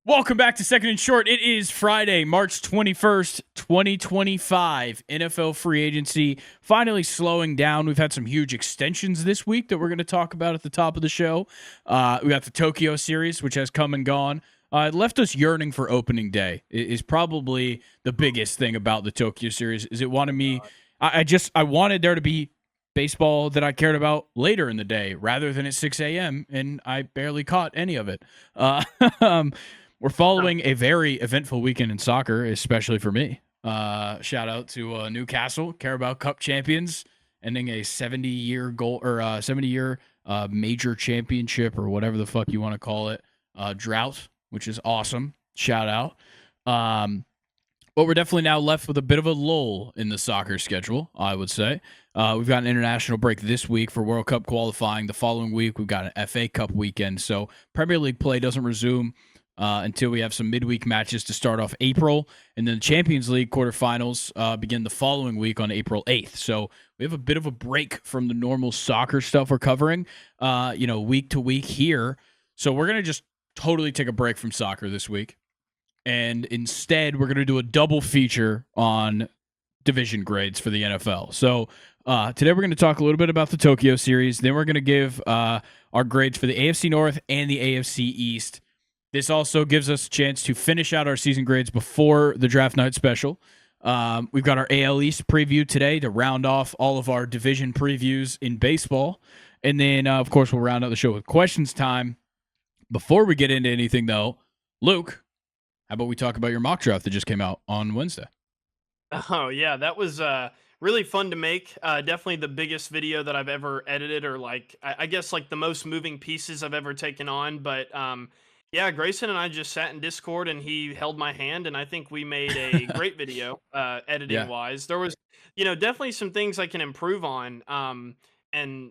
Welcome back to Second and Short. It is Friday, March 21st, 2025. NFL free agency finally slowing down. We've had some huge extensions this week that we're going to talk about at the top of the show. We got the Tokyo series, which has come and gone. It left us yearning for opening day. It is probably the biggest thing about the Tokyo series. Is it wanted me? I wanted there to be baseball that I cared about later in the day rather than at 6 a.m. and I barely caught any of it. We're following a very eventful weekend in soccer, especially for me. Shout out to Newcastle, Carabao Cup champions, ending a 70-year goal or 70-year major championship or whatever the fuck you want to call it drought, which is awesome. Shout out. But we're definitely now left with a bit of a lull in the soccer schedule, I would say. We've got an international break this week for World Cup qualifying. The following week, we've got an FA Cup weekend. So Premier League play doesn't resume until we have some midweek matches to start off April. And then the Champions League quarterfinals begin the following week on April 8th. So we have a bit of a break from the normal soccer stuff we're covering, week to week here. So we're going to just totally take a break from soccer this week. And instead, we're going to do a double feature on division grades for the NFL. So today we're going to talk a little bit about the Tokyo series. Then we're going to give our grades for the AFC North and the AFC East. This also gives us a chance to finish out our season grades before the draft night special. We've got our AL East preview today to round off all of our division previews in baseball. And then, of course, we'll round out the show with questions time. Before we get into anything, though, Luke, how about we talk about your mock draft that just came out on Wednesday? Oh yeah, that was really fun to make. Definitely the biggest video that I've ever edited, or I guess like the most moving pieces I've ever taken on. But yeah, Grayson and I just sat in Discord, and he held my hand, and I think we made a great video, editing Yeah. wise. There was, definitely some things I can improve on. And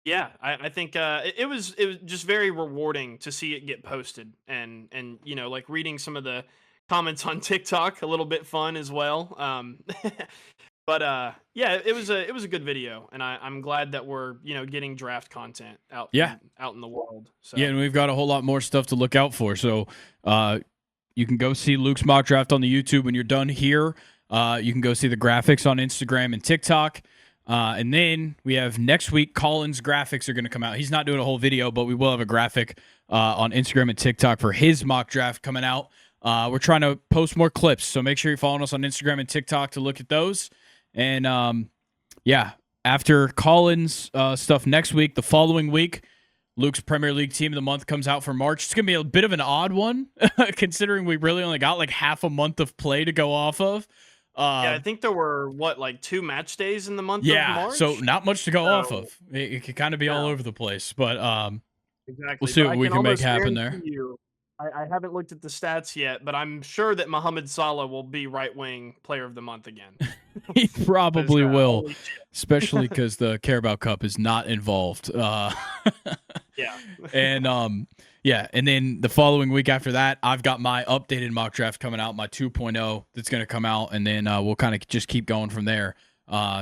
yeah, I think it was just very rewarding to see it get posted, and like reading some of the comments on TikTok, a little bit fun as well. But yeah, it was a good video, and I'm glad that we're getting draft content Yeah. out in the world. Yeah, So and we've got a whole lot more stuff to look out for. So you can go see Luke's mock draft on the YouTube when you're done here. You can go see the graphics on Instagram and TikTok. And then we have next week, Colin's graphics are going to come out. He's not doing a whole video, but we will have a graphic on Instagram and TikTok for his mock draft coming out. We're trying to post more clips, so make sure you're following us on Instagram and TikTok to look at those. And yeah, after Colin's stuff next week, the following week, Luke's Premier League Team of the Month comes out for March. It's going to be a bit of an odd one, considering we really only got like half a month of play to go off of. yeah, I think there were like 2 match days in the month of Yeah, so March. not much to go off So of. It could kind of be all no, over the place, but we'll exactly. see But what I we can can make almost happen guarantee there. you, I haven't looked at the stats yet, but I'm sure that Mohamed Salah will be right wing player of the month again. He 'Cause, probably will, holy shit. especially because the Carabao Cup is not involved. Yeah. And yeah, and then the following week after that, I've got my updated mock draft coming out, my 2.0 that's going to come out, and then we'll kind of just keep going from there.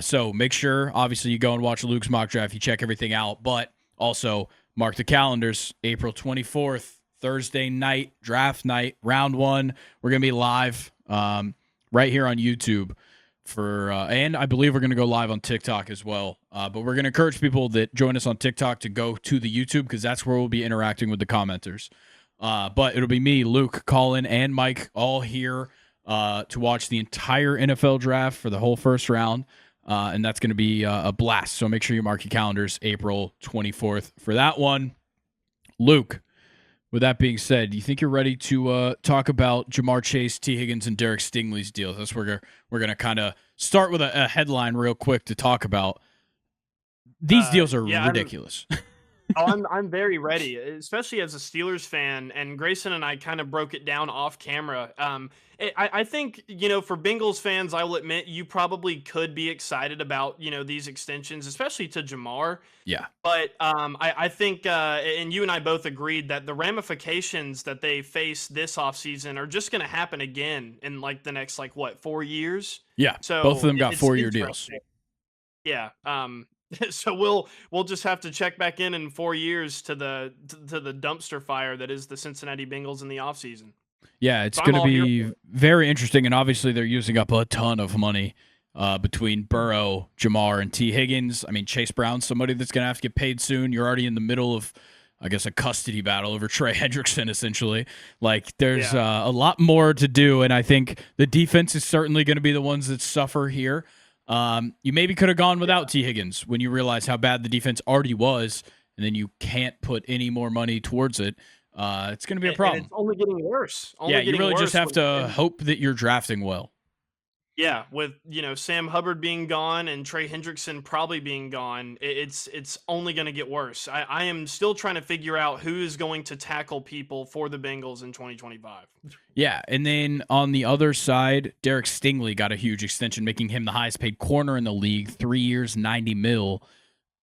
So make sure, obviously, you go and watch Luke's mock draft, you check everything out, but also mark the calendars, April 24th, Thursday night, draft night, round one. We're going to be live right here on YouTube. And I believe we're going to go live on TikTok as well. But we're going to encourage people that join us on TikTok to go to the YouTube because that's where we'll be interacting with the commenters. But it'll be me, Luke, Colin, and Mike all here to watch the entire NFL draft for the whole first round. And that's going to be a blast. So make sure you mark your calendars, April 24th for that one. Luke, with that being said, do you think you're ready to talk about Jamar Chase, T. Higgins, and Derek Stingley's deals? That's where we're gonna kind of start with a headline real quick to talk about. These deals are Yeah, ridiculous. I'm very ready, especially as a Steelers fan. And Grayson and I kind of broke it down off camera. I think for Bengals fans, I will admit you probably could be excited about these extensions, especially to Jamar. Yeah, But I think, and you and I both agreed that the ramifications that they face this offseason are just going to happen again in like the next 4 years. yeah. Both of So them got it's 4-year deals. interesting. Yeah. So we'll just have to check back in 4 years to the dumpster fire that is the Cincinnati Bengals in the offseason. Yeah, it's So I'm going to all here be for it. very interesting, and obviously they're using up a ton of money between Burrow, Jamar, and T. Higgins. I mean, Chase Brown's somebody that's going to have to get paid soon. You're already in the middle of, I guess, a custody battle over Trey Hendrickson, essentially. Like, there's Yeah. a lot more to do, and I think the defense is certainly going to be the ones that suffer here. You maybe could have gone without T. Higgins when you realize how bad the defense already was, and then you can't put any more money towards it. It's going to be a And it's problem. only getting worse. Yeah, Only you getting really just worse have with to Sam. hope that you're drafting well. Yeah, with Sam Hubbard being gone and Trey Hendrickson probably being gone, it's only going to get worse. I am still trying to figure out who is going to tackle people for the Bengals in 2025. Yeah, and then on the other side, Derek Stingley got a huge extension, making him the highest paid corner in the league, 3 years, 90 mil.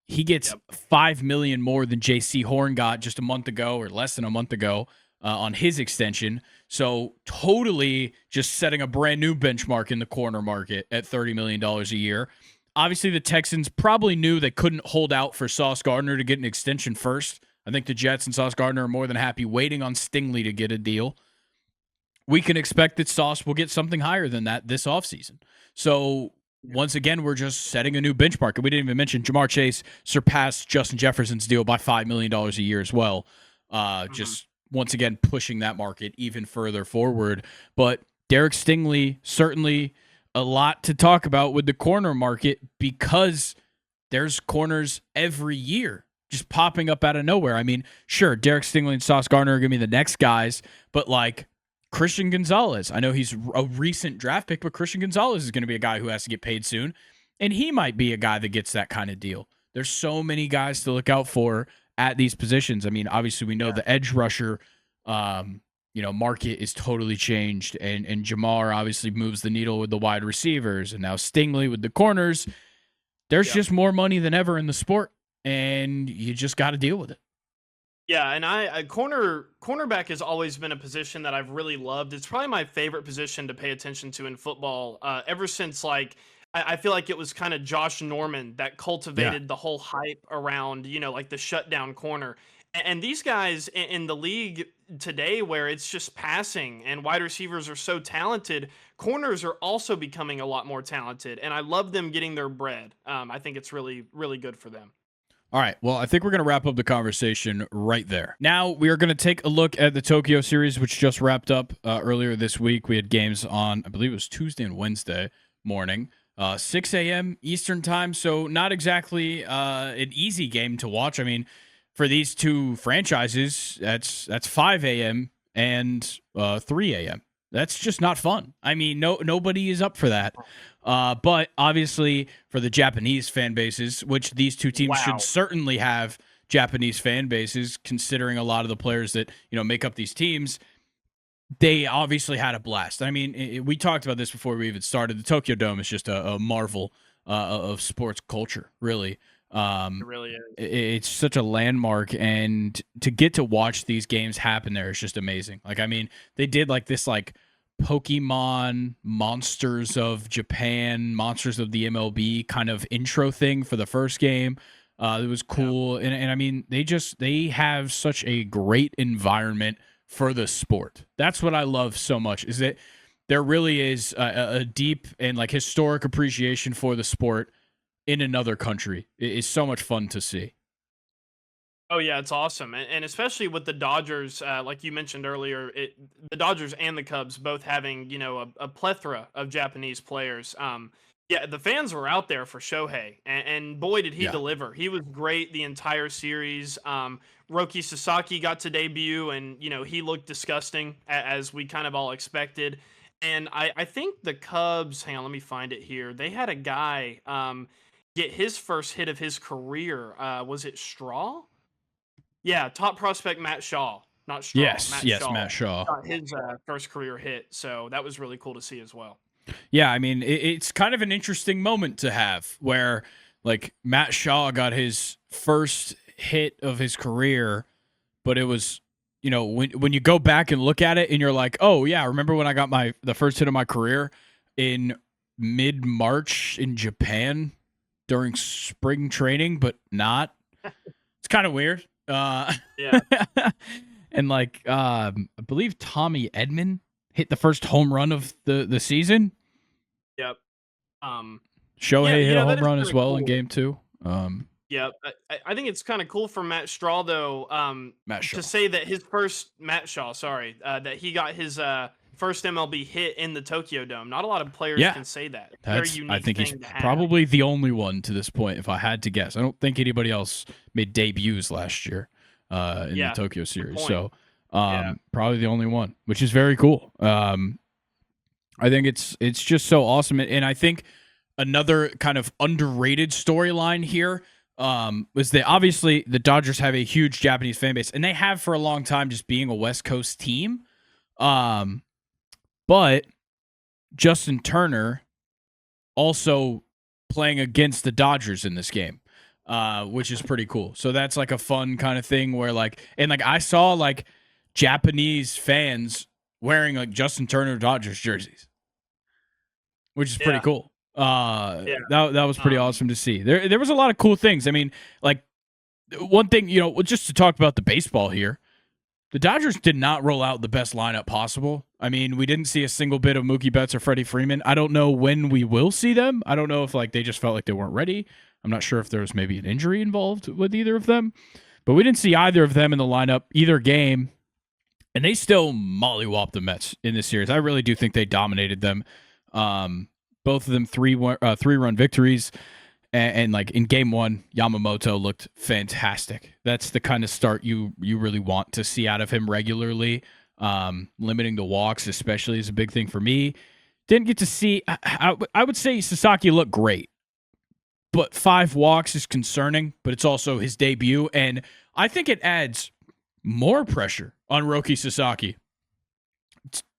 He gets Yep. $5 million more than J.C. Horn got just a month ago, or less than a month ago, on his extension. So totally just setting a brand new benchmark in the corner market at $30 million a year. Obviously, the Texans probably knew they couldn't hold out for Sauce Gardner to get an extension first. I think the Jets and Sauce Gardner are more than happy waiting on Stingley to get a deal. We can expect that Sauce will get something higher than that this offseason. So once again, we're just setting a new benchmark. And we didn't even mention Jamar Chase surpassed Justin Jefferson's deal by $5 million a year as well. Just once again, pushing that market even further forward. But Derek Stingley, certainly a lot to talk about with the corner market because there's corners every year just popping up out of nowhere. I mean, sure, Derek Stingley and Sauce Gardner are going to be the next guys, but like Christian Gonzalez, I know he's a recent draft pick, but Christian Gonzalez is going to be a guy who has to get paid soon, and he might be a guy that gets that kind of deal. There's so many guys to look out for at these positions. I mean, obviously we know the edge rusher, market is totally changed, and Jamar obviously moves the needle with the wide receivers, and now Stingley with the corners. There's just more money than ever in the sport, and you just got to deal with it. Yeah, and cornerback has always been a position that I've really loved. It's probably my favorite position to pay attention to in football. Ever since I feel like it was kind of Josh Norman that cultivated the whole hype around like the shutdown corner. And these guys in the league today, where it's just passing and wide receivers are so talented, corners are also becoming a lot more talented. And I love them getting their bread. I think it's really, really good for them. All right. Well, I think we're going to wrap up the conversation right there. Now, we are going to take a look at the Tokyo series, which just wrapped up earlier this week. We had games on, I believe it was Tuesday and Wednesday morning, 6 a.m. Eastern time. So not exactly an easy game to watch. I mean, for these two franchises, that's 5 a.m. and 3 a.m. That's just not fun. I mean, nobody is up for that. But obviously for the Japanese fan bases, which these two teams should certainly have Japanese fan bases, considering a lot of the players that, make up these teams, they obviously had a blast. I mean, we talked about this before we even started. The Tokyo Dome is just a marvel of sports culture, really. It really is. It's such a landmark, and to get to watch these games happen there is just amazing. Like, I mean, they did this Pokemon Monsters of Japan, Monsters of the MLB kind of intro thing for the first game. It was cool. And I mean, they have such a great environment for the sport. That's what I love so much, is that there really is a deep and historic appreciation for the sport in another country. It is so much fun to see. Oh yeah, it's awesome, and especially with the Dodgers, like you mentioned earlier, the Dodgers and the Cubs both having a plethora of Japanese players. Yeah, the fans were out there for Shohei, and boy did he deliver. He was great the entire series. Roki Sasaki got to debut, and he looked disgusting as we kind of all expected. And I think the Cubs, hang on, let me find it here. They had a guy get his first hit of his career. Was it Straw? Yeah, top prospect Matt Shaw, not Straw. Yes, Matt Shaw got his first career hit, so that was really cool to see as well. Yeah, I mean, it's kind of an interesting moment to have where Matt Shaw got his first hit of his career, but it was, when you go back and look at it and you're like, oh yeah, remember when I got the first hit of my career in mid-March in Japan during spring training, but not. It's kind of weird. Yeah. And like I believe Tommy Edman hit the first home run of the season. Yep. Yeah, Shohei hit a that home is run kind as of well in cool. game 2. Yeah, I think it's kind of cool for Matt Straw though, Matt Shaw. to say that his first Matt Shaw, sorry, that he got his first MLB hit in the Tokyo Dome. Not a lot of players Yeah. can say that. It's a very I unique think he's thing to have. probably the only one to this point, if I had to guess. I don't think anybody else made debuts last year in the Tokyo series. point. So Yeah. probably the only one, which is very cool. I think it's just so awesome. And I think another kind of underrated storyline here was that obviously the Dodgers have a huge Japanese fan base, and they have for a long time just being a West Coast team. But Justin Turner also playing against the Dodgers in this game, which is pretty cool. So that's like a fun kind of thing where I saw like Japanese fans wearing like Justin Turner Dodgers jerseys, which is pretty cool. That was pretty awesome to see. There was a lot of cool things. I mean, like one thing, just to talk about the baseball here, the Dodgers did not roll out the best lineup possible. I mean, we didn't see a single bit of Mookie Betts or Freddie Freeman. I don't know when we will see them. I don't know if they just felt like they weren't ready. I'm not sure if there was maybe an injury involved with either of them, but we didn't see either of them in the lineup either game, and they still mollywopped the Mets in this series. I really do think they dominated them. Both of them three-run victories. And like in game 1, Yamamoto looked fantastic. That's the kind of start you really want to see out of him regularly. Limiting the walks especially is a big thing for me. Didn't get to see, I would say Sasaki looked great, but 5 walks is concerning, but it's also his debut. And I think it adds more pressure on Roki Sasaki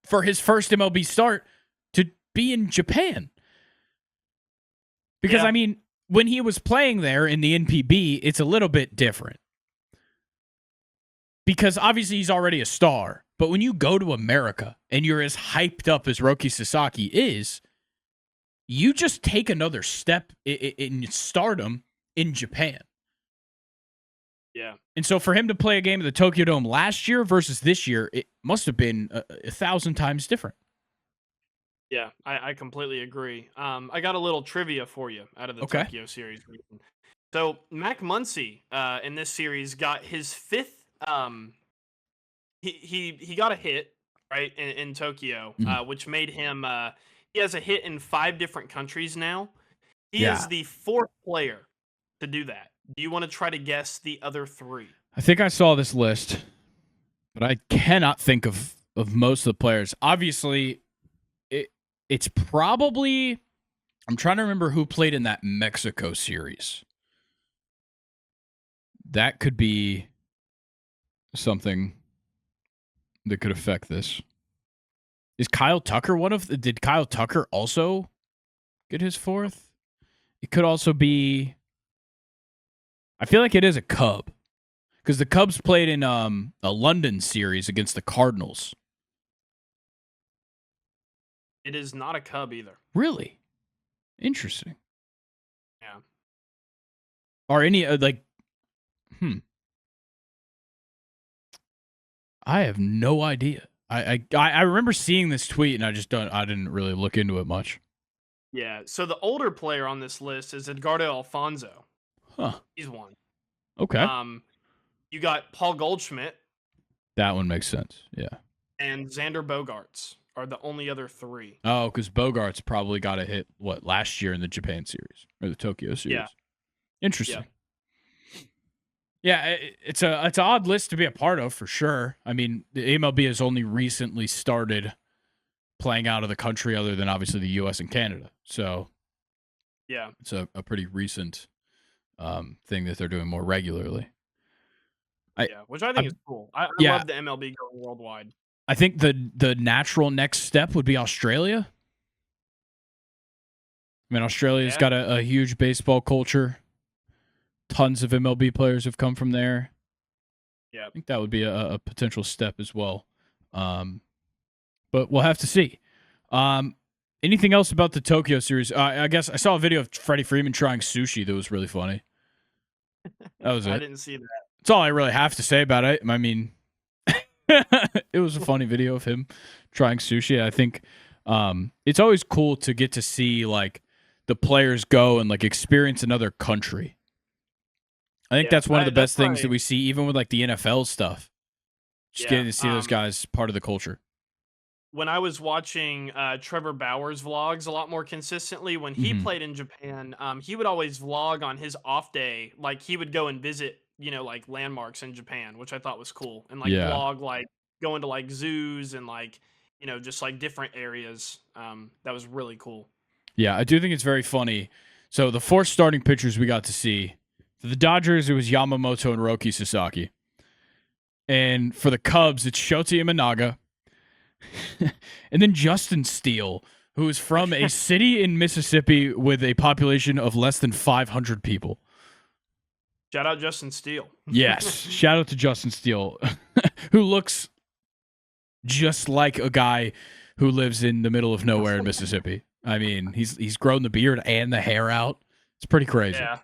for his first MLB start to be in Japan. Because, I mean, when he was playing there in the NPB, it's a little bit different. Because obviously he's already a star. But when you go to America and you're as hyped up as Roki Sasaki is, you just take another step in stardom in Japan. Yeah. And so for him to play a game at the Tokyo Dome last year versus this year, it must have been 1,000 times different. Yeah, I completely agree. I got a little trivia for you out of the Tokyo series. So Mac Muncy in this series got his 5th. He got a hit right in Tokyo, which made him. He has a hit in 5 different countries now. He is the 4th player to do that. Do you want to try to guess the other 3? I think I saw this list, but I cannot think of most of the players. Obviously, it's probably, I'm trying to remember who played in that Mexico series. That could be something that could affect this. Is Kyle Tucker did Kyle Tucker also get his 4th? It could also be, I feel like it is a Cub, because the Cubs played in a London series against the Cardinals. It is not a Cub either. Really? Interesting. Yeah. Are any I have no idea. I remember seeing this tweet and I didn't really look into it much. Yeah. So the older player on this list is Edgardo Alfonso. Huh. He's one. Okay. You got Paul Goldschmidt. That one makes sense. Yeah. And Xander Bogaerts are the only other 3. Oh, because Bogarts probably got a hit last year in the Japan series or the Tokyo series. Yeah. Interesting. Yeah, it's an odd list to be a part of for sure. I mean, the MLB has only recently started playing out of the country, other than obviously the U.S. and Canada. So, yeah, it's a pretty recent thing that they're doing more regularly. which I think is cool. I love the MLB going worldwide. I think the natural next step would be Australia. I mean, Australia's got a huge baseball culture. Tons of MLB players have come from there. Yeah, I think that would be a potential step as well. But we'll have to see. Anything else about the Tokyo series? I guess I saw a video of Freddie Freeman trying sushi that was really funny. That was it. I didn't see that. That's all I really have to say about it. I mean, It was a funny video of him trying sushi. I think it's always cool to get to see like the players go and like experience another country. I think that's one of the best things that we see, even with like the NFL stuff. Just getting to see those guys part of the culture. When I was watching Trevor Bauer's vlogs a lot more consistently when he played in Japan, he would always vlog on his off day. Like he would go and visit, like landmarks in Japan, which I thought was cool. And like vlog, like going to like zoos and like, just like different areas. That was really cool. Yeah, I do think it's very funny. So the 4 starting pitchers we got to see. For the Dodgers, it was Yamamoto and Roki Sasaki. And for the Cubs, it's Shota Imanaga. And then Justin Steele, who is from a city in Mississippi with a population of less than 500 people. Shout out Justin Steele. Yes, shout out to Justin Steele, who looks just like a guy who lives in the middle of nowhere in Mississippi. I mean, he's grown the beard and the hair out. It's pretty crazy. Yeah.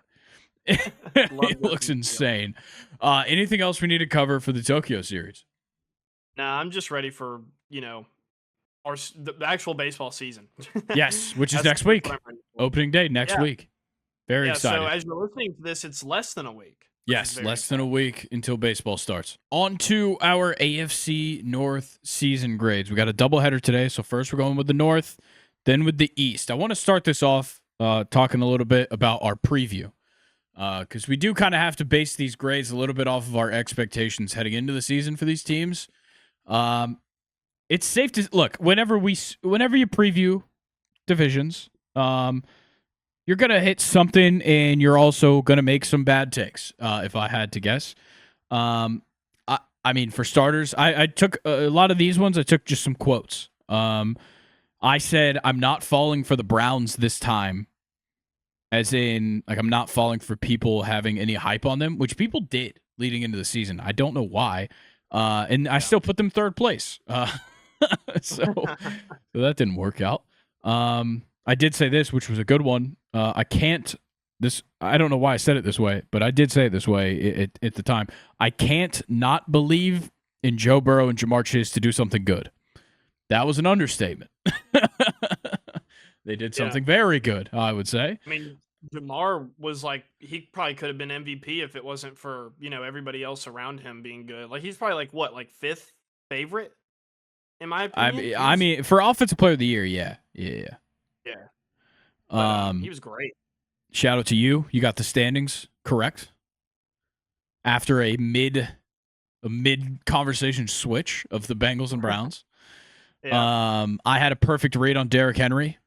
It looks insane. Anything else we need to cover for the Tokyo series? Nah, I'm just ready for, the actual baseball season. Yes, which is next week. Opening day next week. Very excited. So as you're listening to this, it's less than a week. Yes, less than a week until baseball starts. On to our AFC North season grades. We got a doubleheader today, so first we're going with the North, then with the East. I want to start this off talking a little bit about our preview. Because we do kind of have to base these grades a little bit off of our expectations heading into the season for these teams. It's safe to look whenever you preview divisions, you're gonna hit something, and you're also gonna make some bad takes. If I had to guess, I mean, for starters, I took a lot of these ones. I took just some quotes. I said I'm not falling for the Browns this time. As in, like, I'm not falling for people having any hype on them, which people did leading into the season. I don't know why. And I still put them third place. So that didn't work out. I did say this, which was a good one. I don't know why I said it this way, but I did say it this way at the time. I can't not believe in Joe Burrow and Jamar Chase to do something good. That was an understatement. They did something very good, I would say. I mean, Jamar was like, he probably could have been MVP if it wasn't for, everybody else around him being good. Like, he's probably like 5th favorite, in my opinion. I mean, for Offensive Player of the Year, yeah. But, he was great. Shout out to you. You got the standings correct. After a mid conversation switch of the Bengals and Browns. I had a perfect read on Derrick Henry.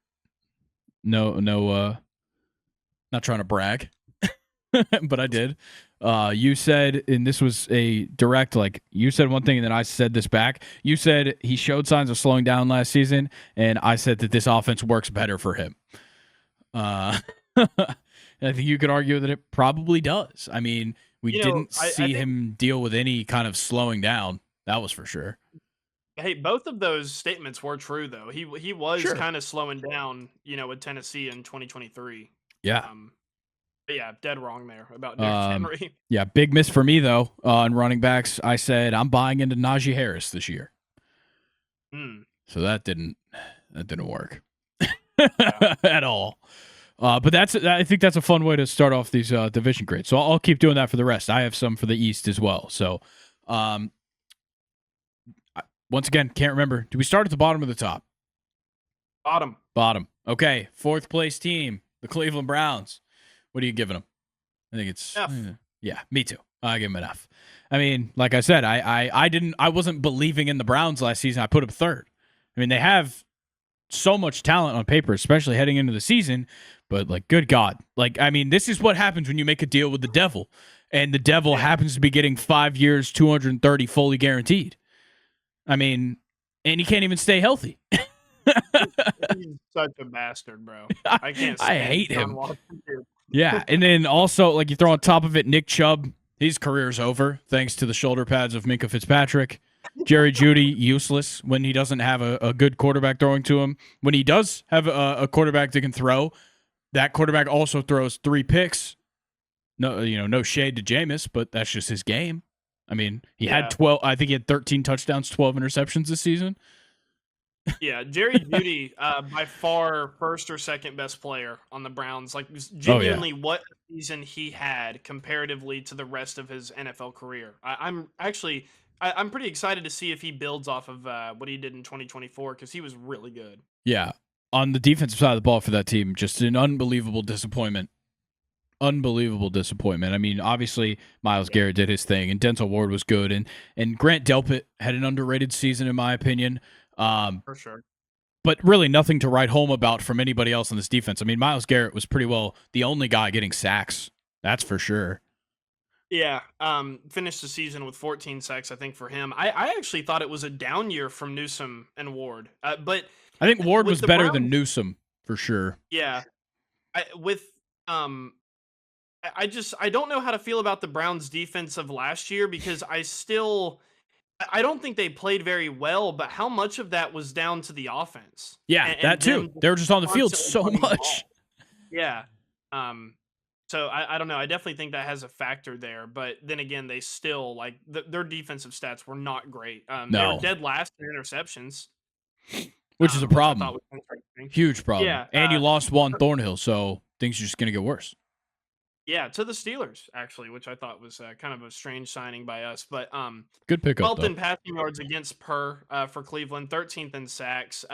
No, not trying to brag, but I did. You said, and this was a direct, like, you said one thing and then I said this back. You said he showed signs of slowing down last season, and I said that this offense works better for him. I think you could argue that it probably does. I mean, we didn't see him deal with any kind of slowing down. That was for sure. Hey, both of those statements were true, though. He was kind of slowing down, with Tennessee in 2023. Yeah. But yeah, dead wrong there about Derrick Henry. Yeah, big miss for me, though, on running backs. I said I'm buying into Najee Harris this year. So that didn't work at all. But I think that's a fun way to start off these division grades. So I'll keep doing that for the rest. I have some for the East as well. So once again, can't remember. Do we start at the bottom or the top? Bottom. Okay, 4th place team, the Cleveland Browns. What are you giving them? I think it's F. Yeah, me too. I give them an F. I mean, like I said, I wasn't believing in the Browns last season. I put them 3rd. I mean, they have so much talent on paper, especially heading into the season. But, like, good God. Like, I mean, this is what happens when you make a deal with the devil. And the devil happens to be getting 5 years, 230 fully guaranteed. I mean, and he can't even stay healthy. He's such a bastard, bro. I can't stand I hate him. Washington. Yeah, and then also, like, you throw on top of it Nick Chubb. His career's over thanks to the shoulder pads of Minka Fitzpatrick. Jerry Jeudy, useless when he doesn't have a good quarterback throwing to him. When he does have a quarterback that can throw, that quarterback also throws 3 picks. No, no shade to Jameis, but that's just his game. I mean, he had Yeah. 12. I think he had 13 touchdowns, 12 interceptions this season. Yeah, Jerry Jeudy, by far first or second best player on the Browns. Like Oh yeah, genuinely, what season he had comparatively to the rest of his NFL career. I'm actually, I'm pretty excited to see if he builds off of what he did in 2024 because he was really good. yeah. On the defensive side of the ball for that team, just an unbelievable disappointment. Unbelievable disappointment. I mean, obviously Miles Yeah, Garrett did his thing, and Denzel Ward was good, and Grant Delpit had an underrated season in my opinion. Um, for sure. but really nothing to write home about from anybody else on this defense. I mean, Miles Garrett was pretty well the only guy getting sacks. That's for sure. Yeah, finished the season with 14 sacks, I think, for him. I actually thought it was a down year from Newsome and Ward, but I think Ward with was the better than Browns, Newsome for sure. yeah, with um I don't know how to feel about the Browns defense of last year because I don't think they played very well, but how much of that was down to the offense Yeah, that and too. them just They were just on the field constantly so running the much. ball. Yeah. Um so I don't know. I definitely think that has a factor there, but then again, they still like their defensive stats were not great. They were No, dead last in interceptions, which is a which I thought problem. was interesting. Huge problem. Yeah, And you lost Juan Thornhill, so things are just going to get worse. yeah, to the Steelers actually, which I thought was kind of a strange signing by us. But Good pickup, 12th though. in passing yards against per for Cleveland, 13th in sacks.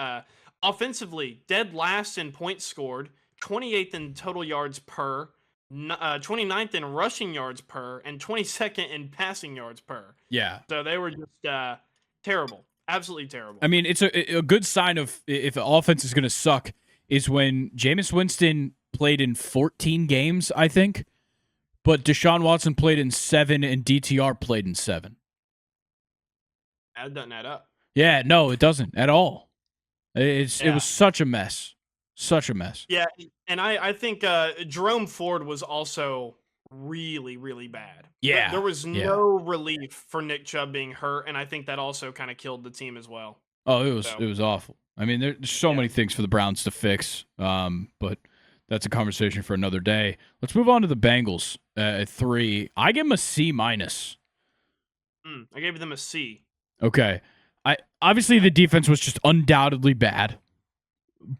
Offensively, dead last in points scored, 28th in total yards per, 29th in rushing yards per, and 22nd in passing yards per. Yeah. So they were just terrible, absolutely I terrible. mean, it's a good sign of if the offense is going to suck is when Jameis Winston played in 14 games, I think, but Deshaun Watson played in 7 and DTR played in 7. That doesn't add up. Yeah, no, it doesn't at all. It Yeah. was such a mess. Such a mess. Yeah, and I think Jerome Ford was also really, really bad. There Yeah. was Yeah. no relief for Nick Chubb being hurt, and I think that also kind of killed the team as well. Oh, it So, was awful. I mean, there's so yeah. many things for the Browns to fix, but that's a conversation for another day. Let's move on to the Bengals at 3. I give them a C minus. I gave them a C. Okay, I obviously Yeah. the defense was just undoubtedly bad,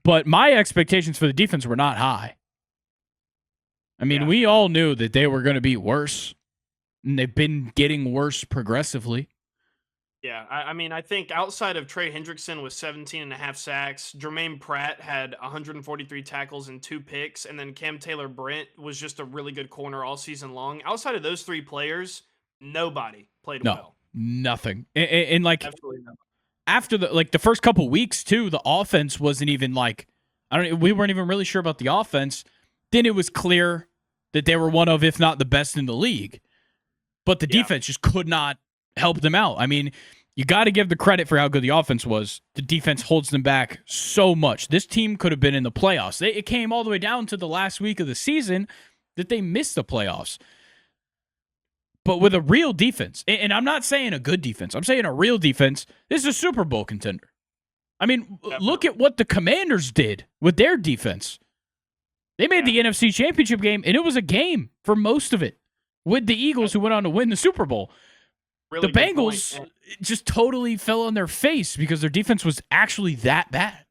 but my expectations for the defense were not high. I mean, Yeah. we all knew that they were going to be worse, and they've been getting worse progressively. Yeah. I mean, I think outside of Trey Hendrickson with 17 and a half sacks, Jermaine Pratt had 143 tackles and 2 picks, and then Cam Taylor-Britt was just a really good corner all season long. Outside of those 3 players, nobody played No, well. nothing. And like Absolutely nobody. after the first couple weeks too, the offense wasn't even like we weren't even really sure about the offense. Then it was clear that they were one of, if not the best in the league. But the Yeah. defense just could not help them out. I mean, you got to give the credit for how good the offense was. The defense holds them back so much. This team could have been in the playoffs. It came all the way down to the last week of the season that they missed the playoffs. But with a real defense, and I'm not saying a good defense, I'm saying a real defense, this is a Super Bowl contender. I mean, look Definitely. at what the Commanders did with their defense. They made Yeah. the NFC Championship game, and it was a game for most of it with the Eagles, who went on to win the Super Bowl. Really The good point. Bengals just totally fell on their face because their defense was actually that bad.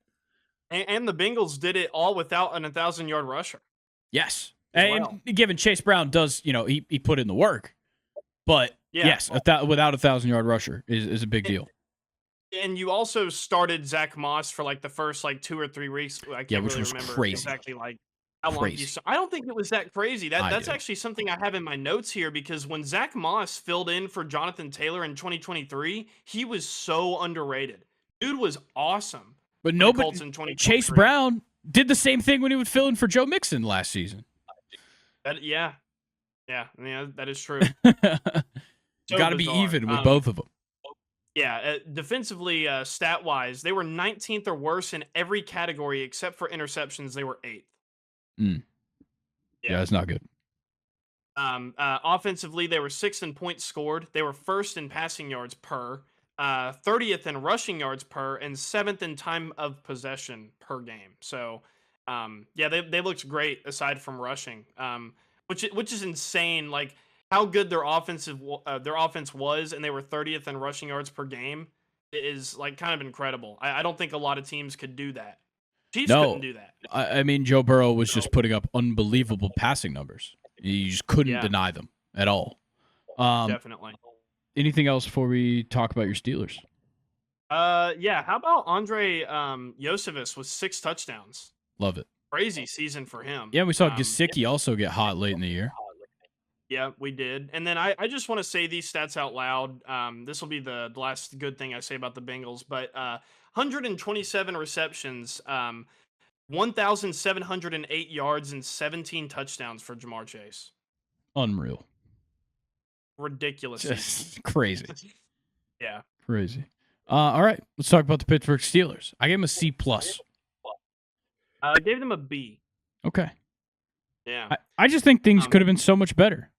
And the Bengals did it all without an 1,000-yard rusher Yes. as And well. given Chase Brown does, he put in the work. But Yeah. yes, without a 1,000-yard rusher is a big And, deal. and you also started Zach Moss for like the first like 2 or 3 weeks. I Yeah, can't which really was remember crazy. exactly like how long Crazy. I don't think it was that crazy. I That's do. actually something I have in my notes here because when Zach Moss filled in for Jonathan Taylor in 2023, he was so underrated. Dude was awesome But for the Colts nobody. in 2023. Chase Brown did the same thing when he would fill in for Joe Mixon last season. Yeah. I mean, that is true. You got to be bizarre. even with both of them. Yeah, defensively, stat wise, they were 19th or worse in every category except for interceptions. They were 8th. Yeah, it's not good. Offensively, they were 6th in points scored. They were 1st in passing yards per, 30th in rushing yards per, and 7th in time of possession per game. So, yeah, they looked great aside from rushing, which is insane. Like how good their offense was, and they were 30th in rushing yards per game, is like kind of incredible. I don't think a lot of teams could do that. Chiefs couldn't No, do that. I mean Joe Burrow was just putting up unbelievable passing numbers. You just couldn't Yeah, deny them at all. Um, definitely. anything else before we talk about your Steelers? Yeah. How about Andre Yosevich with 6 touchdowns? Love it. Crazy season for him. Yeah, we saw Gesicki also get hot late in the year. Yeah, we did. And then I just want to say these stats out loud. This will be the last good thing I say about the Bengals, but 127 receptions, 1,708 yards, and 17 touchdowns for Jamar Chase. Unreal. Ridiculous season. Just crazy. Yeah. Crazy. All right, let's talk about the Pittsburgh Steelers. I gave them a C plus. I gave them a B. Okay. Yeah. I just think things could have been so much better.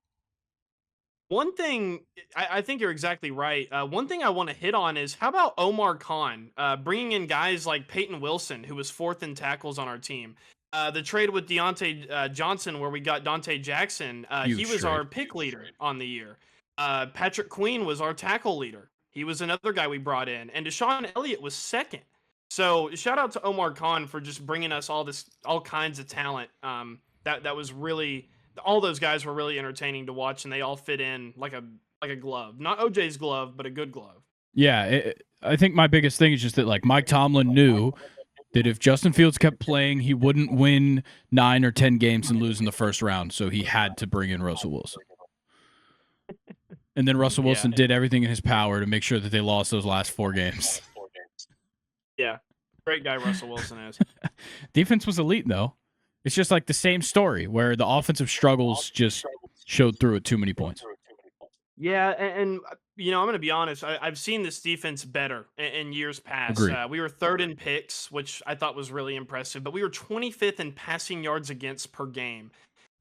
One thing, I think you're exactly right. One thing I want to hit on is how about Omar Khan bringing in guys like Peyton Wilson, who was 4th in tackles on our team. The trade with Deontay Johnson, where we got Dante Jackson, he was our pick leader on the year. Patrick Queen was our tackle leader. He was another guy we brought in. And Deshaun Elliott was 2nd. So shout out to Omar Khan for just bringing us all kinds of talent. That was really... all those guys were really entertaining to watch, and they all fit in like a glove. Not OJ's glove, but a good glove. Yeah, I think my biggest thing is just that like Mike Tomlin knew that if Justin Fields kept playing, he wouldn't win 9 or 10 games and lose in the first round, so he had to bring in Russell Wilson. And then Russell Wilson did everything in his power to make sure that they lost those last 4 games. Yeah, great guy Russell Wilson is. Defense was elite, though. It's just like the same story where the offensive struggles just showed through at too many points. Yeah, and I'm going to be honest. I've seen this defense better in years past. We were 3rd in picks, which I thought was really impressive, but we were 25th in passing yards against per game.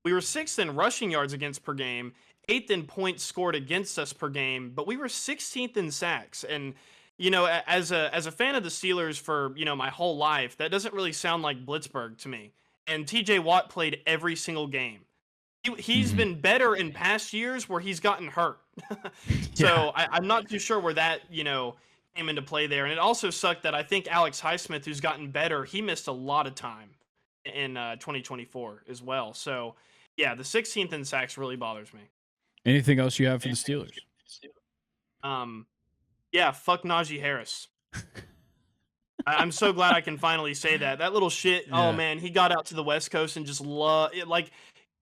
We were 6th in rushing yards against per game, 8th in points scored against us per game, but we were 16th in sacks. And as a fan of the Steelers for my whole life, that doesn't really sound like Blitzburg to me. And TJ Watt played every single game. He's been better in past years where he's gotten hurt. So I'm not too sure where that, came into play there. And it also sucked that I think Alex Highsmith, who's gotten better, he missed a lot of time in 2024 as well. So, yeah, the 16th in sacks really bothers me. Anything else you have for the Steelers? Yeah, fuck Najee Harris. I'm so glad I can finally say that. That little shit. Yeah. Oh man, he got out to the West Coast and just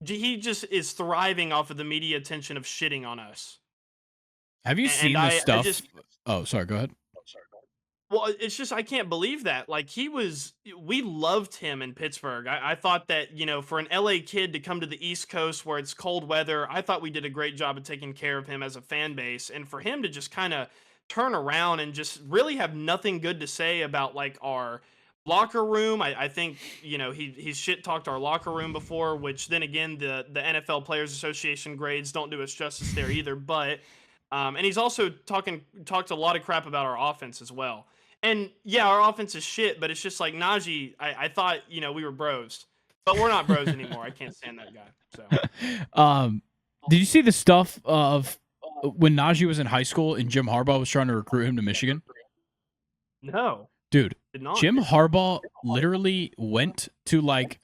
he just is thriving off of the media attention of shitting on us. Have you seen the stuff? Oh, sorry. Go ahead. Well, it's just I can't believe that. Like we loved him in Pittsburgh. I thought that for an LA kid to come to the East Coast where it's cold weather, I thought we did a great job of taking care of him as a fan base, and for him to just kind of turn around and just really have nothing good to say about like our locker room. I think he's shit talked our locker room before, which then again the NFL Players Association grades don't do us justice there either. But and he's also talked a lot of crap about our offense as well. And yeah, our offense is shit, but it's just like Najee. I thought we were bros, but we're not bros anymore. I can't stand that guy. So did you see the stuff of when Najee was in high school and Jim Harbaugh was trying to recruit him to Michigan? No. Dude, Jim Harbaugh literally went to like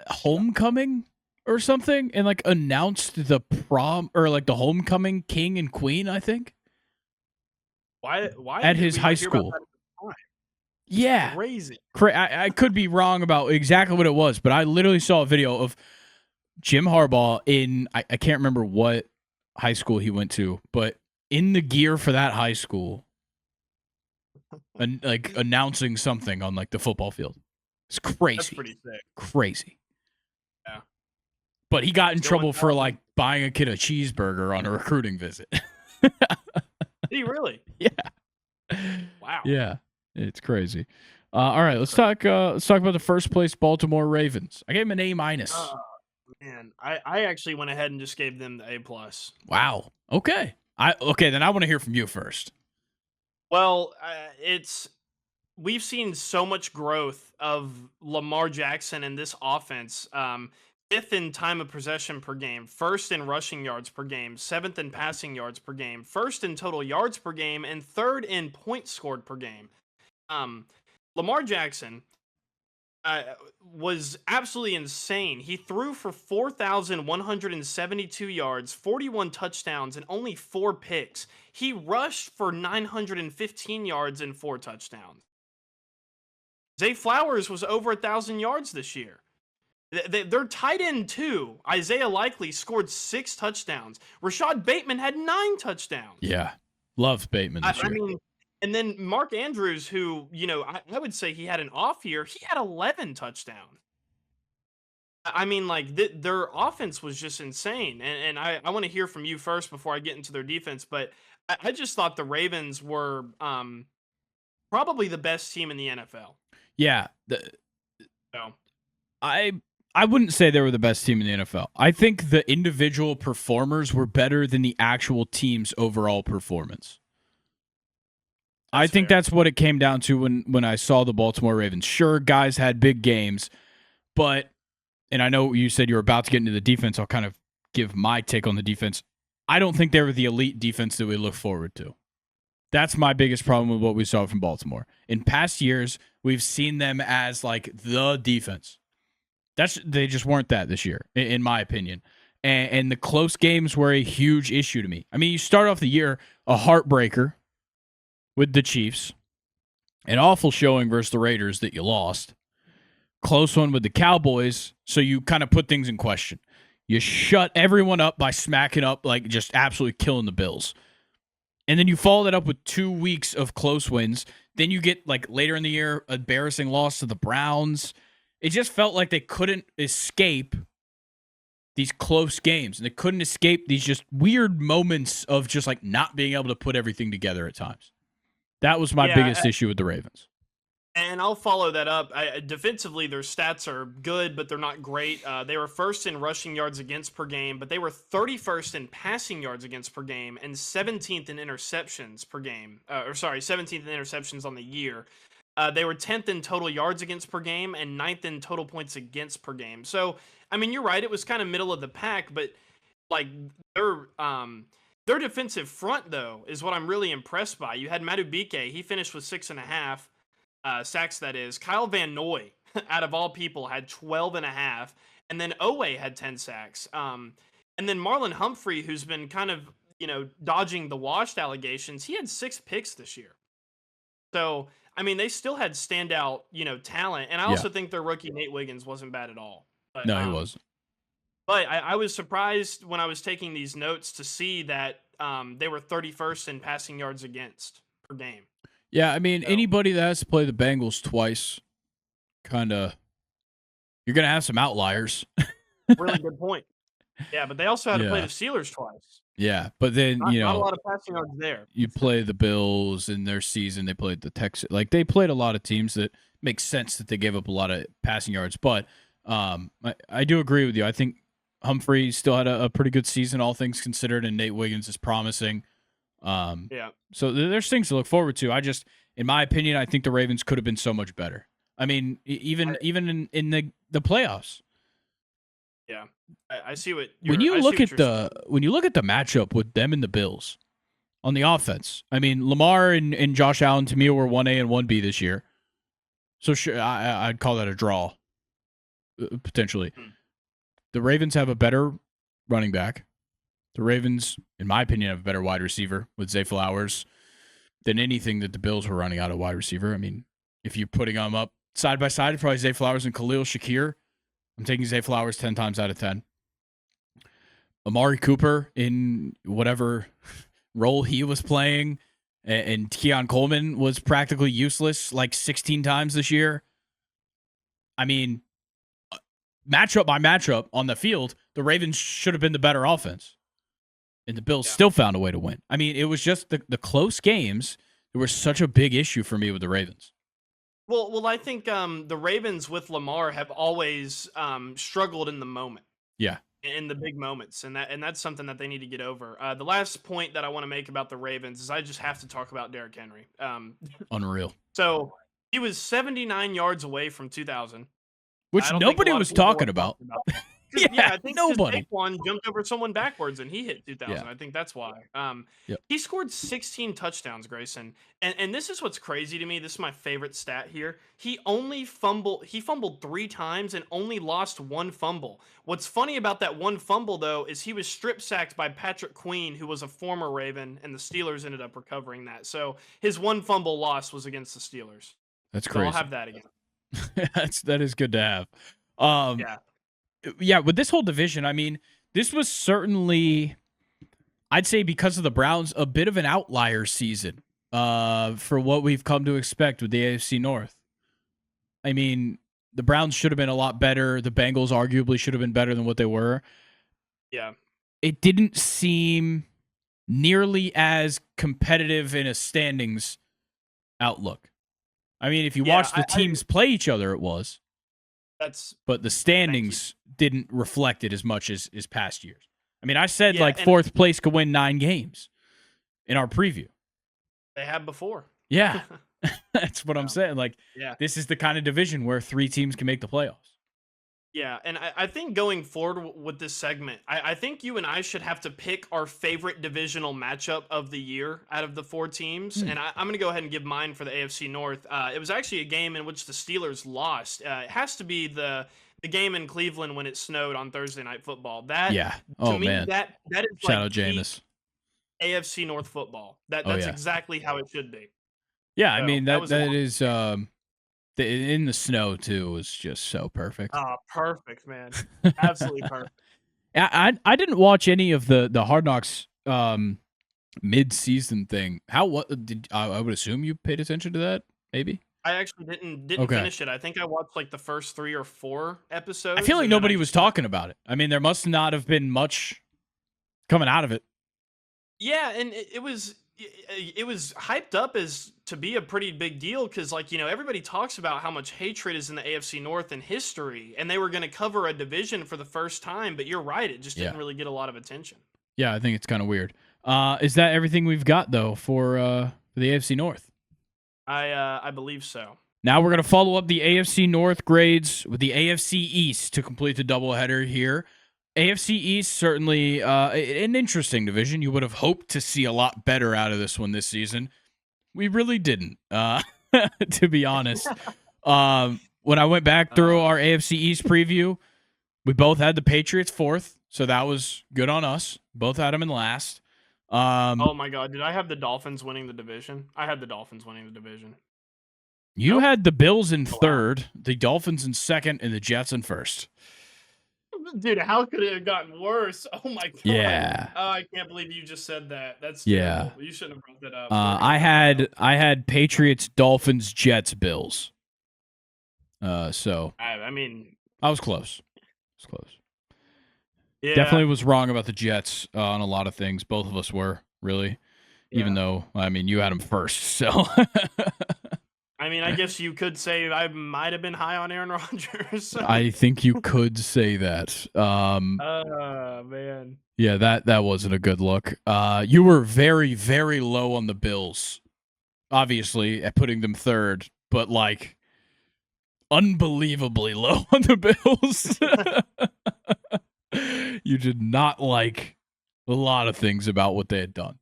homecoming or something and like announced the prom or like the homecoming king and queen, I think. Why at his high school? Yeah. Crazy. I could be wrong about exactly what it was, but I literally saw a video of Jim Harbaugh in, I can't remember what high school he went to, but in the gear for that high school, and like announcing something on like the football field. It's crazy. That's pretty sick. Crazy. Yeah. But he got in trouble for like buying a kid a cheeseburger on a recruiting visit. Did he really? Yeah. Wow. Yeah. It's crazy. All right, let's talk about the first place Baltimore Ravens. I gave him an A-. Man, I actually went ahead and just gave them the A+. Wow. Okay. Then I want to hear from you first. Well, we've seen so much growth of Lamar Jackson in this offense. fifth in time of possession per game, first in rushing yards per game, seventh in passing yards per game, first in total yards per game, and third in points scored per game. Um, Lamar Jackson uh, was absolutely insane. He threw for 4,172 yards, 41 touchdowns, and only 4 picks. He rushed for 915 yards and 4 touchdowns. Zay Flowers was over 1,000 yards this year. Their tight end too, Isaiah Likely, scored 6 touchdowns. Rashad Bateman had 9 touchdowns. Yeah. Love Bateman this year. I mean, and then Mark Andrews, who, I would say he had an off year, he had 11 touchdowns. I mean, like, their offense was just insane. And I want to hear from you first before I get into their defense. But I just thought the Ravens were probably the best team in the NFL. Yeah. So. I wouldn't say they were the best team in the NFL. I think the individual performers were better than the actual team's overall performance. I think that's what it came down to when I saw the Baltimore Ravens. Sure, guys had big games, but, and I know you said you were about to get into the defense. I'll kind of give my take on the defense. I don't think they were the elite defense that we look forward to. That's my biggest problem with what we saw from Baltimore. In past years, we've seen them as like the defense. They just weren't that this year, in my opinion. And the close games were a huge issue to me. I mean, you start off the year a heartbreaker with the Chiefs, an awful showing versus the Raiders that you lost, close one with the Cowboys, so you kind of put things in question. You shut everyone up by smacking up, like just absolutely killing the Bills. And then you follow that up with 2 weeks of close wins. Then you get, like, later in the year, embarrassing loss to the Browns. It just felt like they couldn't escape these close games. And they couldn't escape these just weird moments of just, like, not being able to put everything together at times. That was my biggest issue with the Ravens. And I'll follow that up. Defensively, their stats are good, but they're not great. They were first in rushing yards against per game, but they were 31st in passing yards against per game and 17th in interceptions per game. 17th in interceptions on the year. They were 10th in total yards against per game and 9th in total points against per game. So, I mean, you're right. It was kind of middle of the pack, but like their defensive front, though, is what I'm really impressed by. You had Madubuike. He finished with 6.5 sacks, that is. Kyle Van Noy, out of all people, had 12.5. And then Owe had 10 sacks. And then Marlon Humphrey, who's been kind of, dodging the washed allegations, he had 6 picks this year. So, I mean, they still had standout, talent. And I also think their rookie Nate Wiggins wasn't bad at all. But, no, he wasn't. But I was surprised when I was taking these notes to see that they were 31st in passing yards against per game. Yeah, I mean, anybody that has to play the Bengals twice, kind of, you're going to have some outliers. Really good point. Yeah, but they also had to play the Steelers twice. Yeah, but then, not a lot of passing yards there. You play the Bills in their season. They played the Texans. Like, they played a lot of teams that makes sense that they gave up a lot of passing yards. But I do agree with you. I think Humphrey still had a pretty good season, all things considered, and Nate Wiggins is promising. So there's things to look forward to. In my opinion, I think the Ravens could have been so much better. I mean, even in the playoffs. Yeah, I see what when you look at the matchup with them and the Bills on the offense. I mean, Lamar and Josh Allen to me were 1A and 1B this year. So sure, I'd call that a draw potentially. The Ravens have a better running back. The Ravens, in my opinion, have a better wide receiver with Zay Flowers than anything that the Bills were running out of wide receiver. I mean, if you're putting them up side by side, probably Zay Flowers and Khalil Shakir. I'm taking Zay Flowers 10 times out of 10. Amari Cooper in whatever role he was playing, and Keon Coleman was practically useless like 16 times this year. I mean, matchup by matchup on the field, the Ravens should have been the better offense. And the Bills still found a way to win. I mean, it was just the close games that were such a big issue for me with the Ravens. Well, I think the Ravens with Lamar have always struggled in the moment. Yeah. In the big moments, and that's something that they need to get over. The last point that I want to make about the Ravens is I just have to talk about Derrick Henry. Unreal. So he was 79 yards away from 2,000. Which nobody was talking about. Yeah, I think because nobody. Saquon jumped over someone backwards and he hit 2,000. Yeah. I think that's why. Yep. He scored 16 touchdowns, Grayson, and this is what's crazy to me. This is my favorite stat here. He fumbled 3 times and only lost 1 fumble. What's funny about that 1 fumble though is he was strip sacked by Patrick Queen, who was a former Raven, and the Steelers ended up recovering that. So his 1 fumble loss was against the Steelers. That's So I'll crazy. have that again. That is good to have. Yeah. Yeah, with this whole division, I mean, this was certainly, I'd say, because of the Browns, a bit of an outlier season for what we've come to expect with the AFC North. I mean, the Browns should have been a lot better. The Bengals arguably should have been better than what they were. Yeah. It didn't seem nearly as competitive in a standings outlook. I mean, if you watch the teams play each other, it was. But the standings didn't reflect it as much as past years. I mean, I said fourth place could win 9 games in our preview. They have before. Yeah. That's what I'm saying. This is the kind of division where 3 teams can make the playoffs. Yeah, and I think going forward with this segment, I think you and I should have to pick our favorite divisional matchup of the year out of the 4 teams. And I'm going to go ahead and give mine for the AFC North. It was actually a game in which the Steelers lost. It has to be the game in Cleveland when it snowed on Thursday Night Football. That to me, man. that is Shout out Jameis. AFC North football. That's exactly how it should be. Yeah, I mean that is in the snow too was just so perfect. Oh, perfect, man. Absolutely perfect. I didn't watch any of the Hard Knocks mid-season thing. I would assume you paid attention to that, maybe? I actually didn't finish it. I think I watched the first 3 or 4 episodes. I feel like nobody was talking about it. I mean, there must not have been much coming out of it. Yeah, and it was hyped up as to be a pretty big deal because, everybody talks about how much hatred is in the AFC North in history, and they were going to cover a division for the first time. But you're right; it just didn't really get a lot of attention. Yeah, I think it's kind of weird. Is that everything we've got though for the AFC North? I believe so. Now we're going to follow up the AFC North grades with the AFC East to complete the doubleheader here. AFC East, certainly an interesting division. You would have hoped to see a lot better out of this one this season. We really didn't, to be honest. When I went back through our AFC East preview, we both had the Patriots 4th, so that was good on us. Both had them in last. Oh, my God. Did I have the Dolphins winning the division? I had the Dolphins winning the division. You had the Bills in 3rd, the Dolphins in 2nd, and the Jets in 1st. Dude, how could it have gotten worse? Oh my god! Yeah. Oh, I can't believe you just said that. That's terrible. You shouldn't have brought that up. I had Patriots, Dolphins, Jets, Bills. So I mean, I was close. Yeah. Definitely was wrong about the Jets on a lot of things. Both of us were really, even though you had them first. So. I mean, I guess you could say I might have been high on Aaron Rodgers. I think you could say that. Man. Yeah, that wasn't a good look. You were very, very low on the Bills, obviously, at putting them 3rd, but unbelievably low on the Bills. You did not like a lot of things about what they had done.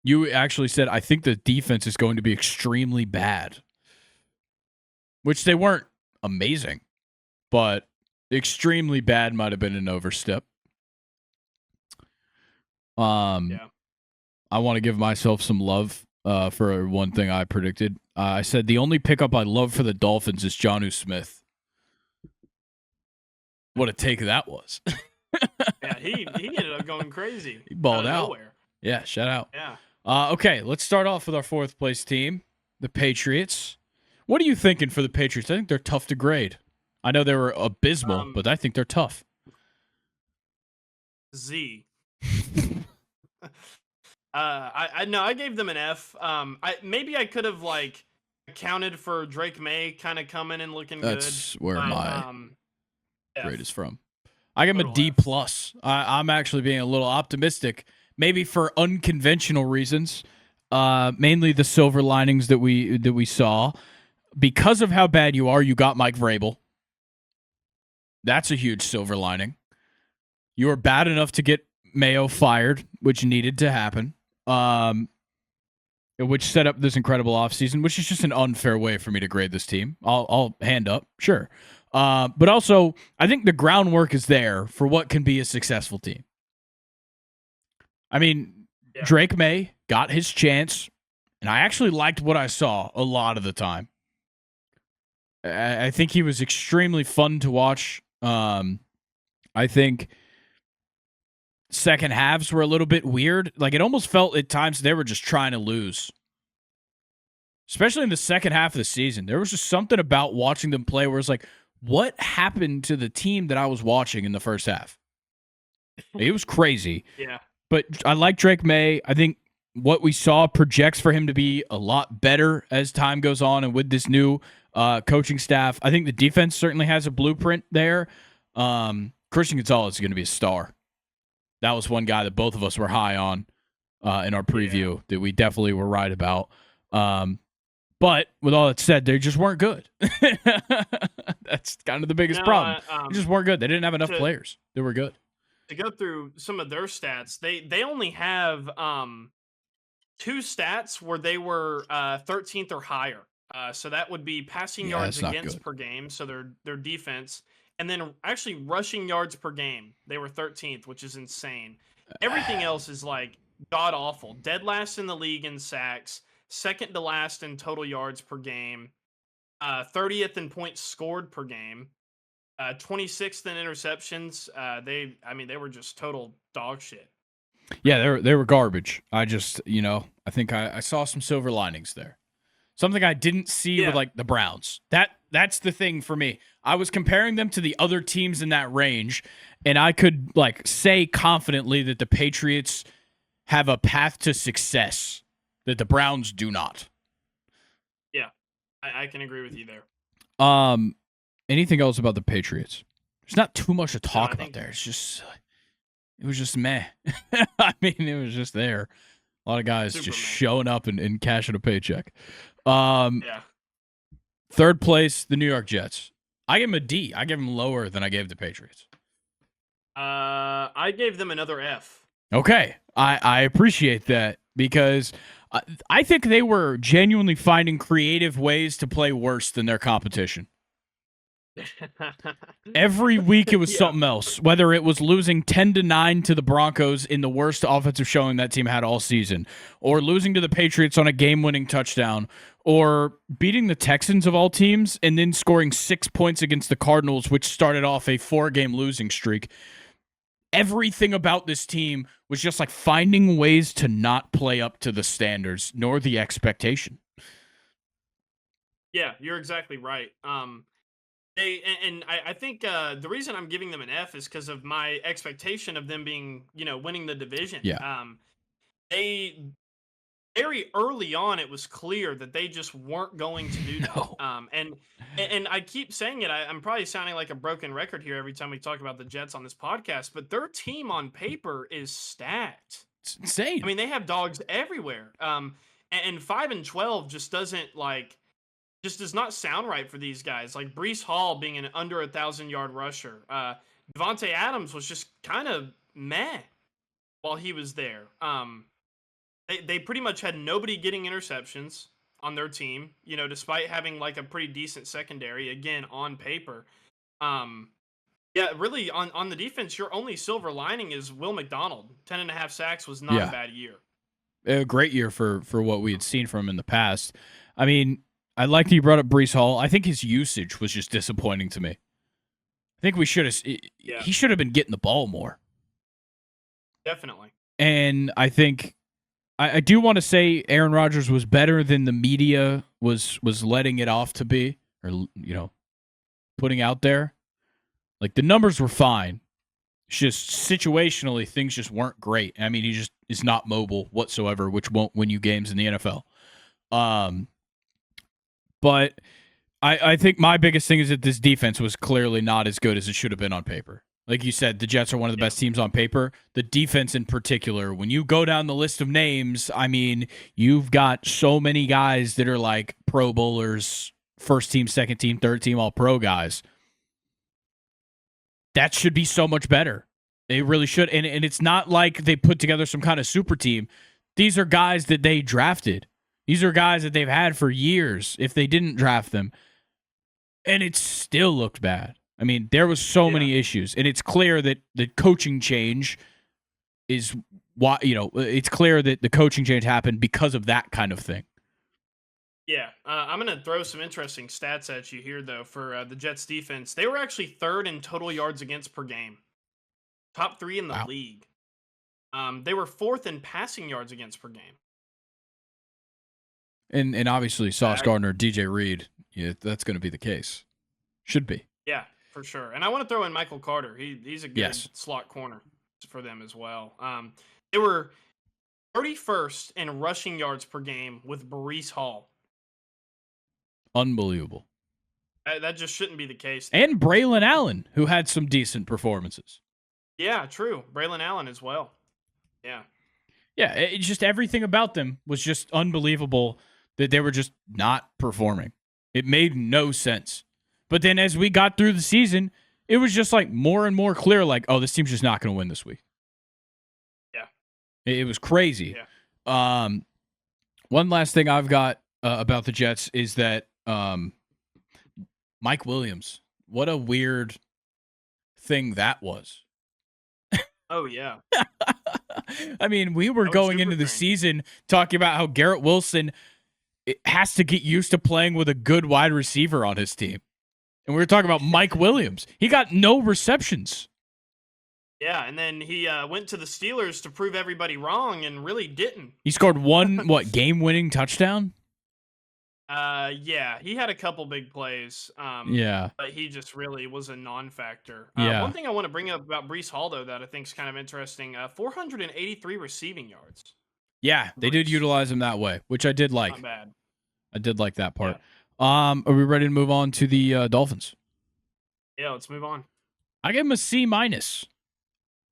You actually said, I think the defense is going to be extremely bad, which they weren't amazing, but extremely bad might have been an overstep. I want to give myself some love for one thing I predicted. I said the only pickup I love for the Dolphins is Jonnu Smith. What a take that was. Yeah, he ended up going crazy. He balled out. Nowhere. Yeah, shout out. Yeah. Okay, let's start off with our 4th place team, the Patriots. What are you thinking for the Patriots? I think they're tough to grade. I know they were abysmal, but I think they're tough. Z. I gave them an F. Maybe I could have accounted for Drake May kind of coming and looking good. That's where my grade is from. I give him a D+. I'm actually being a little optimistic. Maybe for unconventional reasons, mainly the silver linings that we saw. Because of how bad you are, you got Mike Vrabel. That's a huge silver lining. You were bad enough to get Mayo fired, which needed to happen, which set up this incredible offseason, which is just an unfair way for me to grade this team. I'll hand up, sure. But also, I think the groundwork is there for what can be a successful team. I mean, Yeah. Drake May got his chance, and I actually liked what I saw a lot of the time. I think he was extremely fun to watch. I think second halves were a little bit weird. Like, it almost felt at times they were just trying to lose. Especially in the second half of the season. There was just something about watching them play where it's like, what happened to the team that I was watching in the first half? It was crazy. Yeah. But I like Drake May. I think what we saw projects for him to be a lot better as time goes on and with this new coaching staff. I think the defense certainly has a blueprint there. Christian Gonzalez is going to be a star. That was one guy that both of us were high on in our preview that we definitely were right about. But with all that said, they just weren't good. That's kind of the biggest problem. They just weren't good. They didn't have enough players. They were good. To go through some of their stats, they only have two stats where they were 13th or higher. So that would be passing yards against per game, so their defense, and then actually rushing yards per game. They were 13th, which is insane. Everything else is like god awful. Dead last in the league in sacks, second to last in total yards per game, 30th in points scored per game, 26th in interceptions. They were just total dog shit. Yeah, they were garbage. I just, I think I saw some silver linings there. Something I didn't see with like the Browns. That's the thing for me. I was comparing them to the other teams in that range, and I could like say confidently that the Patriots have a path to success that the Browns do not. Yeah, I can agree with you there. Anything else about the Patriots? There's not too much to talk about there. It was just meh. I mean, it was just there. A lot of guys just showing up and cashing a paycheck. Third place, the New York Jets. I give them a D. I give them lower than I gave the Patriots. I gave them another F. Okay. I appreciate that because I think they were genuinely finding creative ways to play worse than their competition. Every week it was something else, whether it was losing 10-9 to the Broncos in the worst offensive showing that team had all season, or losing to the Patriots on a game-winning touchdown, or beating the Texans of all teams and then scoring 6 points against the Cardinals, which started off a 4-game losing streak. Everything about this team was just like finding ways to not play up to the standards nor the expectation. Yeah, you're exactly right. I think the reason I'm giving them an F is because of my expectation of them being, winning the division. Yeah. They very early on, it was clear that they just weren't going to do that. No. And I keep saying it. I'm probably sounding like a broken record here every time we talk about the Jets on this podcast, but their team on paper is stacked. It's insane. I mean, they have dogs everywhere. And 5-12 just doesn't just does not sound right for these guys. Like Breece Hall being an under 1,000-yard rusher. Devontae Adams was just kind of meh while he was there. They pretty much had nobody getting interceptions on their team, despite having like a pretty decent secondary, again, on paper. Really on the defense, your only silver lining is Will McDonald. 10.5 sacks was not a bad year. A great year for what we had seen from him in the past. I mean, I like that you brought up Breece Hall. I think his usage was just disappointing to me. I think he should have been getting the ball more. Definitely. And I think I do want to say Aaron Rodgers was better than the media was letting it off to be, or putting out there. Like the numbers were fine. It's just situationally things just weren't great. I mean, he just is not mobile whatsoever, which won't win you games in the NFL. But I think my biggest thing is that this defense was clearly not as good as it should have been on paper. Like you said, the Jets are one of the best teams on paper. The defense in particular, when you go down the list of names, I mean, you've got so many guys that are like Pro Bowlers, first team, second team, third team, all pro guys. that should be so much better. They really should. And it's not like they put together some kind of super team. These are guys that they drafted. These are guys that they've had for years if they didn't draft them. And it still looked bad. I mean, there was so many issues. And it's clear that the coaching change is why, it's clear that the coaching change happened because of that kind of thing. Yeah, I'm going to throw some interesting stats at you here, though, for the Jets defense. They were actually third in total yards against per game, top 3 in the league. They were fourth in passing yards against per game. And obviously, Sauce Gardner, DJ Reed, that's going to be the case. Should be. Yeah, for sure. And I want to throw in Michael Carter. He's a good slot corner for them as well. They were 31st in rushing yards per game with Breece Hall. Unbelievable. That just shouldn't be the case. And Braylon Allen, who had some decent performances. Yeah, true. Braylon Allen as well. Yeah. Yeah, it's just everything about them was just unbelievable that they were just not performing. It made no sense. But then as we got through the season, it was just like more and more clear, like, oh, this team's just not going to win this week. Yeah. It was crazy. Yeah. One last thing I've got about the Jets is that Mike Williams, what a weird thing that was. Oh, yeah. I mean, we were going into the season talking about how Garrett Wilson has to get used to playing with a good wide receiver on his team. And we were talking about Mike Williams. He got no receptions. Yeah, and then he went to the Steelers to prove everybody wrong and really didn't. He scored one, game-winning touchdown? Yeah, he had a couple big plays. But he just really was a non-factor. One thing I want to bring up about Breece Hall, though, that I think is kind of interesting, 483 receiving yards. Yeah, they did utilize him that way, which I did like. Not bad. I did like that part. Yeah. Are we ready to move on to the Dolphins? Yeah, let's move on. I give him a C-.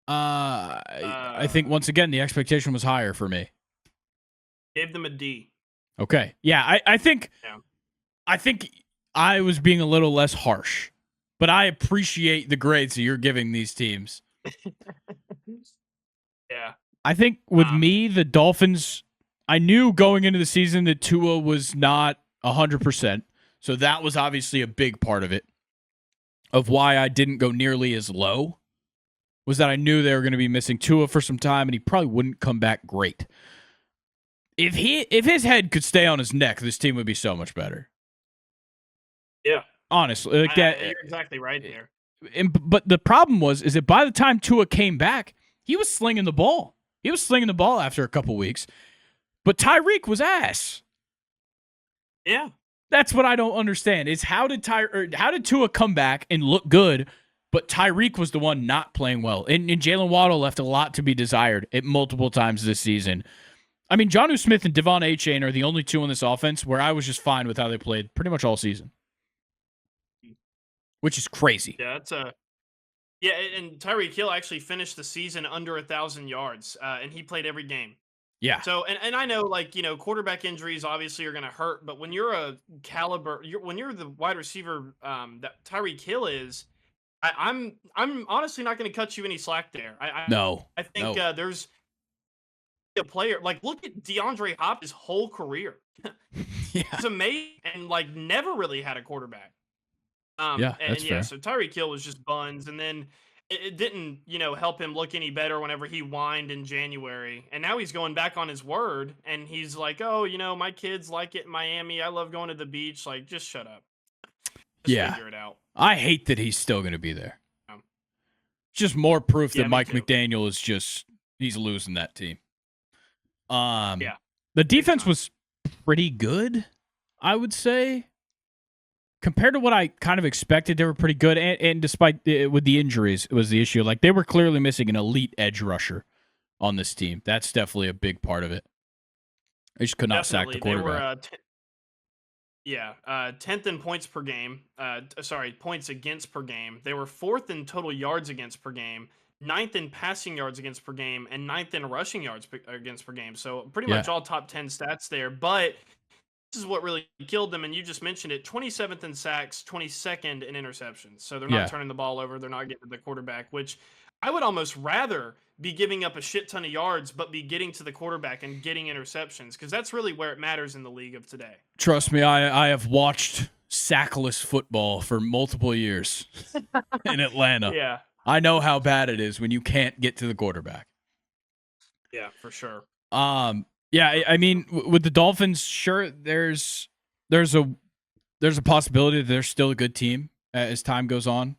I think, once again, the expectation was higher for me. Gave them a D. Okay. Yeah, I think I was being a little less harsh, but I appreciate the grades that you're giving these teams. Yeah. I think with me, the Dolphins, I knew going into the season that Tua was not 100%, so that was obviously a big part of it, of why I didn't go nearly as low, was that I knew they were going to be missing Tua for some time, and he probably wouldn't come back great. If his head could stay on his neck, this team would be so much better. Yeah. Honestly. Like that, you're exactly right there. But the problem is that by the time Tua came back, he was slinging the ball. He was slinging the ball after a couple weeks. But Tyreek was ass. Yeah. That's what I don't understand, is how did Tua come back and look good, but Tyreek was the one not playing well. And Jalen Waddle left a lot to be desired at multiple times this season. I mean, Jonnu Smith and Devon Achane are the only two in this offense where I was just fine with how they played pretty much all season, which is crazy. Yeah, and Tyreek Hill actually finished the season under 1,000 yards, and he played every game. Yeah. So, and I know, quarterback injuries obviously are going to hurt, but when you're when you're the wide receiver that Tyreek Hill is, I'm honestly not going to cut you any slack there. I think there's a player, look at DeAndre Hopkins' whole career. Yeah. It's amazing, and never really had a quarterback. That's fair. So Tyreek Hill was just buns, and then it didn't, help him look any better whenever he whined in January. And now he's going back on his word, and he's like, oh, my kids like it in Miami. I love going to the beach. Just shut up. Figure it out. I hate that he's still going to be there. Just more proof that Mike McDaniel is he's losing that team. The defense was pretty good, I would say. Compared to what I kind of expected, they were pretty good. And despite with the injuries, it was the issue. They were clearly missing an elite edge rusher on this team. That's definitely a big part of it. They just could not sack the quarterback. They were 10th in points per game. Points against per game. They were 4th in total yards against per game, 9th in passing yards against per game, and 9th in rushing yards against per game. So pretty much all top 10 stats there. But is what really killed them, and you just mentioned it, 27th in sacks, 22nd in interceptions. So they're Yeah. not turning the ball over. They're not getting to the quarterback, which I would almost rather be giving up a shit ton of yards, but be getting to the quarterback and getting interceptions, because that's really where it matters in the league of today. Trust me, I have watched sackless football for multiple years in Atlanta. Yeah. I know how bad it is when you can't get to the quarterback. Yeah, for sure. Yeah, I mean, with the Dolphins, sure, there's a possibility that they're still a good team as time goes on,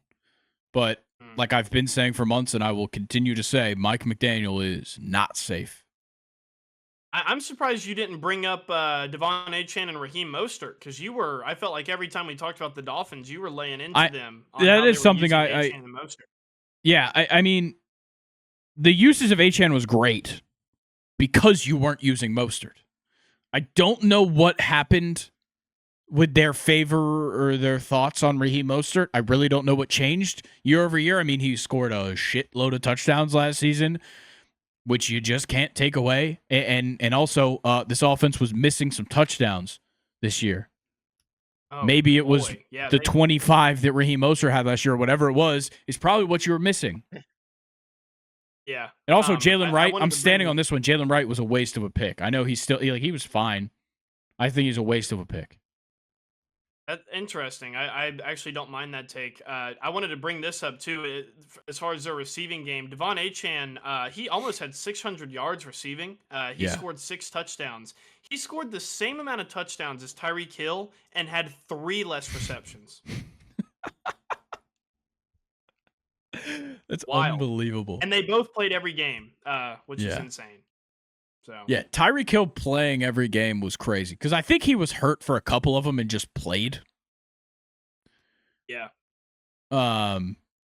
but like I've been saying for months, and I will continue to say, Mike McDaniel is not safe. I'm surprised you didn't bring up Devon Achane and Raheem Mostert, because I felt like every time we talked about the Dolphins, you were laying into them. That is something I yeah, I mean, the uses of Achane was great because you weren't using Mostert. I don't know what happened with their favor or their thoughts on Raheem Mostert. I really don't know what changed year over year. I mean, he scored a shitload of touchdowns last season, which you just can't take away. And also, this offense was missing some touchdowns this year. Oh, maybe it was yeah, the 25 that Raheem Mostert had last year, or whatever it was, is probably what you were missing. Yeah. And also, Jalen Wright, I'm standing on this one. Jalen Wright was a waste of a pick. I know he's still, he was fine. I think he's a waste of a pick. That's interesting. I actually don't mind that take. I wanted to bring this up too, as far as their receiving game. Devon Achane, he almost had 600 yards receiving. He scored 6 touchdowns. He scored the same amount of touchdowns as Tyreek Hill and had 3 less receptions. That's wild. Unbelievable. And they both played every game, which is insane. So yeah, Tyreek Hill playing every game was crazy because I think he was hurt for a couple of them and just played. Yeah.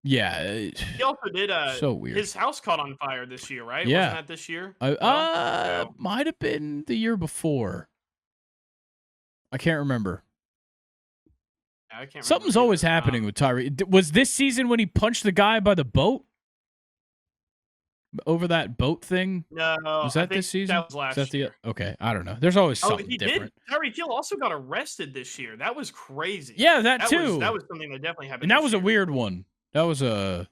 Yeah. He also did. So weird. His house caught on fire this year, right? Yeah. Wasn't that this year? Might have been the year before. I can't remember. I can't. Something's always happening with Tyreek. Was this season when he punched the guy by the boat? Over that boat thing? No. Was that this season? That was last year. Okay, I don't know. There's always something he different. Did. Tyreek Hill also got arrested this year. That was crazy. Yeah, that too. That was something that definitely happened. And that was a weird one. That was an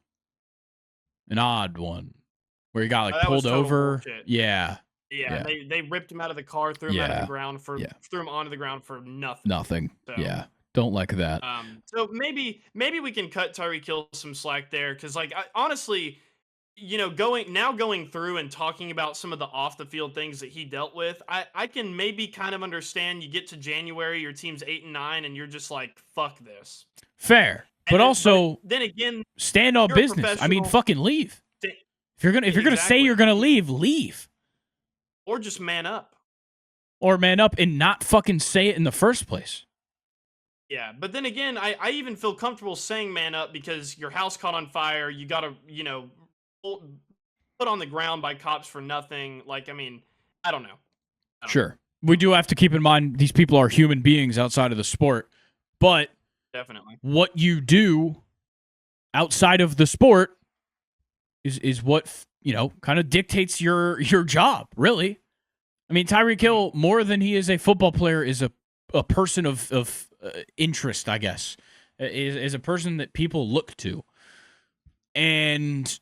odd one where he got pulled over. Yeah. Yeah. They ripped him out of the car, threw him out of the ground threw him onto the ground for nothing. Nothing. So, yeah. Don't like that. So maybe we can cut Tyreek Hill some slack there, because honestly, going through and talking about some of the off the field things that he dealt with, I can maybe kind of understand. You get to January, your team's 8-9, and you're just like, fuck this. Fair. But also, then again, stand on business. I mean, fucking leave. If you're gonna say you're gonna leave, leave. Or just man up. Or man up and not fucking say it in the first place. Yeah, but then again, I even feel comfortable saying man up because your house caught on fire. You got to, put on the ground by cops for nothing. I mean, I don't know. Sure. We do have to keep in mind these people are human beings outside of the sport. But definitely what you do outside of the sport is what, kind of dictates your job, really. I mean, Tyreek Hill, more than he is a football player, is a person of interest, I guess, is a person that people look to. And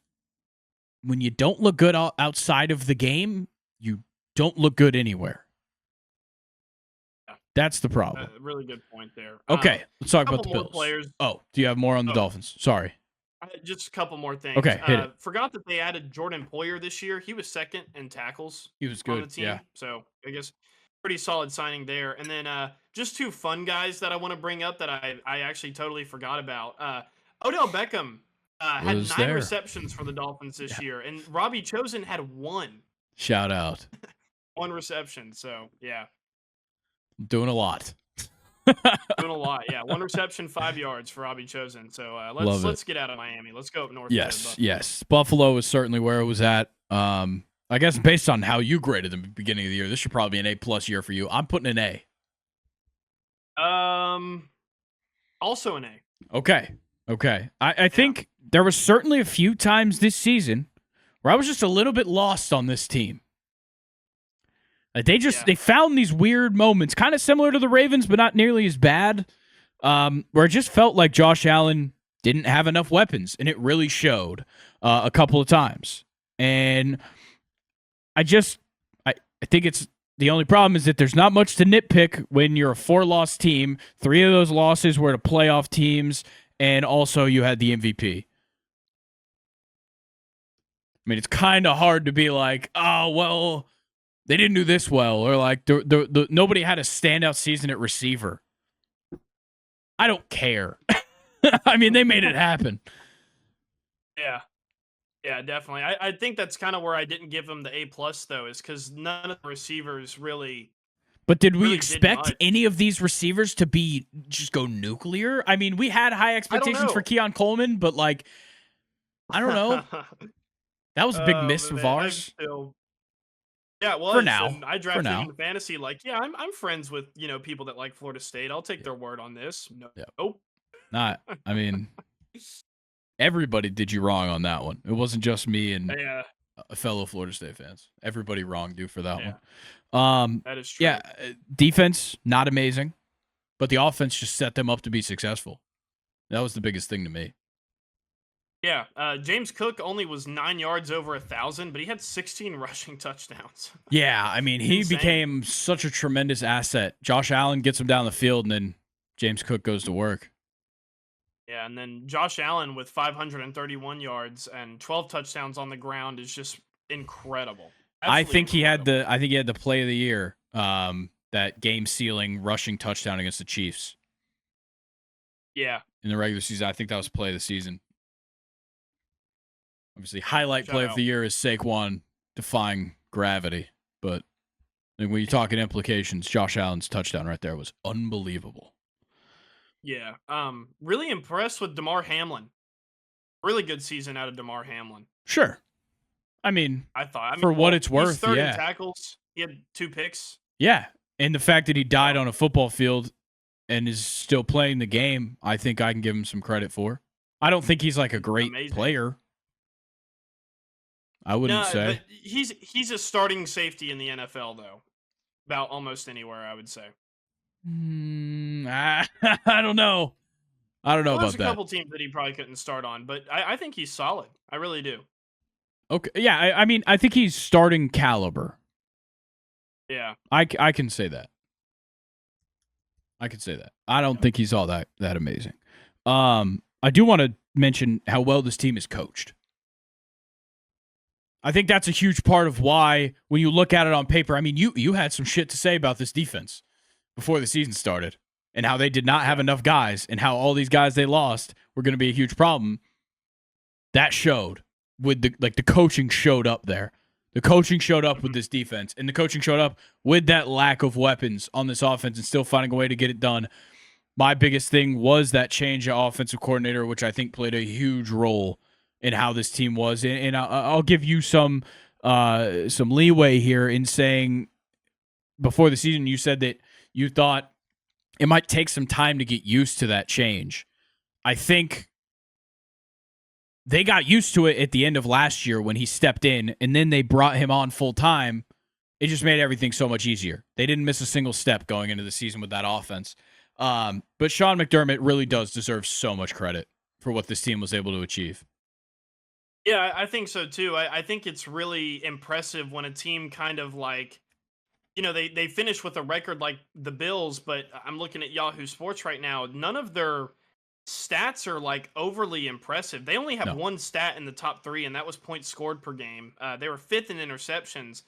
when you don't look good outside of the game, you don't look good anywhere. Yeah. That's the problem. Really good point there. Okay, let's talk about the Bills. Players. Oh, do you have more on the Dolphins? Sorry. Just a couple more things. Okay, hit it. Forgot that they added Jordan Poyer this year. He was second in tackles. He was good on the team. Yeah. So I guess pretty solid signing there. And then just 2 fun guys that I want to bring up that I actually totally forgot about. Odell Beckham had 9 receptions for the Dolphins this year, and Robbie Chosen had 1. Shout out. 1 reception. So yeah, doing a lot. Doing a lot. Yeah, 1 reception, 5 yards for Robbie Chosen. So let's get out of Miami. Let's go up north. Yes. Buffalo is certainly where it was at. I guess based on how you graded them at the beginning of the year, this should probably be an A+ year for you. I'm putting an A. Also an A. Okay. I think there was certainly a few times this season where I was just a little bit lost on this team. They found these weird moments, kind of similar to the Ravens, but not nearly as bad, where it just felt like Josh Allen didn't have enough weapons, and it really showed a couple of times. And I think it's the only problem is that there's not much to nitpick when you're a 4-loss team. 3 of those losses were to playoff teams, and also you had the MVP. I mean, it's kind of hard to be like, oh, well, they didn't do this well, or like nobody had a standout season at receiver. I don't care. I mean, they made it happen. Yeah. Yeah, definitely. I think that's kind of where I didn't give them the A+ though, is because none of the receivers really. But did we really expect any of these receivers to be just go nuclear? I mean, we had high expectations for Keon Coleman, but like, I don't know. That was a big miss of ours. Yeah, well, for now, I drafted him in fantasy. Like, yeah, I'm friends with people that like Florida State. I'll take their word on this. No, nope. Not. I mean, everybody did you wrong on that one. It wasn't just me and fellow Florida State fans. Everybody wronged you for that one. That is true. Yeah, defense not amazing, but the offense just set them up to be successful. That was the biggest thing to me. Yeah, James Cook only was 9 yards over 1,000, but he had 16 rushing touchdowns. Yeah, I mean, he became such a tremendous asset. Josh Allen gets him down the field, and then James Cook goes to work. Yeah, and then Josh Allen with 531 yards and 12 touchdowns on the ground is just incredible. I think he had the play of the year, that game-sealing rushing touchdown against the Chiefs. Yeah. In the regular season, I think that was play of the season. Obviously, highlight play of the year is Saquon defying gravity. But when you're talking implications, Josh Allen's touchdown right there was unbelievable. Yeah. Really impressed with DeMar Hamlin. Really good season out of DeMar Hamlin. Sure. I mean, for what it's worth, he's third in tackles. He had 2 picks. Yeah. And the fact that he died on a football field and is still playing the game, I think I can give him some credit for. I don't think he's like a great player. I wouldn't say. But he's a starting safety in the NFL, though. About almost anywhere, I would say. I don't know. I don't know about that. There's a couple teams that he probably couldn't start on, but I think he's solid. I really do. Okay. Yeah, I mean, I think he's starting caliber. Yeah. I can say that. I can say that. I don't think he's all that amazing. I do want to mention how well this team is coached. I think that's a huge part of why, when you look at it on paper, I mean, you had some shit to say about this defense before the season started and how they did not have enough guys and how all these guys they lost were going to be a huge problem. That showed with the coaching showed up there. The coaching showed up with this defense, and the coaching showed up with that lack of weapons on this offense and still finding a way to get it done. My biggest thing was that change of offensive coordinator, which I think played a huge role in how this team was. And I'll give you some leeway here in saying before the season you said that you thought it might take some time to get used to that change. I think they got used to it at the end of last year when he stepped in, and then they brought him on full time. It just made everything so much easier. They didn't miss a single step going into the season with that offense. But Sean McDermott really does deserve so much credit for what this team was able to achieve. Yeah, I think so too. I think it's really impressive when a team kind of like, they finish with a record like the Bills, but I'm looking at Yahoo Sports right now. None of their stats are like overly impressive. They only have one stat in the top 3, and that was points scored per game. They were 5th in interceptions.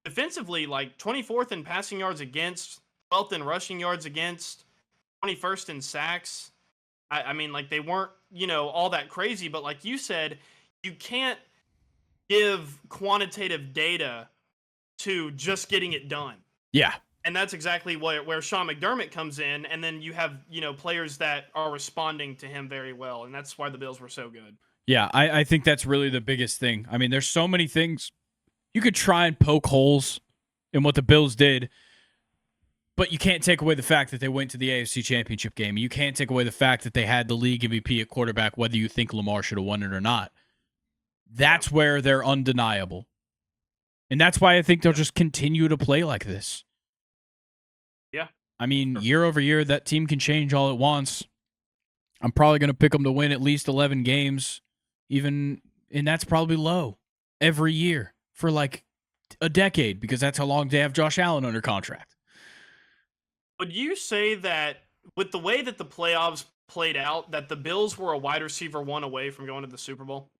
Defensively, like 24th in passing yards against, 12th in rushing yards against, 21st in sacks. I mean, like they weren't, all that crazy, but like you said, you can't give quantitative data to just getting it done. Yeah. And that's exactly where Sean McDermott comes in, and then you have, players that are responding to him very well, and that's why the Bills were so good. Yeah, I think that's really the biggest thing. I mean, there's so many things. You could try and poke holes in what the Bills did, but you can't take away the fact that they went to the AFC Championship game. You can't take away the fact that they had the league MVP at quarterback, whether you think Lamar should have won it or not. That's where they're undeniable. And that's why I think they'll just continue to play like this. Yeah. I mean, year over year, that team can change all it wants. I'm probably going to pick them to win at least 11 games, and that's probably low every year for like a decade because that's how long they have Josh Allen under contract. Would you say that with the way that the playoffs played out, that the Bills were a wide receiver one away from going to the Super Bowl?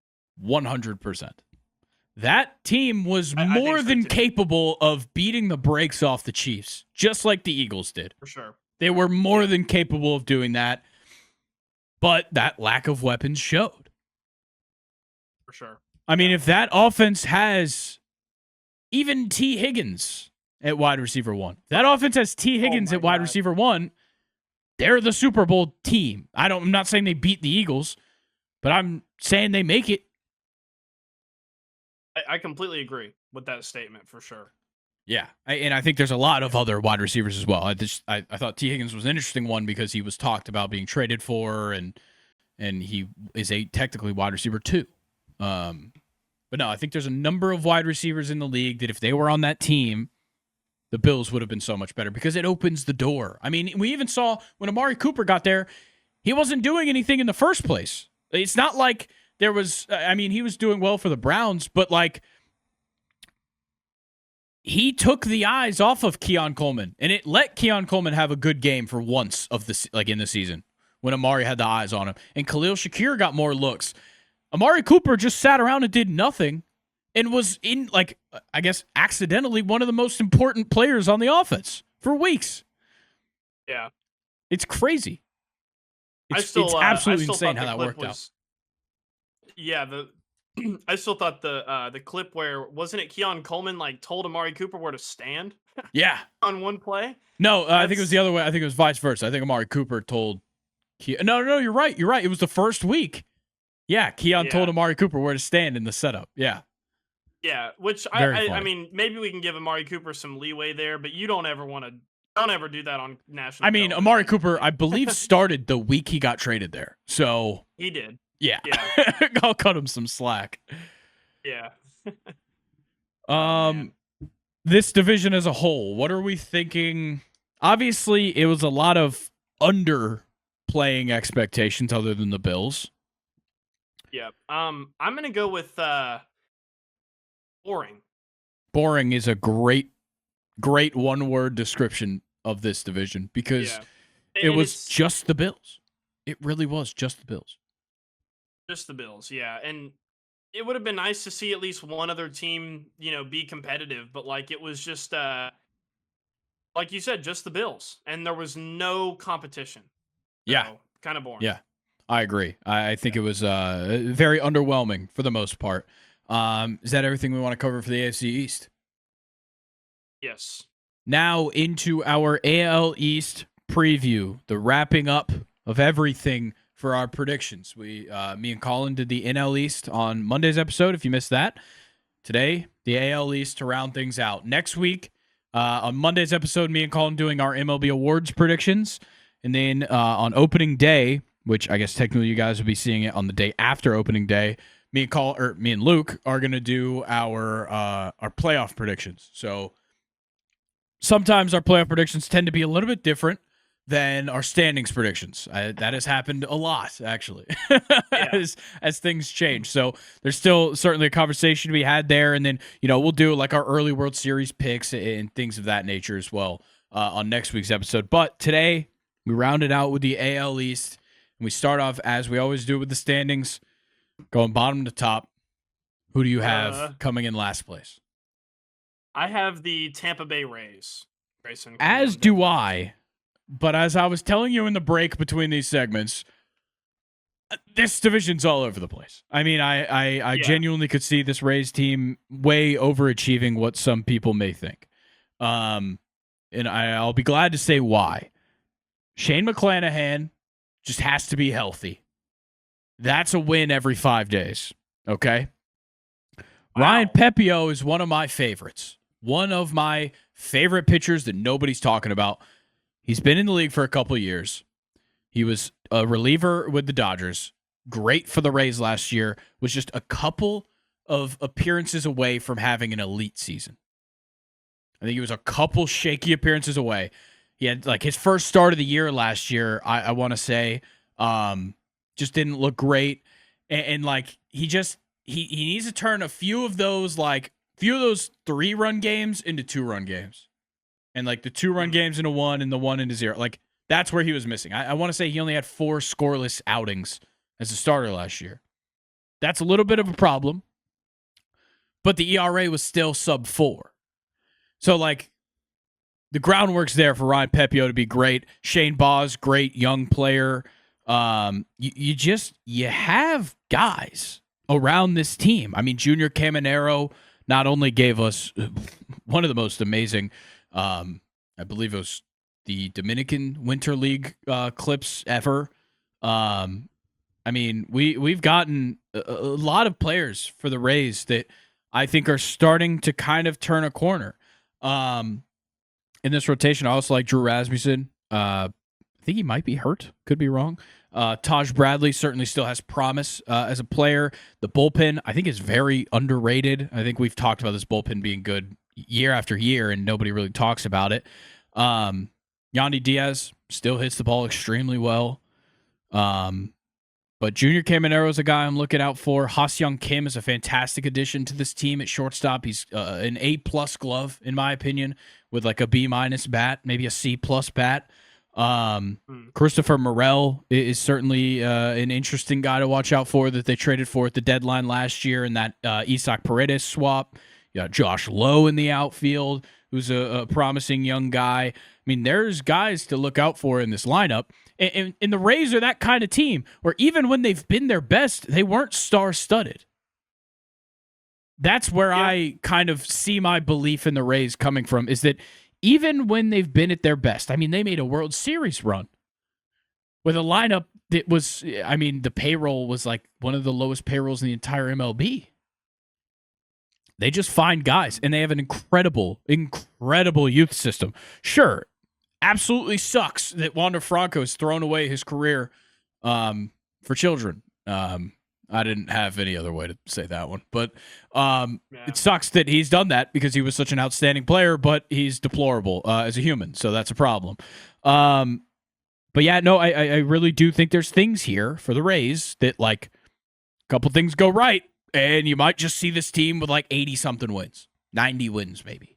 100%. That team was I more think so than too. capable of beating the brakes off the Chiefs, just like the Eagles did. For sure. They were more than capable of doing that, but that lack of weapons showed. For sure. I mean, if that offense has even T. Higgins at wide receiver one, that offense has T. Higgins at wide receiver one, they're the Super Bowl team. I'm not saying they beat the Eagles, but I'm saying they make it. I completely agree with that statement for sure. Yeah, and I think there's a lot of other wide receivers as well. I thought T. Higgins was an interesting one because he was talked about being traded for, and he is a technically wide receiver too. But no, I think there's a number of wide receivers in the league that if they were on that team, the Bills would have been so much better because it opens the door. I mean, we even saw when Amari Cooper got there, he wasn't doing anything in the first place. It's not like there was, I mean, he was doing well for the Browns, but like he took the eyes off of Keon Coleman, and it let Keon Coleman have a good game for once of the in the season when Amari had the eyes on him, and Khalil Shakir got more looks. Amari Cooper just sat around and did nothing, and was in like I guess accidentally one of the most important players on the offense for weeks. Yeah, it's crazy. It's absolutely insane how that worked out. Yeah, I still thought the clip where wasn't it Keon Coleman like told Amari Cooper where to stand? Yeah, on one play. No, I think it was the other way. I think it was vice versa. I think Amari Cooper told. No, you're right. You're right. It was the first week. Yeah, Keon told Amari Cooper where to stand in the setup. Yeah. Yeah, which I mean, maybe we can give Amari Cooper some leeway there, but you don't ever do that on national. I mean, Amari Cooper, I believe, started the week he got traded there. So he did. Yeah. I'll cut him some slack. Yeah. This division as a whole, what are we thinking? Obviously, it was a lot of underplaying expectations other than the Bills. Yeah. I'm going to go with boring. Boring is a great one-word description of this division because it was just the Bills. It really was just the Bills. Just the Bills, yeah. And it would have been nice to see at least one other team, be competitive, but like it was just like you said, just the Bills. And there was no competition. Yeah. Kind of boring. Yeah. I agree. I think it was very underwhelming for the most part. Is that everything we want to cover for the AFC East? Yes. Now into our AL East preview, the wrapping up of everything for our predictions. Me and Colin did the NL East on Monday's episode, if you missed that. Today, the AL East to round things out. Next week, on Monday's episode, me and Colin doing our MLB awards predictions. And then on opening day, which I guess technically you guys will be seeing it on the day after opening day, me and Luke are going to do our playoff predictions. So sometimes our playoff predictions tend to be a little bit different than our standings predictions. That has happened a lot, actually, as things change. So there's still certainly a conversation to be had there. And then, we'll do like our early World Series picks and things of that nature as well on next week's episode. But today, we round it out with the AL East. And we start off, as we always do with the standings, going bottom to top. Who do you have coming in last place? I have the Tampa Bay Rays. Grayson, as do I. But as I was telling you in the break between these segments, this division's all over the place. I mean, I genuinely could see this Rays team way overachieving what some people may think. And I'll be glad to say why. Shane McClanahan just has to be healthy. That's a win every 5 days, okay? Wow. Ryan Pepiot is one of my favorites. One of my favorite pitchers that nobody's talking about. He's been in the league for a couple of years. He was a reliever with the Dodgers. Great for the Rays last year. Was just a couple of appearances away from having an elite season. I think he was a couple shaky appearances away. He had like his first start of the year last year, I want to say, just didn't look great. And like he needs to turn a few of those 3-run games into 2-run games. And like the 2-run games into 1 and the 1 into 0. Like that's where he was missing. I want to say he only had 4 scoreless outings as a starter last year. That's a little bit of a problem. But the ERA was still sub 4. So like the groundwork's there for Ryan Pepio to be great. Shane Baz, great young player. You have guys around this team. I mean, Junior Caminero not only gave us one of the most amazing, I believe it was the Dominican Winter League clips ever. I mean, we've gotten a lot of players for the Rays that I think are starting to kind of turn a corner. In this rotation, I also like Drew Rasmussen. I think he might be hurt. Could be wrong. Taj Bradley certainly still has promise as a player. The bullpen, I think, is very underrated. I think we've talked about this bullpen being good year after year, and nobody really talks about it. Yandy Diaz still hits the ball extremely well. But Junior Caminero is a guy I'm looking out for. Ha-Seong Kim is a fantastic addition to this team at shortstop. He's an A+ glove, in my opinion, with like a B- bat, maybe a C+ bat. Christopher Morel is certainly an interesting guy to watch out for that they traded for at the deadline last year in that Isaac Paredes swap. You got Josh Lowe in the outfield, who's a promising young guy. I mean, there's guys to look out for in this lineup. And the Rays are that kind of team where even when they've been their best, they weren't star-studded. That's where I kind of see my belief in the Rays coming from, is that even when they've been at their best, I mean, they made a World Series run with a lineup that was, I mean, the payroll was like one of the lowest payrolls in the entire MLB. They just find guys, and they have an incredible youth system. Sure, absolutely sucks that Wander Franco has thrown away his career for children. I didn't have any other way to say that one, but it sucks that he's done that because he was such an outstanding player, but he's deplorable as a human, so that's a problem. But yeah, no, I really do think there's things here for the Rays that, like, a couple things go right, and you might just see this team with like 80-something wins, 90 wins maybe.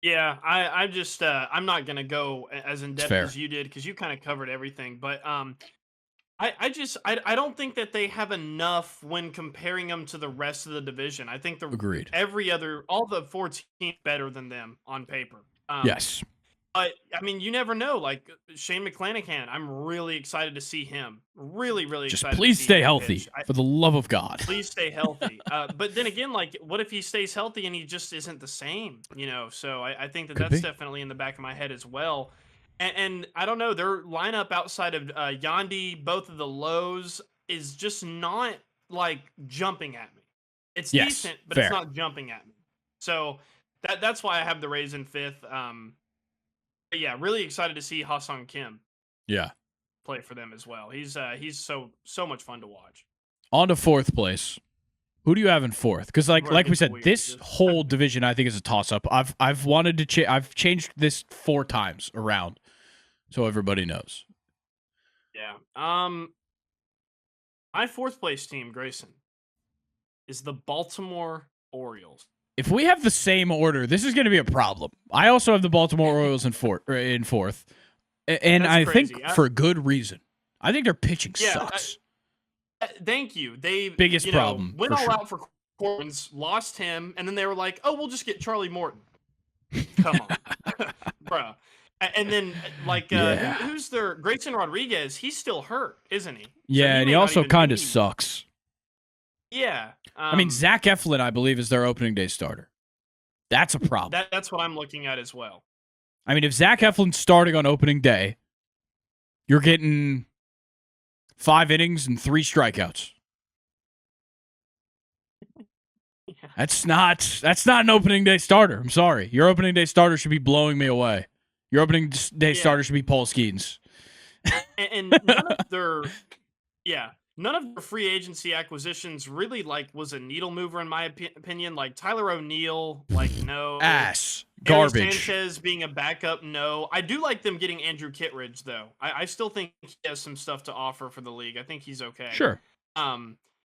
Yeah, I'm just I'm not gonna go as in depth as you did because you kind of covered everything. But I don't think that they have enough when comparing them to the rest of the division. I think Agreed. All the 4 teams better than them on paper. Yes. But I mean, you never know. Like Shane McClanahan, I'm really excited to see him. Really, really just excited. Please stay healthy, for the love of God. Please stay healthy. But then again, like, what if he stays healthy and he just isn't the same? You know, so I think that's definitely in the back of my head as well. And I don't know, their lineup outside of Yandy, both of the lows, is just not like jumping at me. It's decent, but it's not jumping at me. So that's why I have the Rays in 5th. But yeah, really excited to see Ha-Seong Kim. Play for them as well. He's so much fun to watch. On to 4th place. Who do you have in 4th? Because like we said, this whole division I think is a toss-up. I've wanted to I've changed this 4 times around, so everybody knows. Yeah. My 4th place team, Grayson, is the Baltimore Orioles. If we have the same order, this is going to be a problem. I also have the Baltimore Orioles in 4th, and I think for good reason. I think their pitching sucks. Thank you. They biggest problem went all out for Corbins, lost him, and then they were like, "Oh, we'll just get Charlie Morton." Come on, bro. And then who's their Grayson Rodriguez? He's still hurt, isn't he? Yeah, and he also kind of sucks. Yeah. I mean, Zach Eflin, I believe, is their opening day starter. That's a problem. That's what I'm looking at as well. I mean, if Zach Eflin's starting on opening day, you're getting 5 innings and 3 strikeouts. Yeah. That's not an opening day starter. I'm sorry. Your opening day starter should be blowing me away. Your opening day starter should be Paul Skeens. And none of their none of the free agency acquisitions really was a needle mover in my opinion. Like Tyler O'Neill, like no. Ass. Gary Garbage. Sanchez being a backup, no. I do like them getting Andrew Kittredge though. I still think he has some stuff to offer for the league. I think he's okay. Sure.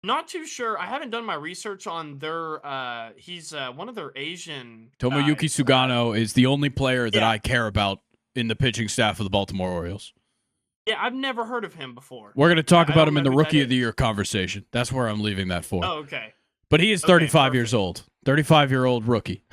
Not too sure. I haven't done my research on their. He's one of their Asian. Tomoyuki guys. Sugano is the only player that yeah. I care about in the pitching staff of the Baltimore Orioles. Yeah, I've never heard of him before. We're going to talk I about don't him in know the who that Rookie of the is. Year conversation. That's where I'm leaving that for. Oh, okay. But he is Okay, 35 years perfect. old. 35-year-old rookie.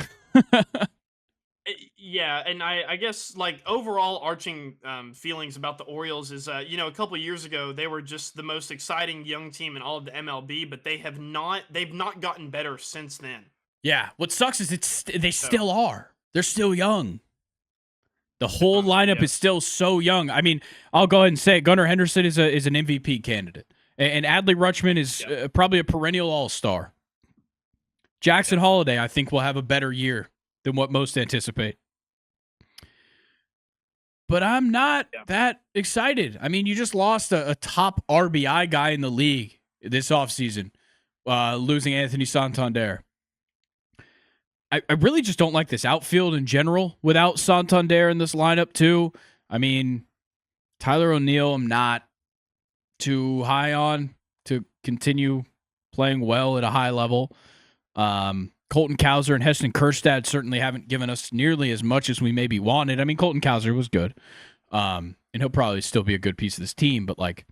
Yeah, and I guess like overall arching feelings about the Orioles is a couple years ago they were just the most exciting young team in all of the MLB, but they've not gotten better since then. Yeah. What sucks is they still are. They're still young. The whole lineup is still so young. I mean, I'll go ahead and say it. Gunnar Henderson is an MVP candidate, and Adley Rutschman is probably a perennial all-star. Jackson Holiday, I think, will have a better year than what most anticipate. But I'm not that excited. I mean, you just lost a top RBI guy in the league this offseason, losing Anthony Santander. I really just don't like this outfield in general without Santander in this lineup, too. I mean, Tyler O'Neill, I'm not too high on to continue playing well at a high level. Colton Cowser and Heston Kjerstad certainly haven't given us nearly as much as we maybe wanted. I mean, Colton Cowser was good, and he'll probably still be a good piece of this team. But, like,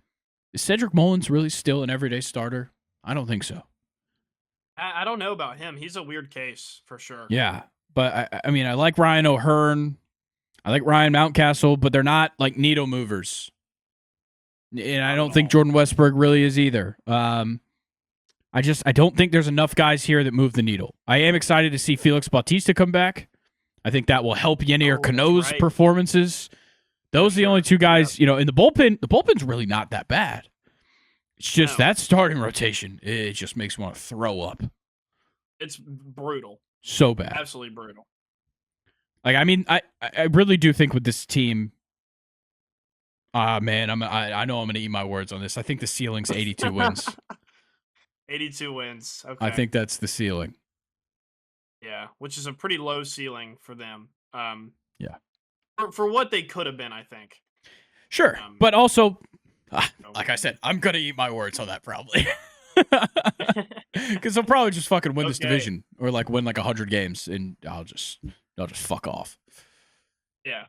is Cedric Mullins really still an everyday starter? I don't think so. I don't know about him. He's a weird case for sure. Yeah, but I mean, I like Ryan O'Hearn. I like Ryan Mountcastle, but they're not, like, needle movers. And I don't think Jordan Westberg really is either. I don't think there's enough guys here that move the needle. I am excited to see Felix Bautista come back. I think that will help Yennier Cano's performances. Those are the only two guys, in the bullpen. The bullpen's really not that bad. It's just that starting rotation. It just makes me want to throw up. It's brutal. So bad. Absolutely brutal. Like, I mean, I really do think with this team, man, I know I'm going to eat my words on this. I think the ceiling's 82 wins. 82 wins. Okay. I think that's the ceiling. Yeah, which is a pretty low ceiling for them. Yeah. For what they could have been, I think. Sure, but also, like I said, I'm gonna eat my words on that probably, because they'll probably just fucking win this division or like win like 100 games, and I'll just fuck off. Yeah.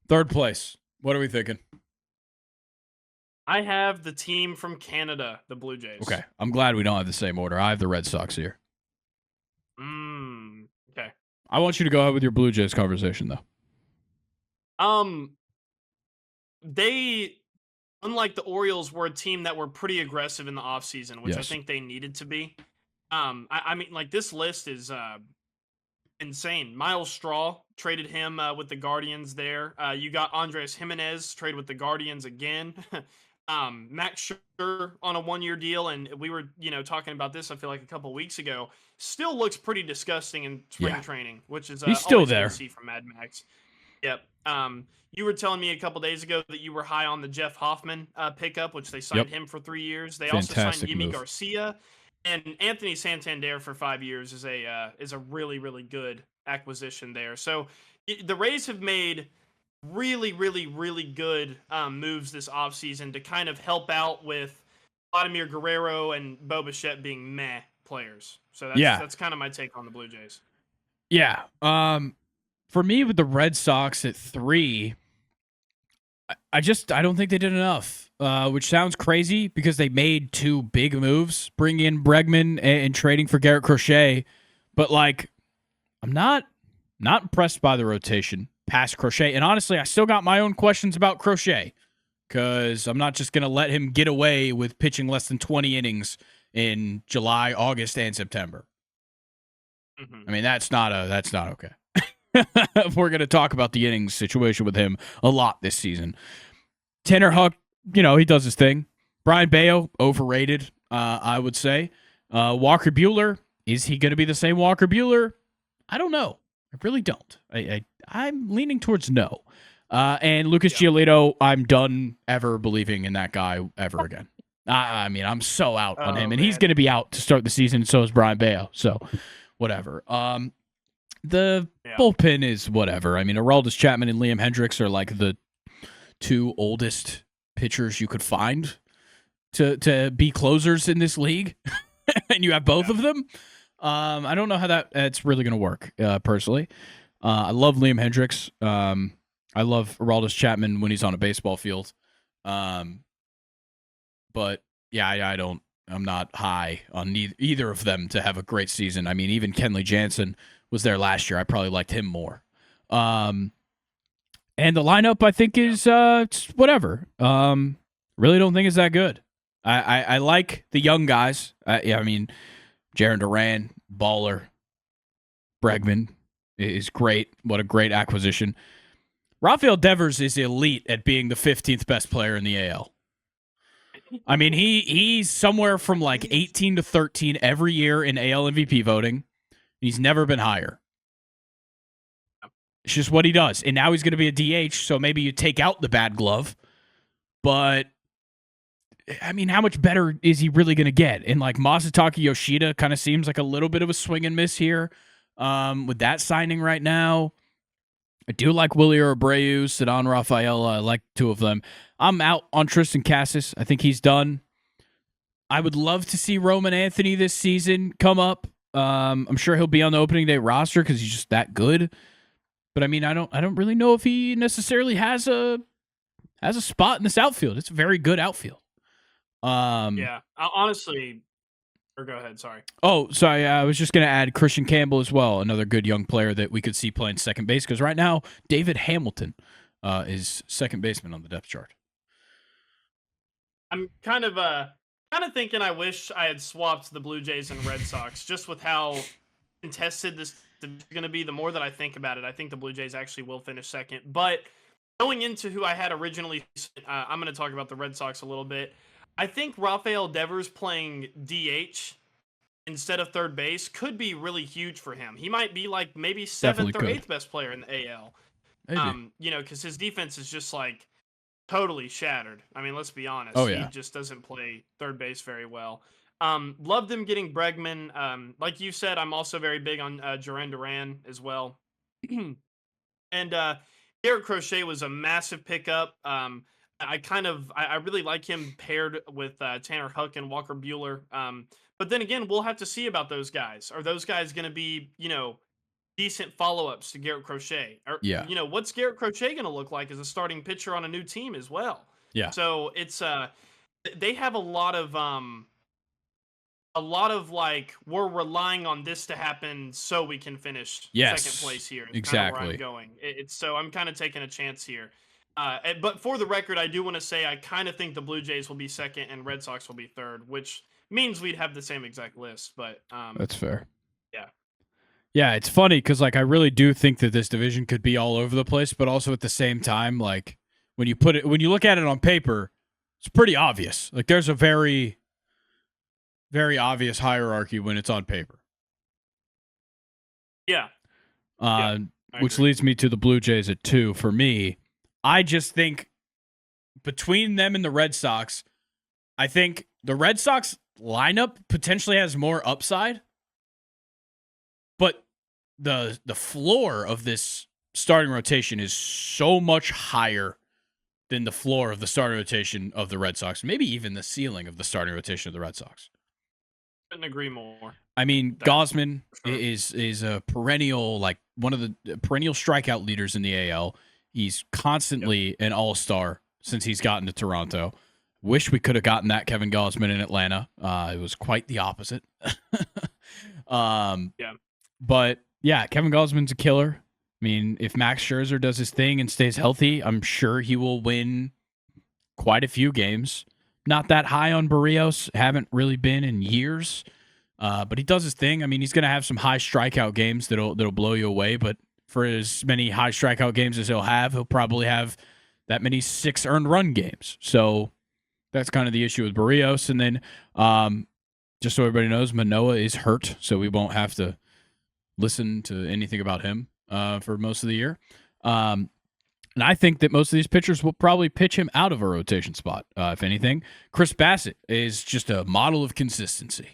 Third place. What are we thinking? I have the team from Canada, the Blue Jays. Okay, I'm glad we don't have the same order. I have the Red Sox here. Okay. I want you to go ahead with your Blue Jays conversation, though. They, unlike the Orioles, were a team that were pretty aggressive in the offseason, which I think they needed to be. I mean, like, this list is insane. Miles Straw, traded him with the Guardians there. You got Andres Jimenez, traded with the Guardians again. Max Scherzer on a one-year deal, and we were, talking about this, I feel like, a couple weeks ago. Still looks pretty disgusting in spring training, which is he's still there. To see from Mad Max. Yep. You were telling me a couple days ago that you were high on the Jeff Hoffman pickup, which they signed him for 3 years. They also signed Yimi Garcia and Anthony Santander for 5 years. Is a really, really good acquisition there. So the Rays have made really, really, really good moves this offseason to kind of help out with Vladimir Guerrero and Bo Bichette being meh players. So that's kind of my take on the Blue Jays. Yeah. For me, with the Red Sox at 3, I don't think they did enough, which sounds crazy because they made 2 big moves, bringing in Bregman and trading for Garrett Crochet. But, like, I'm not impressed by the rotation past Crochet. And honestly, I still got my own questions about Crochet because I'm not just going to let him get away with pitching less than 20 innings in July, August, and September. Mm-hmm. I mean, that's not okay. We're going to talk about the innings situation with him a lot this season. Tanner Huck, he does his thing. Brian Bayo, overrated, I would say. Walker Buehler, is he going to be the same Walker Buehler? I don't know. I really don't. I'm leaning towards no. And Lucas Giolito, I'm done ever believing in that guy ever again. I mean, I'm so out on him, and he's going to be out to start the season. And so is Brian Bayo. So, whatever. The bullpen is whatever. I mean, Aroldis Chapman and Liam Hendricks are like the two oldest pitchers you could find to be closers in this league, and you have both of them. I don't know how that's really going to work. Personally, I love Liam Hendricks. I love Aroldis Chapman when he's on a baseball field. But yeah, I'm not high on either of them to have a great season. I mean, even Kenley Jansen was there last year. I probably liked him more. And the lineup, I think, is it's whatever. Really don't think it's that good. I like the young guys. I mean, Jaron Duran, baller. Bregman is great. What a great acquisition. Rafael Devers is elite at being the 15th best player in the AL. I mean, he's somewhere from like 18 to 13 every year in AL MVP voting. He's never been higher. It's just what he does. And now he's going to be a DH, so maybe you take out the bad glove. But, I mean, how much better is he really going to get? And, like, Masataka Yoshida kind of seems like a little bit of a swing and miss here with that signing right now. I do like Willie Abreu, Ceddanne Rafaela. I like two of them. I'm out on Tristan Cassis. I think he's done. I would love to see Roman Anthony this season come up. I'm sure he'll be on the opening day roster because he's just that good. But I mean, I don't really know if he necessarily has a spot in this outfield. It's a very good outfield. Honestly. Or go ahead, sorry. Oh, sorry. I was just going to add Christian Campbell as well, another good young player that we could see playing second base, because right now David Hamilton is second baseman on the depth chart. I'm kind of thinking I wish I had swapped the Blue Jays and Red Sox, just with how contested this is going to be. The more that I think about it, I think the Blue Jays actually will finish second. But going into who I had originally, I'm going to talk about the Red Sox a little bit. I think Rafael Devers playing DH instead of third base could be really huge for him. He might be like maybe seventh or eighth best player in the AL. Because his defense is just like totally shattered. I mean, let's be honest. Oh, yeah. He just doesn't play third base very well. Love them getting Bregman. Like you said, I'm also very big on Jaron Duran as well. And Garrett Crochet was a massive pickup. I really like him paired with Tanner Huck and Walker Buehler. But then again, we'll have to see about those guys. Are those guys going to be, decent follow-ups to Garrett Crochet? Or, what's Garrett Crochet going to look like as a starting pitcher on a new team as well? Yeah. So it's they have a lot of like, we're relying on this to happen so we can finish second place here. Exactly. Where I'm going. So I'm kind of taking a chance here. But for the record, I do want to say I kind of think the Blue Jays will be second and Red Sox will be third, which means we'd have the same exact list. But that's fair. Yeah. Yeah, it's funny because like I really do think that this division could be all over the place, but also at the same time, like when you look at it on paper, it's pretty obvious. Like there's a very, very obvious hierarchy when it's on paper. Yeah. Which leads me to the Blue Jays at 2 for me. I just think between them and the Red Sox, I think the Red Sox lineup potentially has more upside, but the floor of this starting rotation is so much higher than the floor of the starting rotation of the Red Sox, maybe even the ceiling of the starting rotation of the Red Sox. Couldn't agree more. I mean, Gausman is a perennial, like one of the perennial strikeout leaders in the AL. He's constantly an all-star since he's gotten to Toronto. Wish we could have gotten that Kevin Gausman in Atlanta. It was quite the opposite. But, yeah, Kevin Gausman's a killer. I mean, if Max Scherzer does his thing and stays healthy, I'm sure he will win quite a few games. Not that high on Barrios. Haven't really been in years. But he does his thing. I mean, he's going to have some high strikeout games that'll blow you away, but for as many high strikeout games as he'll probably have that many 6 earned run games. So that's kind of the issue with Barrios. And then just so everybody knows, Manoah is hurt, so we won't have to listen to anything about him for most of the year. And I think that most of these pitchers will probably pitch him out of a rotation spot. If anything, Chris Bassett is just a model of consistency.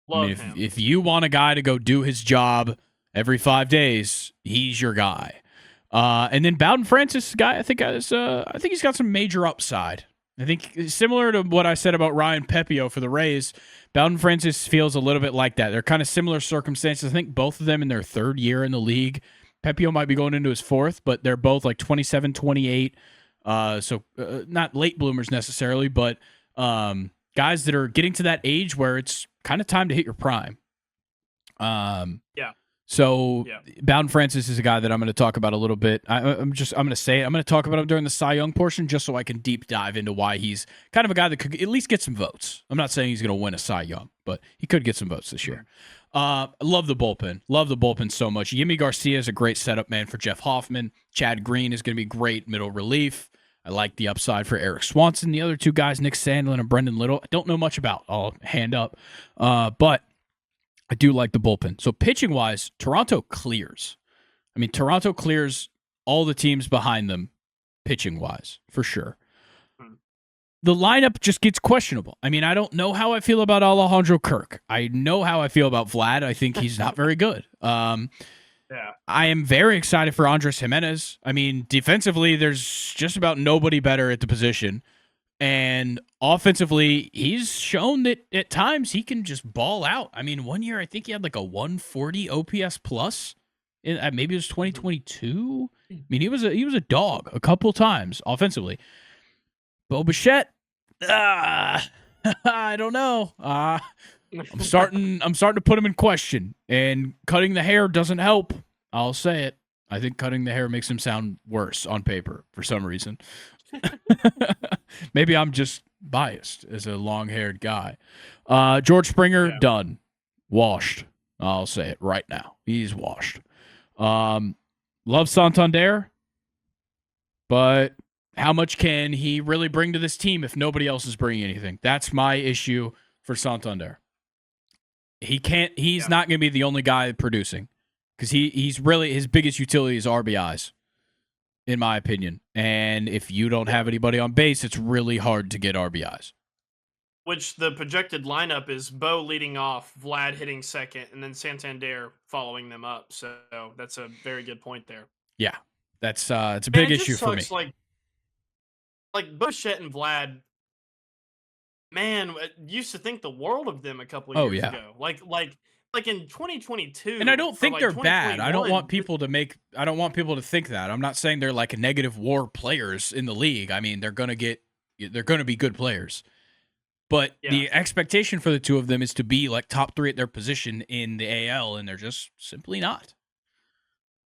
Love him. him. If you want a guy to go do his job every 5 days, he's your guy. And then Bowden Francis, guy, I think he's got some major upside. I think similar to what I said about Ryan Pepio for the Rays, Bowden Francis feels a little bit like that. They're kind of similar circumstances. I think both of them in their 3rd year in the league. Pepio might be going into his 4th, but they're both like 27, 28. So not late bloomers necessarily, but guys that are getting to that age where it's kind of time to hit your prime. So Bowden Francis is a guy that I'm going to talk about a little bit. I'm going to say it. I'm going to talk about him during the Cy Young portion just so I can deep dive into why he's kind of a guy that could at least get some votes. I'm not saying he's going to win a Cy Young, but he could get some votes this year. Love the bullpen. Love the bullpen so much. Yimi Garcia is a great setup man for Jeff Hoffman. Chad Green is going to be great middle relief. I like the upside for Eric Swanson. The other 2 guys, Nick Sandlin and Brendan Little, I don't know much about. I'll hand up. But I do like the bullpen. So pitching-wise, Toronto clears. I mean, Toronto clears all the teams behind them pitching-wise, for sure. The lineup just gets questionable. I mean, I don't know how I feel about Alejandro Kirk. I know how I feel about Vlad. I think he's not very good. I am very excited for Andres Jimenez. I mean, defensively, there's just about nobody better at the position. And offensively, he's shown that at times he can just ball out. I mean, one year I think he had like a 140 OPS plus. Maybe it was 2022. I mean, he was a dog a couple times offensively. Bo Bichette, I don't know. I'm starting to put him in question, and cutting the hair doesn't help. I'll say it. I think cutting the hair makes him sound worse on paper for some reason. Maybe I'm just biased as a long-haired guy. George Springer, done. Washed. I'll say it right now. He's washed. Love Santander, but how much can he really bring to this team if nobody else is bringing anything? That's my issue for Santander. He's not going to be the only guy producing because he's really, his biggest utility is RBIs, in my opinion. And if you don't have anybody on base, it's really hard to get RBIs. Which the projected lineup is Bo leading off, Vlad hitting second, and then Santander following them up. So that's a very good point there. Yeah, that's it's a big issue for me. Like Bichette and Vlad, man, used to think the world of them a couple of years ago. Like in 2022. And I don't think they're bad. I don't want people to think that. I'm not saying they're like a negative WAR players in the league. I mean, they're going to be good players. But the expectation for the two of them is to be like top 3 at their position in the AL, and they're just simply not.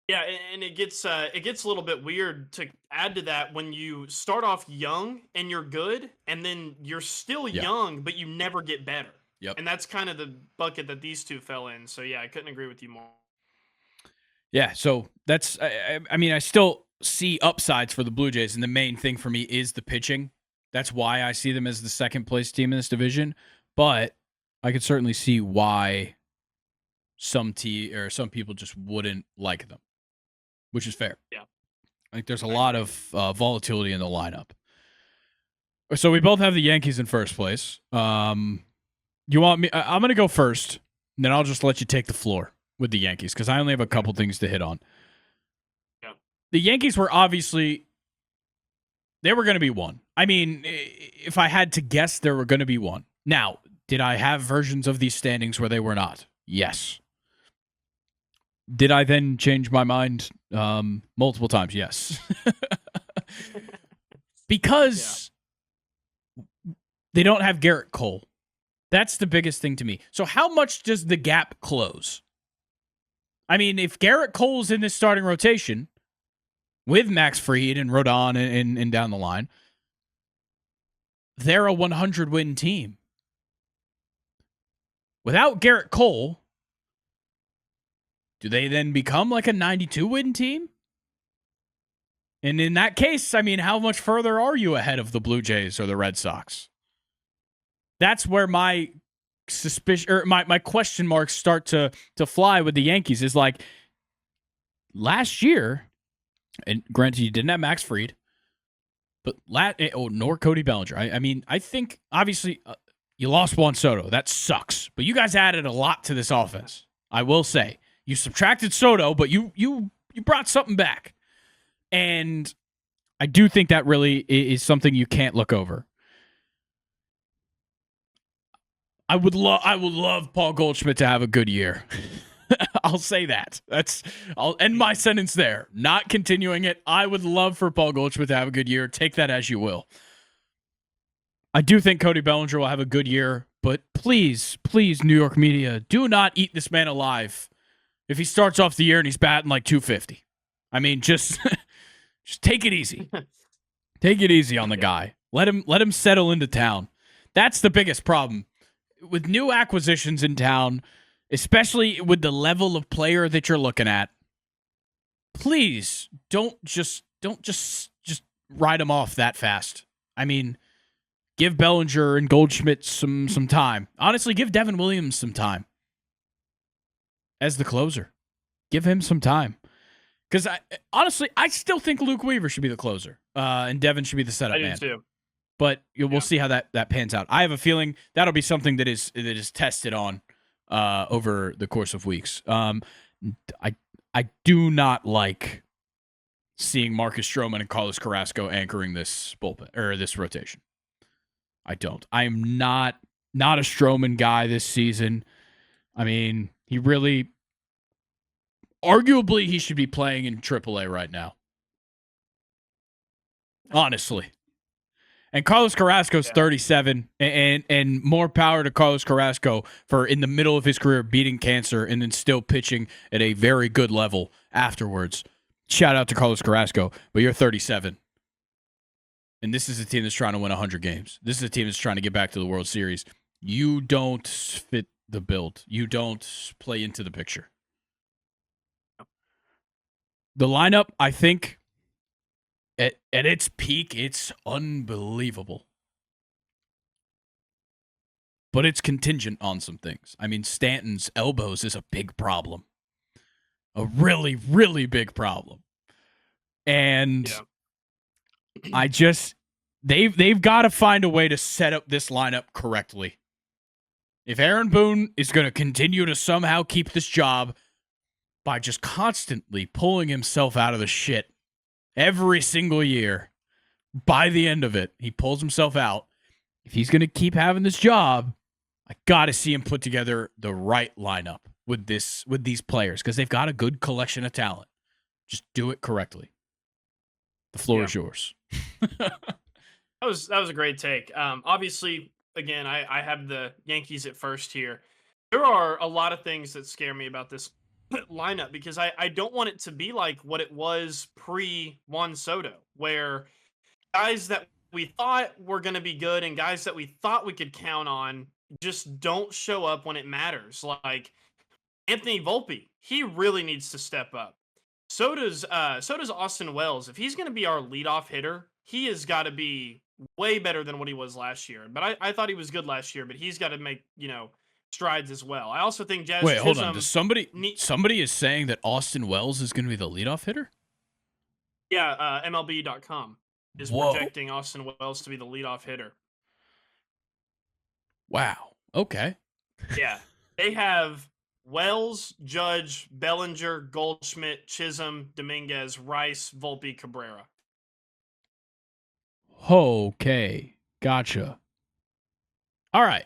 Yeah, and it gets a little bit weird to add to that when you start off young and you're good, and then you're still young, but you never get better. Yep. And that's kind of the bucket that these two fell in. So, yeah, I couldn't agree with you more. Yeah, so that's I mean, I still see upsides for the Blue Jays, and the main thing for me is the pitching. That's why I see them as the second-place team in this division. But I could certainly see why some people just wouldn't like them, which is fair. Yeah. I think there's a lot of volatility in the lineup. So we both have the Yankees in first place. You want me? I'm going to go first, and then I'll just let you take the floor with the Yankees because I only have a couple things to hit on. Yeah. The Yankees were obviously, they were going to be one. I mean, if I had to guess, they were going to be one. Now, did I have versions of these standings where they were not? Yes. Did I then change my mind multiple times? Yes. Because they don't have Garrett Cole. That's the biggest thing to me. So how much does the gap close? I mean, if Garrett Cole's in this starting rotation with Max Fried and Rodon and down the line, they're a 100-win team. Without Garrett Cole, do they then become like a 92-win team? And in that case, I mean, how much further are you ahead of the Blue Jays or the Red Sox? That's where my suspicion or my question marks start to fly with the Yankees is like last year, And granted, you didn't have Max Fried, but nor Cody Bellinger. I mean, I think obviously you lost Juan Soto. That sucks. But you guys added a lot to this offense. I will say you subtracted Soto, but you brought something back, and I do think that really is something you can't look over. I would love Paul Goldschmidt to have a good year. I'll say that. I'll end my sentence there. Not continuing it. I would love for Paul Goldschmidt to have a good year. Take that as you will. I do think Cody Bellinger will have a good year, but please, New York media, do not eat this man alive if he starts off the year and he's batting like 250. I mean, just take it easy. Take it easy on the guy. Let him settle into town. That's the biggest problem. With new acquisitions in town, especially with the level of player that you're looking at, please don't just ride him off that fast. I mean, give Bellinger and Goldschmidt some time. Honestly, give Devin Williams some time as the closer. Give him some time. Because I still think Luke Weaver should be the closer, and Devin should be the setup man. I do too. But we'll see how that pans out. I have a feeling that'll be something that is tested on over the course of weeks. I do not like seeing Marcus Stroman and Carlos Carrasco anchoring this bullpen or this rotation. I don't. I am not a Stroman guy this season. I mean, he really, arguably, he should be playing in AAA right now. Honestly. And Carlos Carrasco's 37, and more power to Carlos Carrasco for in the middle of his career beating cancer and then still pitching at a very good level afterwards. Shout out to Carlos Carrasco, but you're 37. And this is a team that's trying to win 100 games. This is a team that's trying to get back to the World Series. You don't fit the build. You don't play into the picture. The lineup, I think, at its peak, it's unbelievable. But it's contingent on some things. I mean, Stanton's elbows is a big problem. A really, really big problem. And I just, they've got to find a way to set up this lineup correctly. If Aaron Boone is going to continue to somehow keep this job by just constantly pulling himself out of the shit every single year, by the end of it, he pulls himself out. If he's going to keep having this job, I got to see him put together the right lineup with these players because they've got a good collection of talent. Just do it correctly. The floor is yours. That was a great take. Obviously, again, I have the Yankees at first here. There are a lot of things that scare me about this lineup because I don't want it to be like what it was pre-Juan Soto, where guys that we thought were going to be good and guys that we thought we could count on just don't show up when it matters. Like Anthony Volpe, he really needs to step up. So does Austin Wells. If he's going to be our leadoff hitter, he has got to be way better than what he was last year. But I thought he was good last year, but he's got to make, strides as well. I also think Jazz Wait, hold Chisholm on. Does somebody is saying that Austin Wells is going to be the leadoff hitter? Yeah, MLB.com is projecting Austin Wells to be the leadoff hitter. Wow. Okay. Yeah. They have Wells, Judge, Bellinger, Goldschmidt, Chisholm, Dominguez, Rice, Volpe, Cabrera. Okay. Gotcha. All right.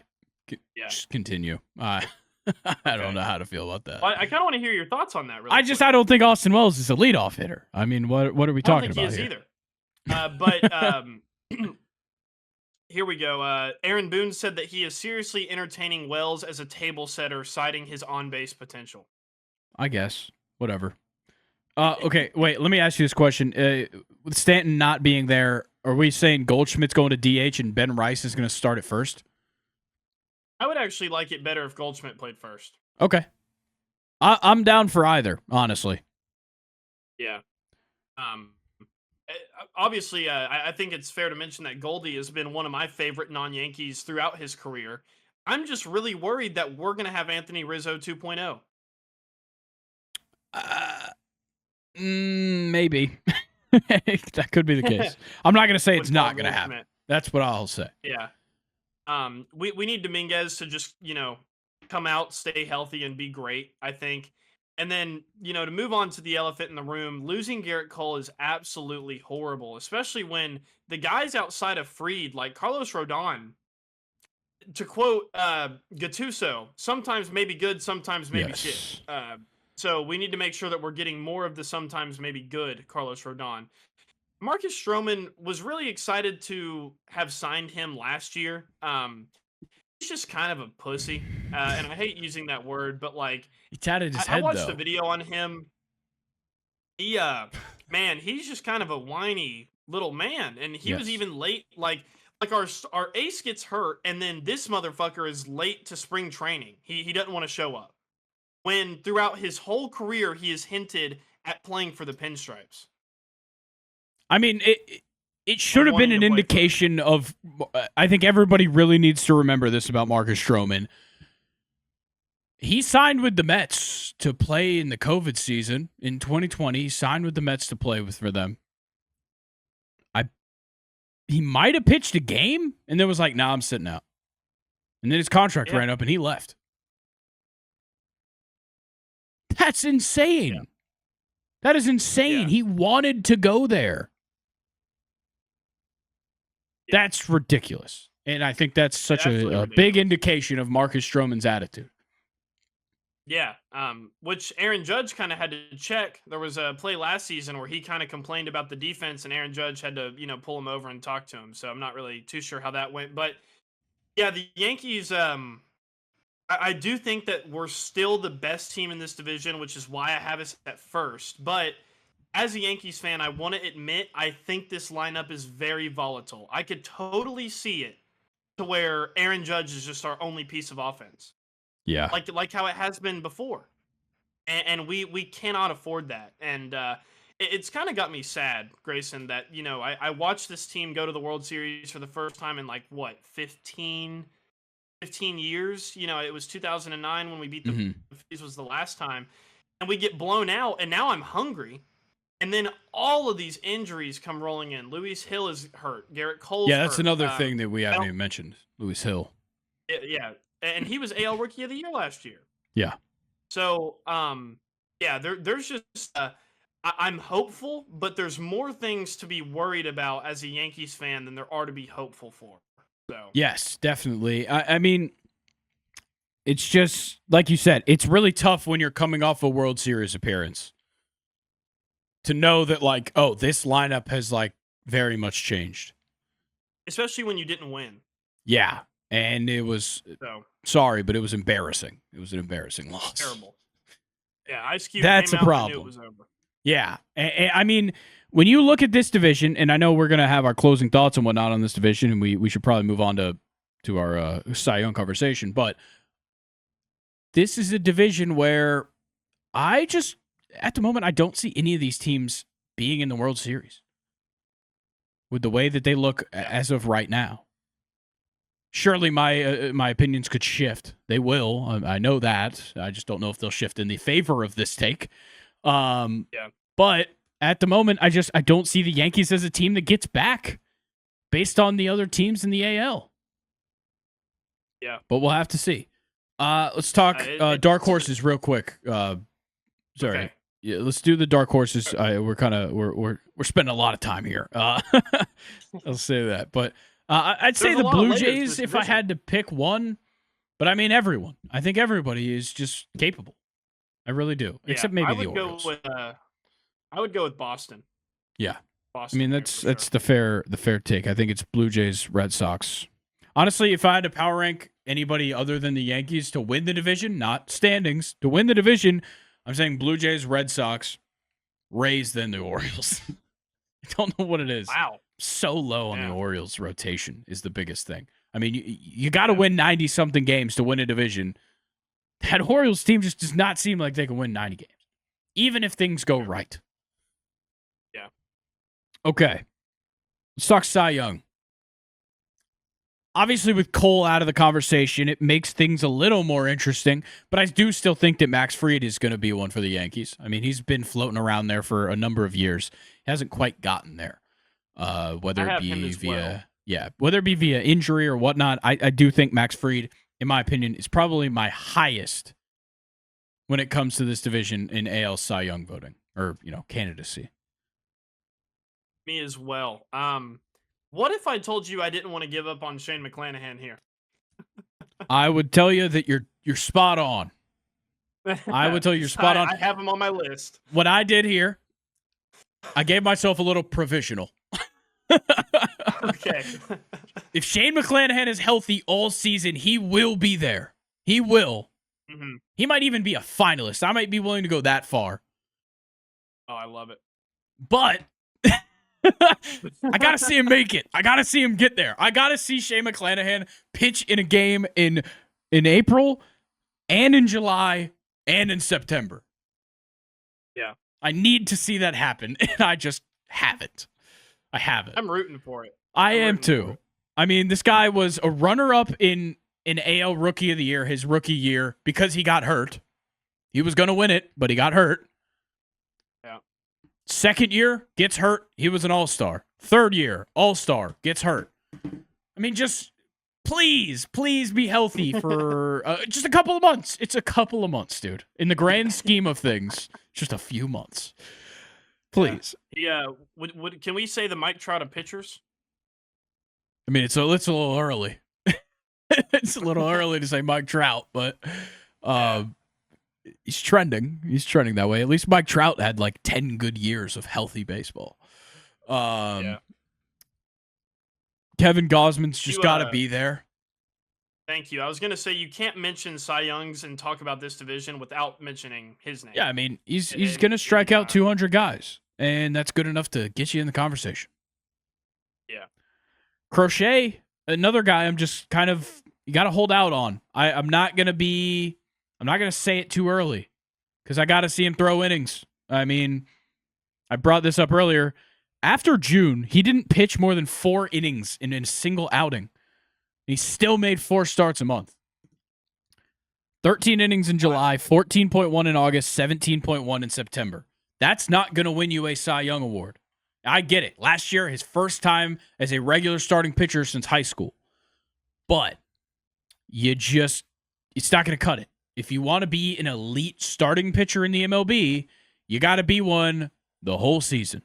Just continue. I don't know how to feel about that. Well, I kind of want to hear your thoughts on that. Really I don't think Austin Wells is a leadoff hitter. I mean, what are we talking about here? I don't think he is either. But here we go. Aaron Boone said that he is seriously entertaining Wells as a table setter, citing his on-base potential. I guess. Whatever. Okay, wait. Let me ask you this question. With Stanton not being there, are we saying Goldschmidt's going to DH and Ben Rice is going to start at first? I would actually like it better if Goldschmidt played first. Okay. I'm down for either, honestly. Yeah. Obviously, I think it's fair to mention that Goldie has been one of my favorite non-Yankees throughout his career. I'm just really worried that we're going to have Anthony Rizzo 2.0. Maybe. That could be the case. I'm not going to say it's When not Paul going to happen. Goldschmidt. That's what I'll say. Yeah. We need Dominguez to just, come out, stay healthy, and be great, I think. And then, to move on to the elephant in the room, losing Garrett Cole is absolutely horrible, especially when the guys outside of Freed, like Carlos Rodon, to quote Gattuso, sometimes maybe good, sometimes maybe shit. Yes. So we need to make sure that we're getting more of the sometimes maybe good Carlos Rodon. Marcus Stroman was really excited to have signed him last year. He's just kind of a pussy, and I hate using that word, but like He tatted his I head, watched though. a video on him. He man, he's just kind of a whiny little man, and he was Yes. even late. Like our ace gets hurt, and then this motherfucker is late to spring training. He doesn't want to show up when throughout his whole career he has hinted at playing for the Pinstripes. I mean, it should have been wanting an to play for indication of. I think everybody really needs to remember this about Marcus Stroman. He signed with the Mets to play in the COVID season in 2020. He signed with the Mets to play for them. He might have pitched a game and then was like, "Nah, I'm sitting out." And then his contract ran up and he left. That's insane. Yeah. That is insane. Yeah. He wanted to go there. Yeah. That's ridiculous. And I think that's such Absolutely a big ridiculous. indication of Marcus Stroman's attitude. Yeah, which Aaron Judge kind of had to check. There was a play last season where he kind of complained about the defense, and Aaron Judge had to, pull him over and talk to him. So I'm not really too sure how that went. But yeah, the Yankees, I do think that we're still the best team in this division, which is why I have us at first. But as a Yankees fan, I want to admit I think this lineup is very volatile. I could totally see it to where Aaron Judge is just our only piece of offense. Yeah. Like how it has been before, and we cannot afford that. And it's kind of got me sad, Grayson, that I watched this team go to the World Series for the first time in like what 15 years. It was 2009 when we beat the Phillies was the last time, and we get blown out. And now I'm hungry. And then all of these injuries come rolling in. Luis Hill is hurt. Garrett Cole's hurt. Yeah, that's another thing that we haven't even mentioned. Luis Hill. Yeah. And he was AL Rookie of the Year last year. Yeah. So, there's just I'm hopeful, but there's more things to be worried about as a Yankees fan than there are to be hopeful for. So Yes, definitely. I mean, it's just like you said. It's really tough when you're coming off a World Series appearance to know that, like, oh, this lineup has like very much changed. especially when you didn't win. Yeah, and it was. So Sorry, but it was embarrassing. It was an embarrassing loss. terrible. Yeah, Ice Cube. That's came a out and problem. knew it was over. Yeah. I mean, when you look at this division, and I know we're going to have our closing thoughts and whatnot on this division, and we should probably move on to our Cy Young conversation, but this is a division where I just, at the moment, I don't see any of these teams being in the World Series with the way that they look as of right now. Surely my opinions could shift. They will. I know that. I just don't know if they'll shift in the favor of this take. But at the moment, I don't see the Yankees as a team that gets back based on the other teams in the AL. Yeah. But we'll have to see. Let's talk dark horses real quick. Sorry. Okay. Yeah, let's do the dark horses. We're spending a lot of time here. I'll say that. But I'd say There's a the lot of Blue layers to Jays this if I division. had to pick one. But I mean everyone. I think everybody is just capable. I really do. Yeah, Except maybe I the would Orioles. I would go with Boston. Yeah. Boston. I mean that's the fair take. I think it's Blue Jays, Red Sox. Honestly, if I had to power rank anybody other than the Yankees to win the division, not standings, to win the division, I'm saying Blue Jays, Red Sox, Rays, then the Orioles. I don't know what it is. Wow. So low on the Orioles rotation is the biggest thing. I mean, you got to win 90-something games to win a division. That Orioles team just does not seem like they can win 90 games, even if things go right. Yeah. Okay. Let's talk Cy Young. Obviously, with Cole out of the conversation, it makes things a little more interesting. But I do still think that Max Fried is going to be one for the Yankees. I mean, he's been floating around there for a number of years. He hasn't quite gotten there. Whether it be via injury or whatnot, I do think Max Fried, in my opinion, is probably my highest when it comes to this division in AL Cy Young voting or candidacy. Me as well. What if I told you I didn't want to give up on Shane McClanahan here? I would tell you that you're spot on. I would tell you you're spot on. I have him on my list. What I did here, I gave myself a little provisional. Okay. If Shane McClanahan is healthy all season, he will be there. He will. Mm-hmm. He might even be a finalist. I might be willing to go that far. Oh, I love it. But I got to see him make it. I got to see him get there. I got to see Shane McClanahan pitch in a game in April and in July and in September. Yeah. I need to see that happen, and I just haven't. I haven't. I'm rooting for it. I am too. I mean, this guy was a runner-up in AL Rookie of the Year, his rookie year, because he got hurt. He was going to win it, but he got hurt. Yeah. Second year, gets hurt. He was an all-star. Third year, all-star, gets hurt. I mean, just please be healthy for just a couple of months. It's a couple of months, dude. In the grand scheme of things, just a few months. Please. Yeah. Can we say the Mike Trout of pitchers? I mean, it's a little early. It's a little early to say Mike Trout, but he's trending. He's trending that way. At least Mike Trout had like 10 good years of healthy baseball. Kevin Gausman's just got to be there. Thank you. I was going to say you can't mention Cy Young's and talk about this division without mentioning his name. Yeah, I mean, he's going to strike out 200 guys, and that's good enough to get you in the conversation. Yeah. Crochet, another guy I'm just kind of, you got to hold out on. I'm not going to say it too early because I got to see him throw innings. I mean, I brought this up earlier. After June, he didn't pitch more than 4 innings in a single outing. He still made 4 starts a month. 13 innings in July, 14.1 in August, 17.1 in September. That's not going to win you a Cy Young award. I get it. Last year, his first time as a regular starting pitcher since high school. But it's not going to cut it. If you want to be an elite starting pitcher in the MLB, you got to be one the whole season.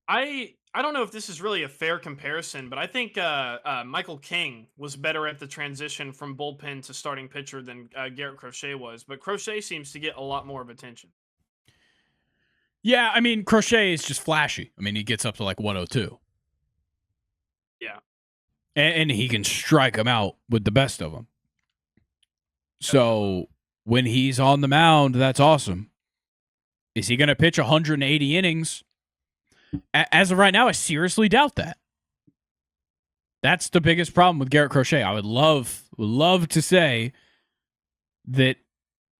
I don't know if this is really a fair comparison, but I think Michael King was better at the transition from bullpen to starting pitcher than Garrett Crochet was. But Crochet seems to get a lot more of attention. Yeah, I mean, Crochet is just flashy. I mean, he gets up to like 102. Yeah. And he can strike them out with the best of them. So when he's on the mound, that's awesome. Is he going to pitch 180 innings? As of right now, I seriously doubt that. That's the biggest problem with Garrett Crochet. I would love to say that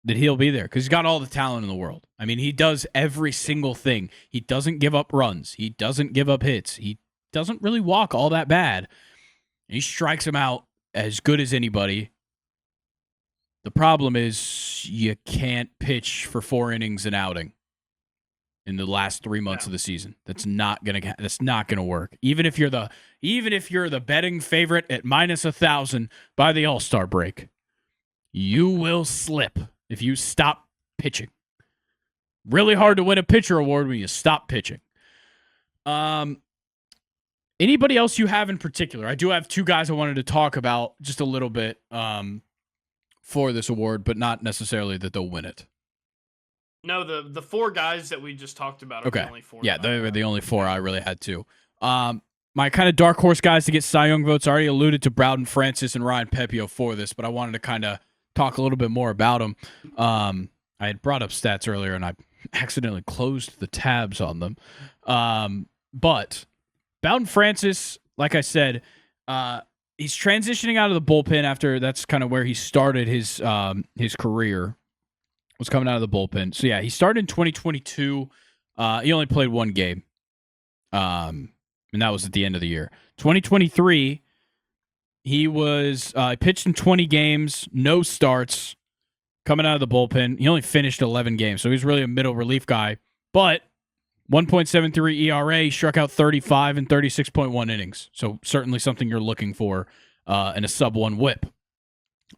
he'll be there because he's got all the talent in the world. I mean, he does every single thing. He doesn't give up runs. He doesn't give up hits. He doesn't really walk all that bad. He strikes him out as good as anybody. The problem is you can't pitch for 4 innings an outing in the last 3 months of the season. That's not gonna work. Even if you're the betting favorite at -1,000 by the All-Star break, you will slip if you stop pitching. Really hard to win a pitcher award when you stop pitching. Anybody else you have in particular? I do have 2 guys I wanted to talk about just a little bit for this award, but not necessarily that they'll win it. No, the 4 guys that we just talked about are the only 4. Yeah, they were the only 4 I really had to. My kind of dark horse guys to get Cy Young votes, I already alluded to Bowden Francis and Ryan Pepio for this, but I wanted to kind of talk a little bit more about them. I had brought up stats earlier, and I accidentally closed the tabs on them. But Bowden Francis, like I said, he's transitioning out of the bullpen after that's kind of where he started his career. Was coming out of the bullpen. So, yeah, he started in 2022. He only played 1 game, and that was at the end of the year. 2023, He was pitched in 20 games, no starts, coming out of the bullpen. He only finished 11 games, so he's really a middle relief guy. But 1.73 ERA, struck out 35 and 36.1 innings. So certainly something you're looking for in a sub-1 whip.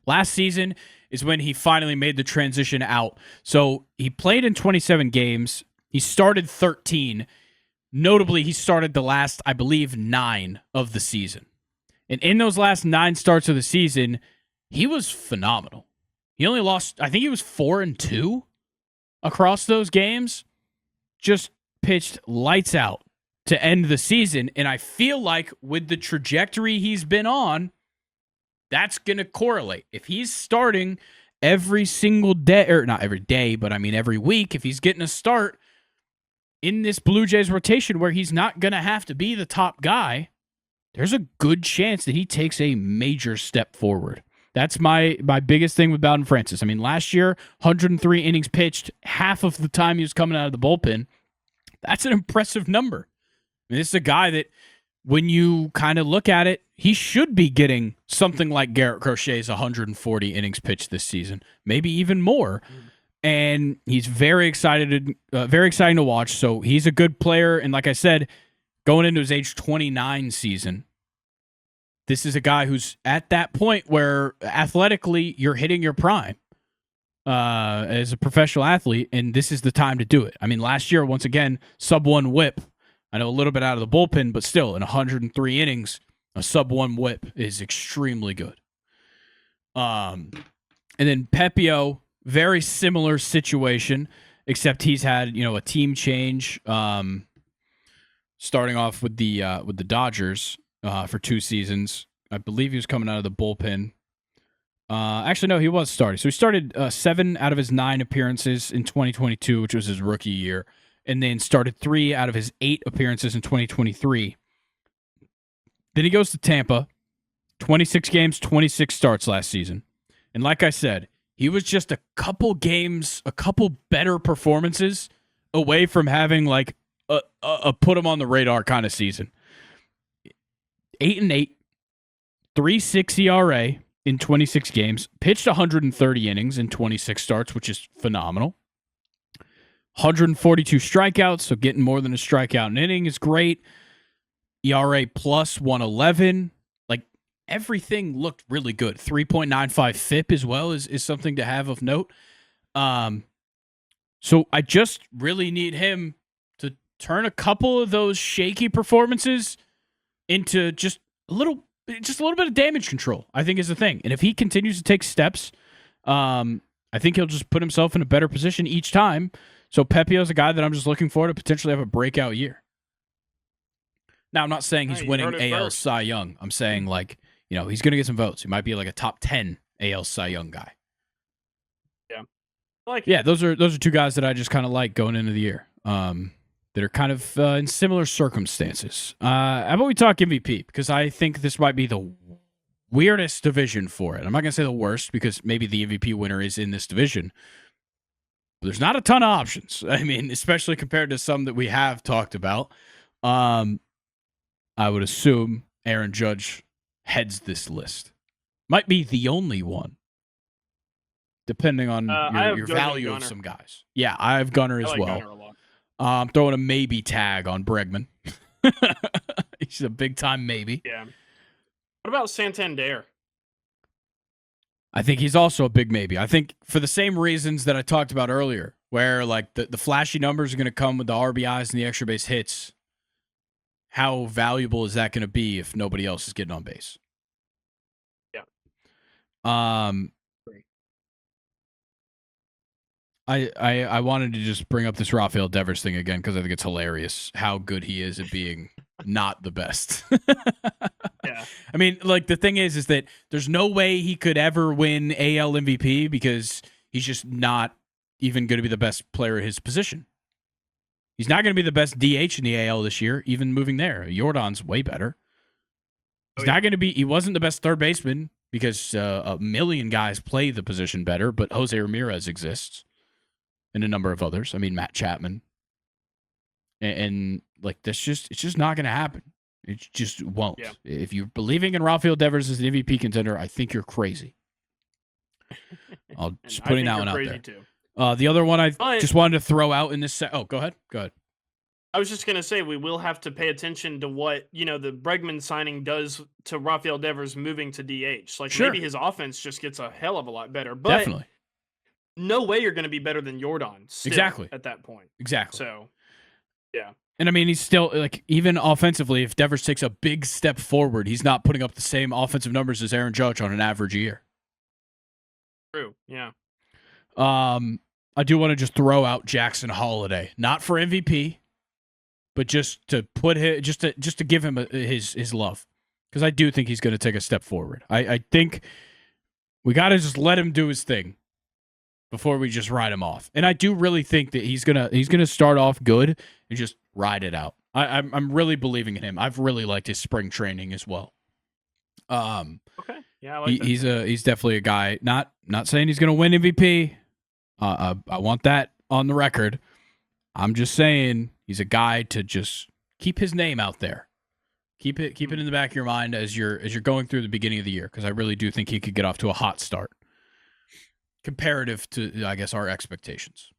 Last season is when he finally made the transition out. So he played in 27 games. He started 13. Notably, he started the last, I believe, 9 of the season. And in those last 9 starts of the season, he was phenomenal. He only lost, I think he was 4-2 across those games. Just pitched lights out to end the season. And I feel like with the trajectory he's been on, that's going to correlate. If he's starting every single day, or not every day, but I mean every week, if he's getting a start in this Blue Jays rotation where he's not going to have to be the top guy, there's a good chance that he takes a major step forward. That's my biggest thing with Bowden Francis. I mean, last year, 103 innings pitched, half of the time he was coming out of the bullpen. That's an impressive number. I mean, this is a guy that, when you kind of look at it, he should be getting something like Garrett Crochet's 140 innings pitched this season, maybe even more. And he's very exciting to watch. So he's a good player. And like I said, going into his age 29 season, this is a guy who's at that point where athletically you're hitting your prime as a professional athlete, and this is the time to do it. I mean, last year, once again, sub-1 whip. I know a little bit out of the bullpen, but still, in 103 innings, a sub-1 whip is extremely good. And then Pepio, very similar situation, except he's had a team change. Starting off with the Dodgers for 2 seasons, I believe he was coming out of the bullpen. Actually, no, he was starting. So he started 7 out of his 9 appearances in 2022, which was his rookie year. And then started 3 out of his 8 appearances in 2023. Then he goes to Tampa, 26 games, 26 starts last season. And like I said, he was just a couple games, a couple better performances away from having like a put him on the radar kind of season. 8-8, 3.6 ERA in 26 games, pitched 130 innings in 26 starts, which is phenomenal. 142 strikeouts, so getting more than a strikeout an inning is great. ERA plus 111. Like, everything looked really good. 3.95 FIP as well is something to have of note. So I just really need him to turn a couple of those shaky performances into just a little bit of damage control, I think, is the thing. And if he continues to take steps, I think he'll just put himself in a better position each time. So Pepio's a guy that I'm just looking for to potentially have a breakout year. Now, I'm not saying he's winning AL Cy Young. I'm saying, like, he's going to get some votes. He might be like a top 10 AL Cy Young guy. Yeah. Those are 2 guys that I just kind of like going into the year. That are kind of in similar circumstances. How about we talk MVP? Because I think this might be the weirdest division for it. I'm not going to say the worst, because maybe the MVP winner is in this division. But there's not a ton of options. I mean, especially compared to some that we have talked about. I would assume Aaron Judge heads this list. Might be the only one, depending on your value of some guys. Yeah, I have Gunnar as well. Gunnar a lot. I'm throwing a maybe tag on Bregman. He's a big-time maybe. Yeah. What about Santander? I think he's also a big maybe. I think for the same reasons that I talked about earlier, where like the flashy numbers are going to come with the RBIs and the extra base hits. How valuable is that going to be if nobody else is getting on base? Yeah. I wanted to just bring up this Rafael Devers thing again because I think it's hilarious how good he is at being not the best. Yeah. I mean, like, the thing is that there's no way he could ever win AL MVP because he's just not even going to be the best player at his position. He's not going to be the best DH in the AL this year, even moving there. Jordan's way better. He's not going to be. He wasn't the best third baseman because a million guys play the position better, but Jose Ramirez exists and a number of others. I mean, Matt Chapman. And like, it's just not going to happen. It just won't. Yeah. If you're believing in Rafael Devers as an MVP contender, I think you're crazy. I'll just putting that one out there. Too. The other one I But just wanted to throw out in this go ahead. Go ahead. I was just going to say we will have to pay attention to what, the Bregman signing does to Rafael Devers moving to DH. Like, maybe his offense just gets a hell of a lot better. But Definitely. No way you're going to be better than Jordan exactly at that point. Exactly. So, yeah. And I mean, he's still, like, even offensively, if Devers takes a big step forward, he's not putting up the same offensive numbers as Aaron Judge on an average year. True, yeah. I do want to just throw out Jackson Holiday, not for MVP, but just to put him, just to give him his love, because I do think he's going to take a step forward. I think we got to just let him do his thing before we just ride him off. And I do really think that he's gonna start off good and just ride it out. I'm really believing in him. I've really liked his spring training as well. Okay, yeah, I like that. He's definitely a guy. Not saying he's gonna win MVP. I want that on the record. I'm just saying he's a guy to just keep his name out there. Keep it in the back of your mind as you're going through the beginning of the year, because I really do think he could get off to a hot start comparative to, I guess, our expectations.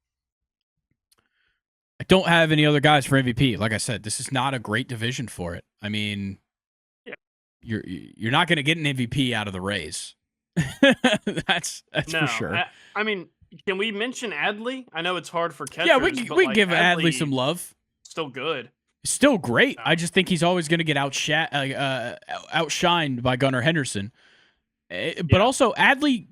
I don't have any other guys for MVP. Like I said, this is not a great division for it. I mean, you're not going to get an MVP out of the Rays. that's for sure. I mean, can we mention Adley? I know it's hard for catchers. Yeah, we give Adley some love. Still good. Still great. I just think he's always going to get outshined by Gunnar Henderson. But also, Adley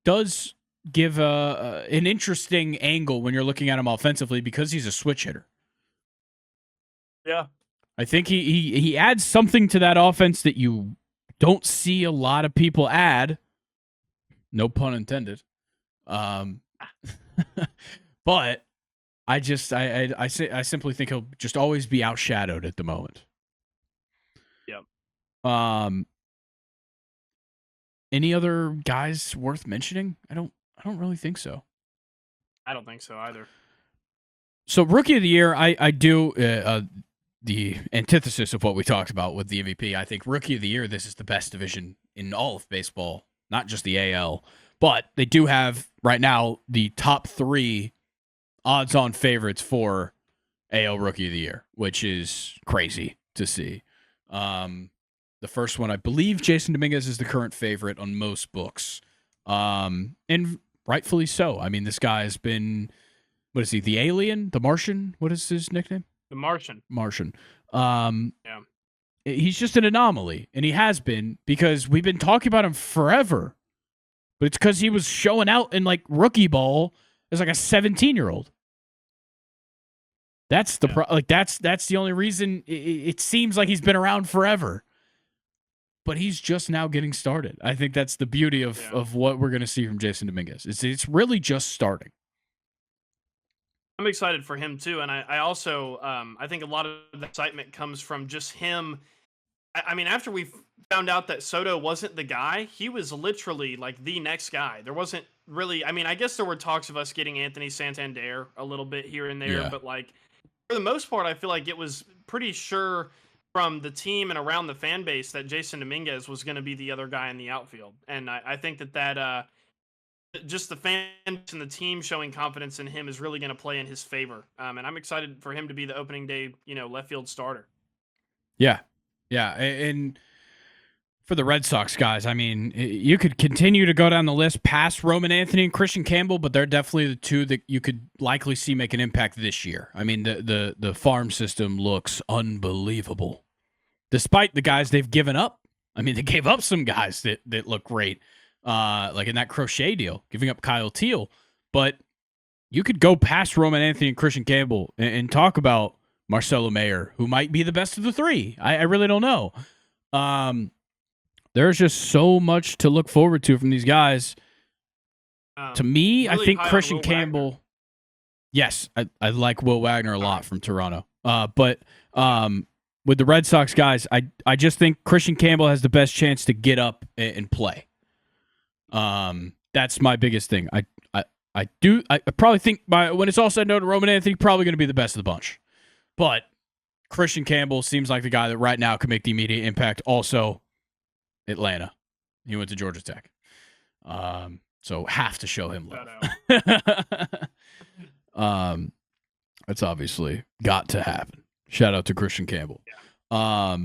does give an interesting angle when you're looking at him offensively, because he's a switch hitter. Yeah. I think he adds something to that offense that you don't see a lot of people add. No pun intended. But I simply think he'll just always be outshadowed at the moment. Yep. Any other guys worth mentioning? I don't really think so. I don't think so either. So Rookie of the Year, I do the antithesis of what we talked about with the MVP. I think Rookie of the Year, this is the best division in all of baseball, not just the AL. But they do have, right now, the top 3 odds-on favorites for AL Rookie of the Year, which is crazy to see. The first one, I believe Jason Dominguez is the current favorite on most books. And rightfully so. I mean, this guy has been, what is he, the Alien? The Martian? What is his nickname? The Martian. Yeah. He's just an anomaly, and he has been, because we've been talking about him forever. But it's because he was showing out in, like, rookie ball as, like, a 17-year-old. That's the that's the only reason it seems like he's been around forever. But he's just now getting started. I think that's the beauty of what we're going to see from Jason Dominguez. It's really just starting. I'm excited for him too, and I also I think a lot of the excitement comes from just him. I mean, after we found out that Soto wasn't the guy, he was literally like the next guy. There wasn't really, I mean, I guess there were talks of us getting Anthony Santander a little bit here and there, but like for the most part, I feel like it was pretty sure from the team and around the fan base that Jason Dominguez was going to be the other guy in the outfield. And I think that just the fans and the team showing confidence in him is really going to play in his favor. And I'm excited for him to be the opening day, left field starter. Yeah. Yeah. And for the Red Sox guys, I mean, you could continue to go down the list past Roman Anthony and Christian Campbell, but they're definitely the two that you could likely see make an impact this year. I mean, the farm system looks unbelievable. Despite the guys they've given up. I mean, they gave up some guys that look great, like in that Crochet deal, giving up Kyle Teal. But you could go past Roman Anthony and Christian Campbell and talk about Marcelo Mayer, who might be the best of the 3. I really don't know. There's just so much to look forward to from these guys. To me, really I think Christian Campbell. Wagner. Yes, I like Will Wagner a lot from Toronto. But with the Red Sox guys, I just think Christian Campbell has the best chance to get up and play. That's my biggest thing. I probably think when it's all said and done, Roman Anthony probably going to be the best of the bunch. But Christian Campbell seems like the guy that right now could make the immediate impact. Also, Atlanta. He went to Georgia Tech. So have to show him love. That's obviously got to happen. Shout out to Christian Campbell. But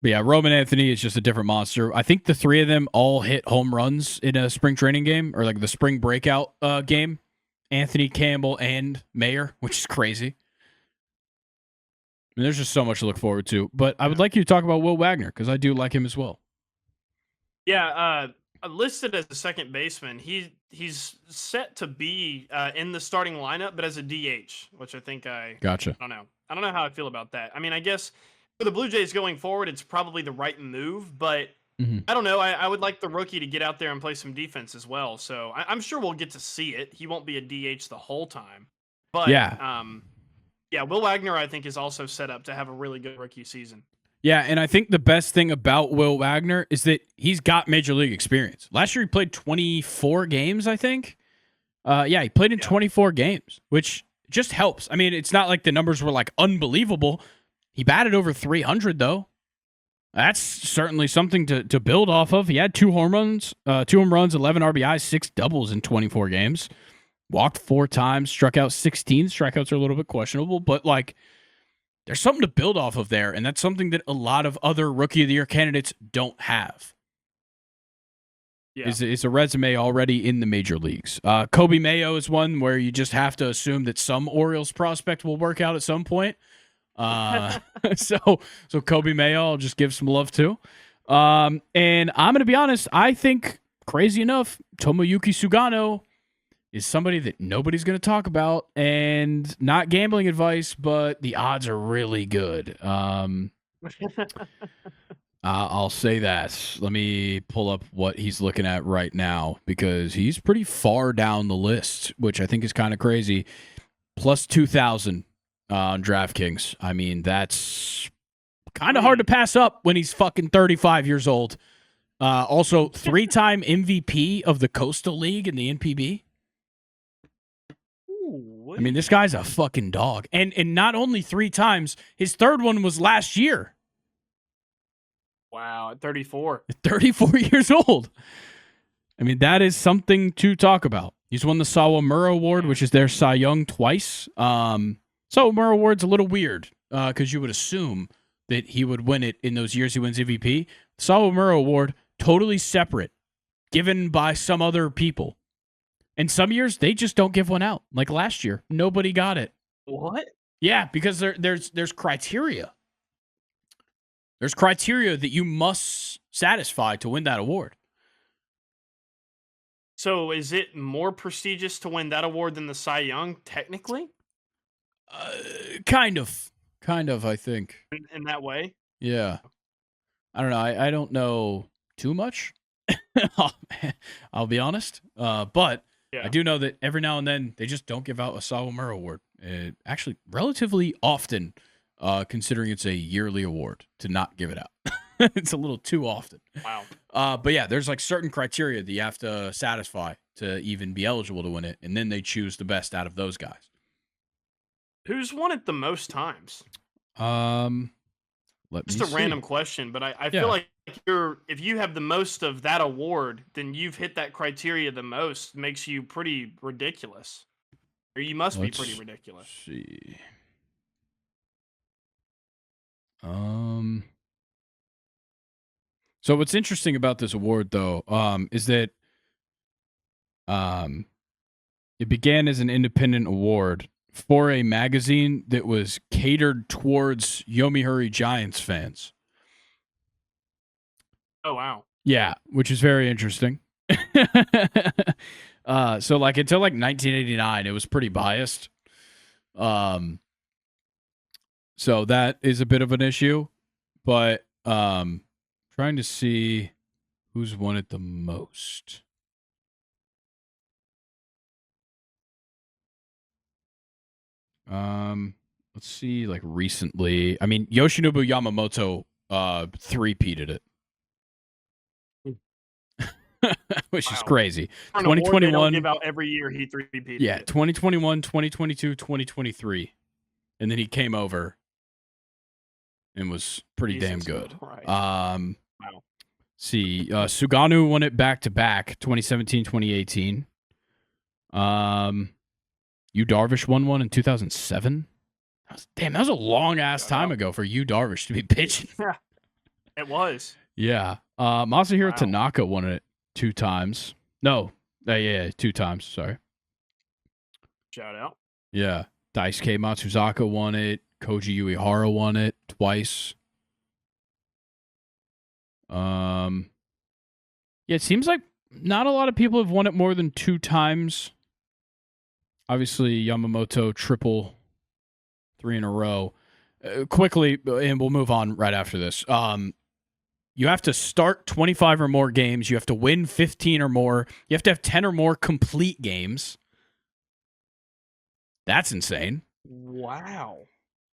yeah, Roman Anthony is just a different monster. I think the three of them all hit home runs in a spring training game or like the spring breakout game. Anthony, Campbell, and Mayer, which is crazy. I mean, there's just so much to look forward to. But I would like you to talk about Will Wagner because I do like him as well. Yeah, listed as a second baseman. He's set to be in the starting lineup, but as a DH, which I think Gotcha. I don't know how I feel about that. I mean, I guess for the Blue Jays going forward, it's probably the right move, but I don't know. I would like the rookie to get out there and play some defense as well. So I'm sure we'll get to see it. He won't be a DH the whole time, but yeah, Will Wagner I think is also set up to have a really good rookie season. Yeah, and I think the best thing about Will Wagner is that he's got major league experience. Last year he played 24 games, I think. He played in 24 games, which just helps. I mean, it's not like the numbers were like unbelievable. He batted over 300 though. That's certainly something to build off of. He had 2 home runs, 11 RBIs, 6 doubles in 24 games. Walked 4 times, struck out 16. Strikeouts are a little bit questionable, but like there's something to build off of there, and that's something that a lot of other Rookie of the Year candidates don't have. Yeah. Is a resume already in the major leagues. Kobe Mayo is one where you just have to assume that some Orioles prospect will work out at some point. So Kobe Mayo, I'll just give some love to. And I'm going to be honest, I think, crazy enough, Tomoyuki Sugano is somebody that nobody's going to talk about, and not gambling advice, but the odds are really good. I'll say that. Let me pull up what he's looking at right now because he's pretty far down the list, which I think is kind of crazy. Plus 2,000 on DraftKings. I mean, that's kind of hard to pass up when he's fucking 35 years old. Also, 3-time MVP of the Coastal League in the NPB. I mean, this guy's a fucking dog. And not only 3 times, his third one was last year. Wow, at 34. At 34 years old. I mean, that is something to talk about. He's won the Sawamura Award, which is their Cy Young twice. Sawamura Award's a little weird because you would assume that he would win it in those years he wins MVP. Sawamura Award, totally separate, given by some other people. And some years, they just don't give one out. Like last year, nobody got it. What? Yeah, because there's criteria. There's criteria that you must satisfy to win that award. So is it more prestigious to win that award than the Cy Young, technically? Kind of, I think. In that way? Yeah. I don't know. I don't know too much. I'll be honest. But yeah. I do know that every now and then they just don't give out a Sawamura Award. Actually, relatively often, considering it's a yearly award, to not give it out. It's a little too often. Wow. But yeah, there's like certain criteria that you have to satisfy to even be eligible to win it, and then they choose the best out of those guys. Who's won it the most times? Just a random question, but I feel like if you have the most of that award, then you've hit that criteria the most. Makes you pretty ridiculous, or you must be pretty ridiculous. See. So what's interesting about this award, though, is that it began as an independent award for a magazine that was catered towards Yomiuri Giants fans. Oh, wow. Yeah, which is very interesting. So like until like 1989, it was pretty biased. So that is a bit of an issue, but trying to see who's won it the most. Let's see, like recently. I mean, Yoshinobu Yamamoto three-peated it. Which is crazy. 2021 give out every year he three-peated. Yeah, 2021, 2022, 2023. And then he came over and was pretty damn Jesus good. Christ. Wow. Wow. See, Suganu won it back-to-back, 2017, 2018. Yu Darvish won one in 2007. That was a long-ass time ago for Yu Darvish to be pitching. Yeah, it was. Yeah. Masahiro Wow. Tanaka won it 2 times. No. Yeah, 2 times. Sorry. Shout out. Yeah. Daisuke Matsuzaka won it. Koji Uehara won it twice. Yeah, it seems like not a lot of people have won it more than 2 times. Obviously, Yamamoto triple 3 in a row. Quickly, and we'll move on right after this. You have to start 25 or more games. You have to win 15 or more. You have to have 10 or more complete games. That's insane. Wow.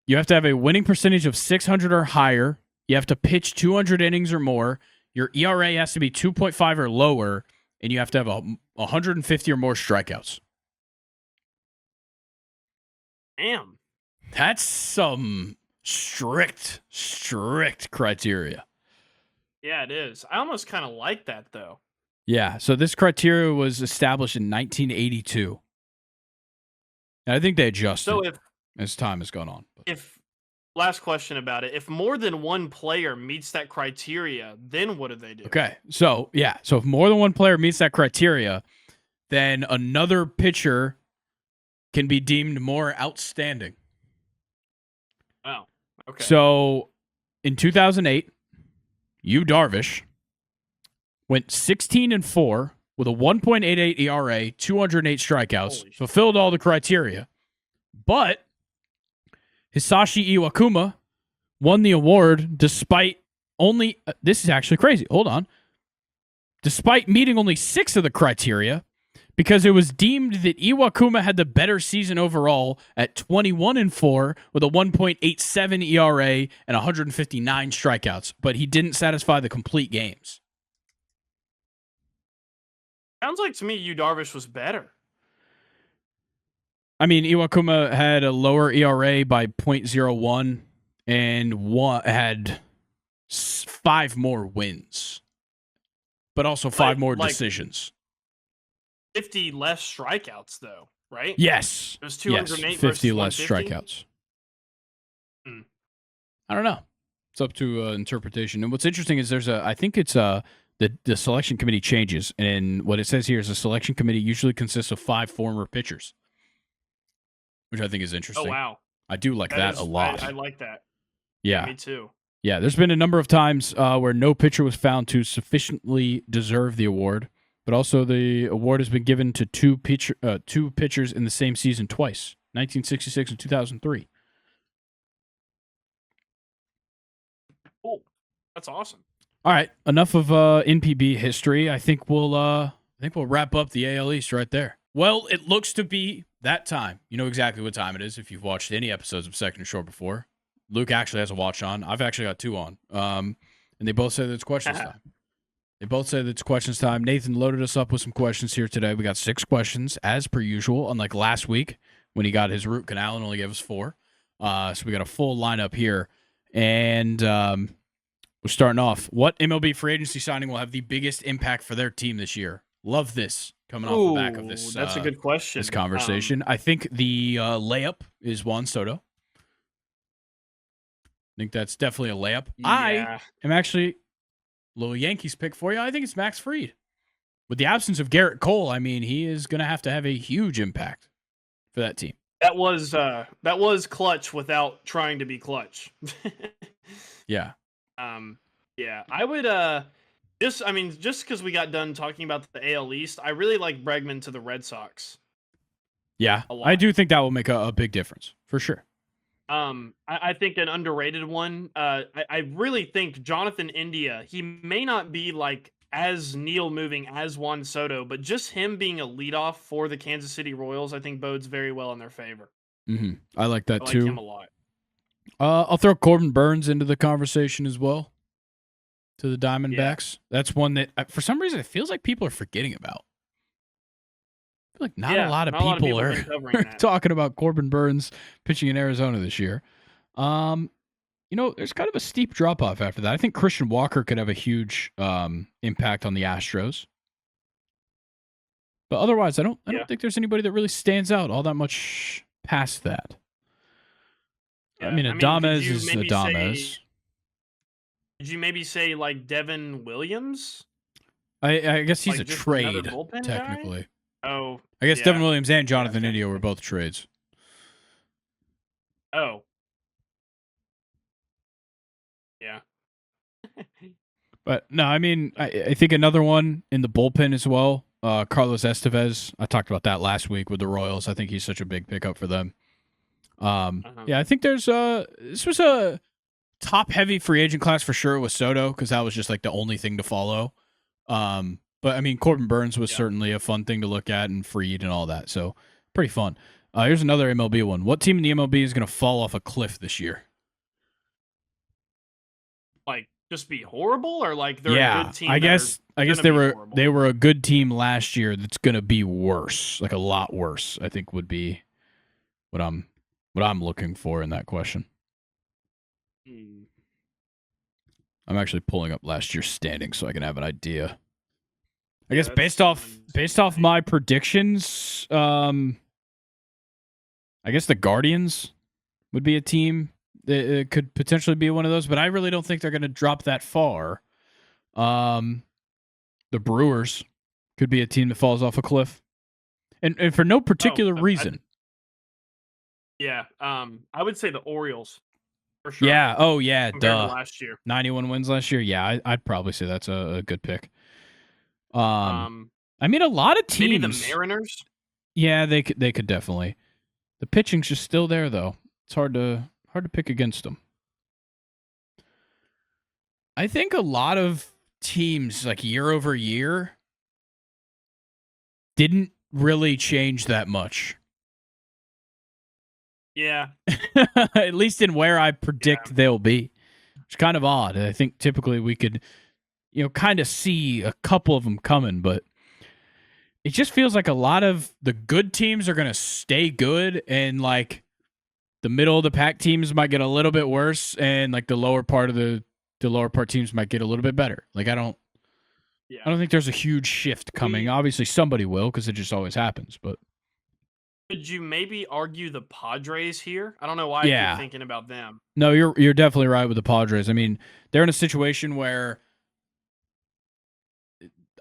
You have to have a winning percentage of 600 or higher. You have to pitch 200 innings or more. Your ERA has to be 2.5 or lower, and you have to have 150 or more strikeouts. Damn. That's some strict criteria. Yeah, it is. I almost kind of like that, though. Yeah, so this criteria was established in 1982. And I think they adjusted as time has gone on. Last question about it. If more than one player meets that criteria, then what do they do? Okay, so if more than one player meets that criteria, then another pitcher can be deemed more outstanding. Wow. Okay. So in 2008, Yu Darvish went 16-4 with a 1.88 ERA, 208 strikeouts, fulfilled all the criteria. But Hisashi Iwakuma won the award despite only this is actually crazy. Hold on. Despite meeting only 6 of the criteria, because it was deemed that Iwakuma had the better season overall at 21-4 with a 1.87 ERA and 159 strikeouts, but he didn't satisfy the complete games. Sounds like to me Yu Darvish was better. I mean, Iwakuma had a lower ERA by 0.01 and had 5 more wins, but also 5 more decisions. 50 less strikeouts, though, right? Yes. It was 208 yes, 50 less 150? strikeouts. I don't know. It's up to interpretation. And what's interesting is I think it's the selection committee changes, and what it says here is the selection committee usually consists of 5 former pitchers, which I think is interesting. Oh, wow. I do like that a lot. I like that. Yeah. Me too. Yeah, there's been a number of times where no pitcher was found to sufficiently deserve the award, but also the award has been given to 2 pitchers in the same season twice, 1966 and 2003. Cool. That's awesome. All right, enough of NPB history. I think we'll wrap up the AL East right there. Well, it looks to be that time. You know exactly what time it is if you've watched any episodes of Second and Short before. Luke actually has a watch on. I've actually got 2 on. And they both say that it's questions time. They both say that it's questions time. Nathan loaded us up with some questions here today. We got 6 questions, as per usual, unlike last week when he got his root canal and only gave us 4. So we got a full lineup here. And we're starting off. What MLB free agency signing will have the biggest impact for their team this year? Love this coming off the back of this. That's a good question. This conversation. I think the layup is Juan Soto. I think that's definitely a layup. Yeah. I am actually a little Yankees pick for you. I think it's Max Fried. With the absence of Garrett Cole, I mean, he is going to have a huge impact for that team. That was clutch without trying to be clutch. Yeah. Yeah. I would just because we got done talking about the AL East, I really like Bregman to the Red Sox. Yeah. I do think that will make a big difference for sure. I think an underrated one. I really think Jonathan India. He may not be like as needle moving as Juan Soto, but just him being a leadoff for the Kansas City Royals, I think bodes very well in their favor. Mm-hmm. I like that I like too. him a lot. I'll throw Corbin Burns into the conversation as well. To the Diamondbacks. Yeah. That's one that for some reason it feels like people are forgetting about. I feel like not a lot of people are talking about Corbin Burns pitching in Arizona this year. There's kind of a steep drop off after that. I think Christian Walker could have a huge impact on the Astros. But otherwise, I don't Yeah. think there's anybody that really stands out all that much past that. I Yeah. mean, I mean, Adames is Adames. could you maybe say like Devin Williams? I guess he's Like a just another trade, bullpen guy? technically. Oh, I guess Devin yeah. Williams and Yeah, Jonathan India were technically. both trades. Oh, yeah. But no, I mean, I think another one in the bullpen as well. Carlos Estevez. I talked about that last week with the Royals. I think he's such a big pickup for them. Uh-huh. Yeah, I think this was a top heavy free agent class for sure with Soto because that was just like the only thing to follow. But I mean, Corbin Burns was Yeah. certainly a fun thing to look at and Fried and all that. So pretty fun. Here's another MLB one. What team in the MLB is going to fall off a cliff this year? Like just be horrible or like they're a Yeah, good team I that are guess gonna they be were horrible? they were a good team last year. That's going to be worse, like a lot worse. I think would be what I'm looking for in that question. Hmm. I'm actually pulling up last year's standings so I can have an idea. I Yeah, guess based off insane. my predictions, I guess the Guardians would be a team that could potentially be one of those, but I really don't think they're going to drop that far. The Brewers could be a team that falls off a cliff, and for no particular reason. Yeah, I would say the Orioles for sure. Yeah. Oh yeah. Compared to Duh. last year. 91 wins last year. Yeah, I'd probably say that's a good pick. Um, I mean, a lot of maybe the teams. Mariners. Yeah, they could definitely. The pitching's just still there though. It's hard to pick against them. I think a lot of teams like year over year didn't really change that much. Yeah, At least in where I predict they'll be. It's kind of odd. I think typically we could, kind of see a couple of them coming, but it just feels like a lot of the good teams are going to stay good and like the middle of the pack teams might get a little bit worse and like the lower part teams might get a little bit better. Like I don't think there's a huge shift coming. Obviously somebody will because it just always happens, but could you maybe argue the Padres here? I don't know why I keep thinking about them. No, you're definitely right with the Padres. I mean, they're in a situation where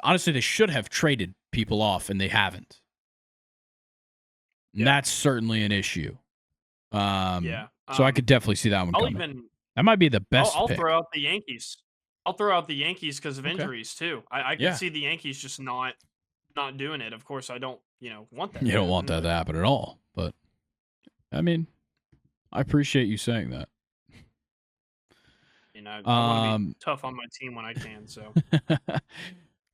honestly they should have traded people off and they haven't. And that's certainly an issue. So I could definitely see that one coming. That might be the best I'll pick. throw out the Yankees. I'll throw out the Yankees because of injuries too. I can see the Yankees just not doing it. Of course, I don't want that. You don't want that to happen at all. But I mean, I appreciate you saying that. I want to be tough on my team when I can. So,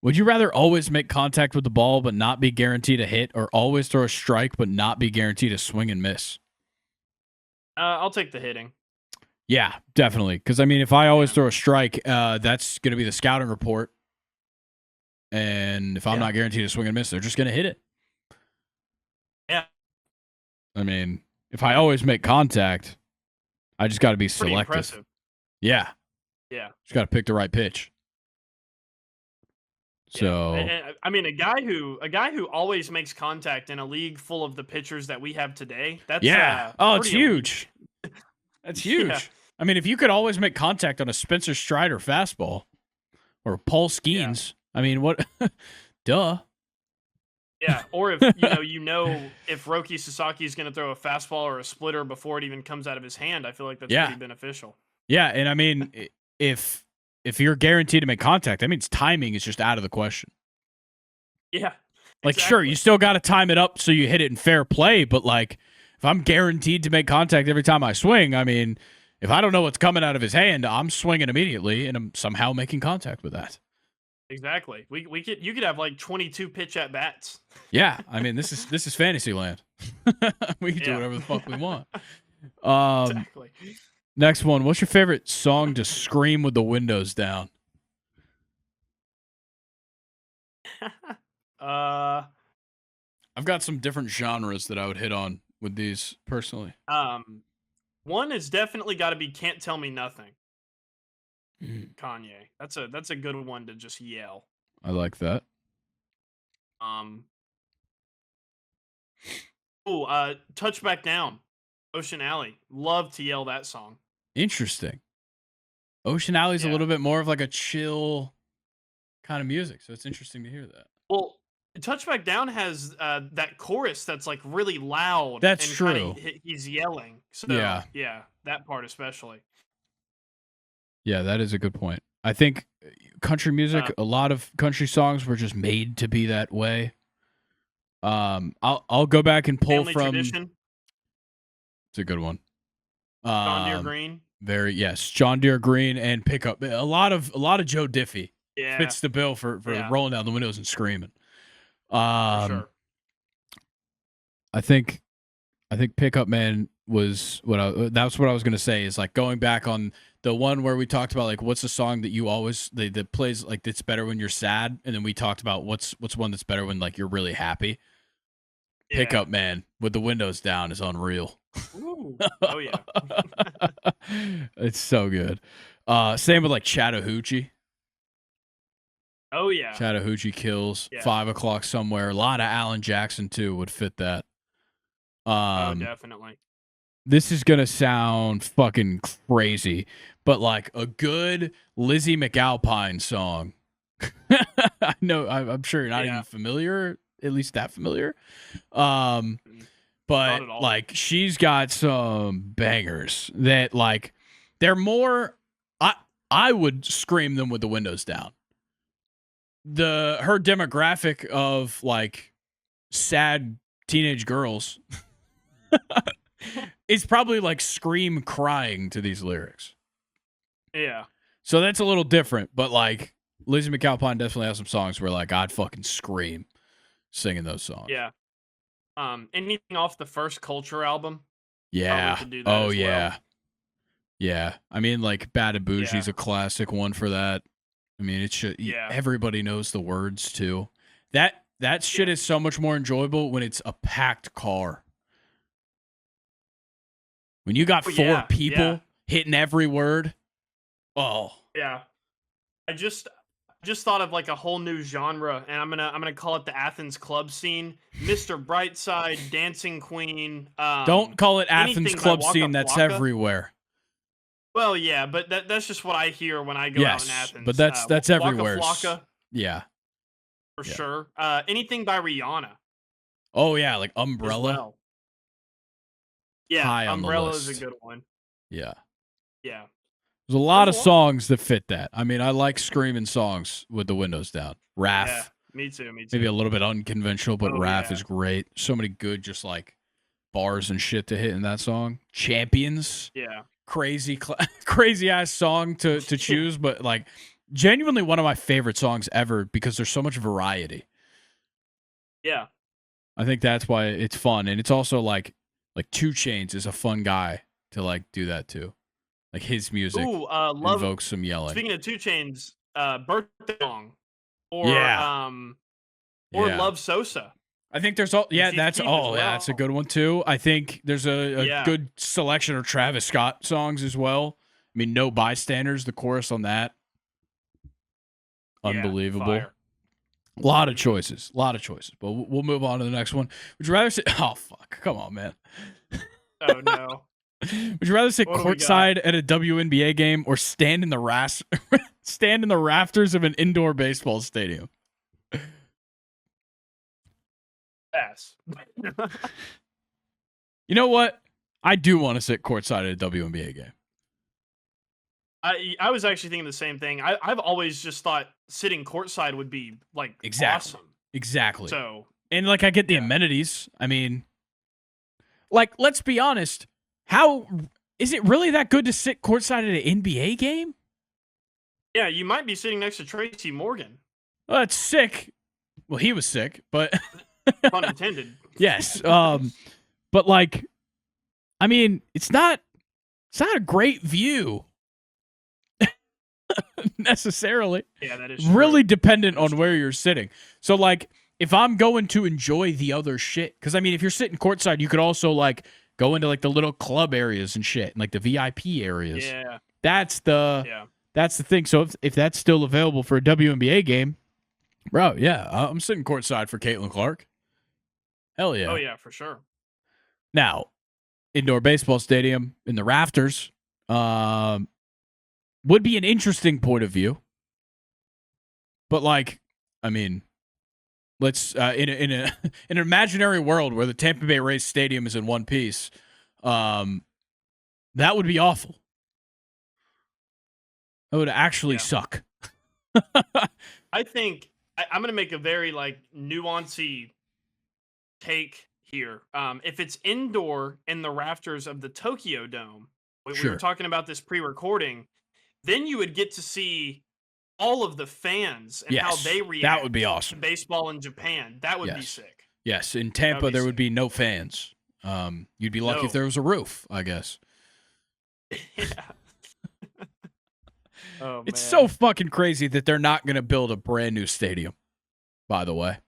would you rather always make contact with the ball but not be guaranteed a hit, or always throw a strike but not be guaranteed a swing and miss? I'll take the hitting. Yeah, definitely. Because I mean, if I always throw a strike, that's going to be the scouting report. And if I'm not guaranteed a swing and miss, they're just going to hit it. Yeah. I mean, if I always make contact, I just got to be selective. Impressive. Yeah. Yeah. Just got to pick the right pitch. So I mean, a guy who always makes contact in a league full of the pitchers that we have today. That's it's huge. That's huge. Yeah. I mean, if you could always make contact on a Spencer Strider fastball or Paul Skeens, I mean, what? Duh. Yeah, or if if Roki Sasaki is going to throw a fastball or a splitter before it even comes out of his hand, I feel like that's pretty beneficial. Yeah, and I mean, if you're guaranteed to make contact, that means timing is just out of the question. Yeah. Like, sure, you still got to time it up so you hit it in fair play, but like, if I'm guaranteed to make contact every time I swing, I mean, if I don't know what's coming out of his hand, I'm swinging immediately, and I'm somehow making contact with that. Exactly. You could have like 22 pitch at bats. Yeah, I mean, this is fantasy land. We can do whatever the fuck we want. Exactly. Next one. What's your favorite song to scream with the windows down? I've got some different genres that I would hit on with these personally. One is definitely got to be "Can't Tell Me Nothing." Mm, Kanye. That's a good one to just yell. I like that. Um. Oh, "Touch Back Down," Ocean Alley. Love to yell that song. Interesting. Ocean Alley's a Yeah. little bit more of like a chill kind of music, so it's interesting to hear that. Well, "Touch Back Down" has that chorus that's like really loud That's and kind true. of he's yelling. So Yeah. yeah, that part especially. Yeah, that is a good point. I think country music, Uh, a lot of country songs were just made to be that way. I'll go back and pull Family from. Tradition, It's a good one. John Deere Um, Green. Very yes, John Deere Green and Pickup. A lot of Joe Diffie Yeah, fits the bill for yeah, rolling down the windows and screaming. for Um, sure. I think Pickup Man was that's what I was gonna say is like going back on the one where we talked about like what's the song that you always that plays like that's better when you're sad, and then we talked about what's one that's better when like you're really happy. Yeah. Pickup Man with the windows down is unreal. Ooh. Oh yeah. It's so good. Same with like Chattahoochee. Oh yeah. Chattahoochee Kills, Yeah. 5 o'clock somewhere. A lot of Alan Jackson too would fit that. Oh, Um, definitely. this is gonna sound fucking crazy, but like a good Lizzie McAlpine song. I know, I'm sure you're not even Yeah. familiar, at least that familiar. Um, Mm, not but at all. like she's got some bangers that like they're more. I would scream them with the windows down. Her demographic of like sad teenage girls is probably like scream crying to these lyrics. Yeah. So that's a little different, but like Lizzie McAlpine definitely has some songs where like I'd fucking scream singing those songs. Yeah. Anything off the First Culture album probably Yeah. could do that Oh as well. yeah. Yeah. I mean like Bad and Bougie's Yeah. a classic one for that. I mean it should Yeah. everybody knows the words too. That shit Yeah. is so much more enjoyable when it's a packed car. When you got Oh four yeah. Yeah. people hitting every word, oh, Yeah. I just thought of like a whole new genre, and I'm gonna call it the Athens club scene. Mr. Brightside, Dancing Queen, don't call it Athens anything by club Waka scene. That's Flocka. everywhere. Well, yeah, but that's just what I hear when I go out in Yes, but Athens. that's Waka everywhere. Flocka Yeah, for yeah. sure. Anything by Rihanna Oh yeah, like as Umbrella, well. Yeah, high on the Umbrella is a list. good one. Yeah, Yeah, there's a there's lot a of lot. songs that fit that. I mean, I like screaming songs with the windows down. Yeah, Raph, me too. Me maybe too. a little bit unconventional, but Oh Raph yeah, is great. So many good, just like bars and shit to hit in that song. Champions. yeah, Crazy crazy ass song to yeah, choose, but like genuinely one of my favorite songs ever because there's so much variety. yeah. I think that's why it's fun, and it's also like 2 Chains is a fun guy to like do that too. Like his music Ooh, love. invokes some yelling. Speaking of Two Chains, birthday song, or Yeah, um, or yeah. Love Sosa I think there's all from yeah. Chief That's Keef as that's a well. good one too. I think there's a Yeah, good selection of Travis Scott songs as well. I mean, No Bystanders, the chorus on that, yeah, unbelievable. fire. A lot of Hmm. choices, a lot of choices. But we'll move on to the next one. Would you rather say? Oh fuck! Come on, man. Oh no, Would you rather sit what do we got? courtside at a WNBA game or stand in the stand in the rafters of an indoor baseball stadium? Pass. You know what? I do want to sit courtside at a WNBA game. I was actually thinking the same thing. I've always just thought sitting courtside would be like Exactly. awesome. Exactly. So And like I get the yeah, amenities. I mean, like let's be honest. How is it really that good to sit courtside at an NBA game? yeah, you might be sitting next to Tracy Morgan, Well, that's sick. Well, he was sick, but pun intended. yes. But like, I mean, it's not a great view necessarily. Yeah, that is Really true. dependent That is on where true. you're sitting. So like, if I'm going to enjoy the other shit, because I mean, if you're sitting courtside, you could also like Go into like the little club areas and shit, and like the VIP areas. Yeah. That's the thing. So if that's still available for a WNBA game, bro, yeah, I'm sitting courtside for Caitlin Clark. Hell yeah. Oh yeah, for sure. Now, indoor baseball stadium in the rafters would be an interesting point of view. But like, I mean, let's in an imaginary world where the Tampa Bay Rays Stadium is in one piece, that would be awful. That would actually suck. I think I'm gonna make a very like nuancy take here. If it's indoor in the rafters of the Tokyo Dome, we were talking about this pre-recording, then you would get to see all of the fans and how they react. That would be awesome. To baseball in Japan. That would be sick. Yes, in Tampa there would be no fans. You'd be lucky if there was a roof, I guess. Yeah. Oh, it's so fucking crazy that they're not going to build a brand new stadium, by the way.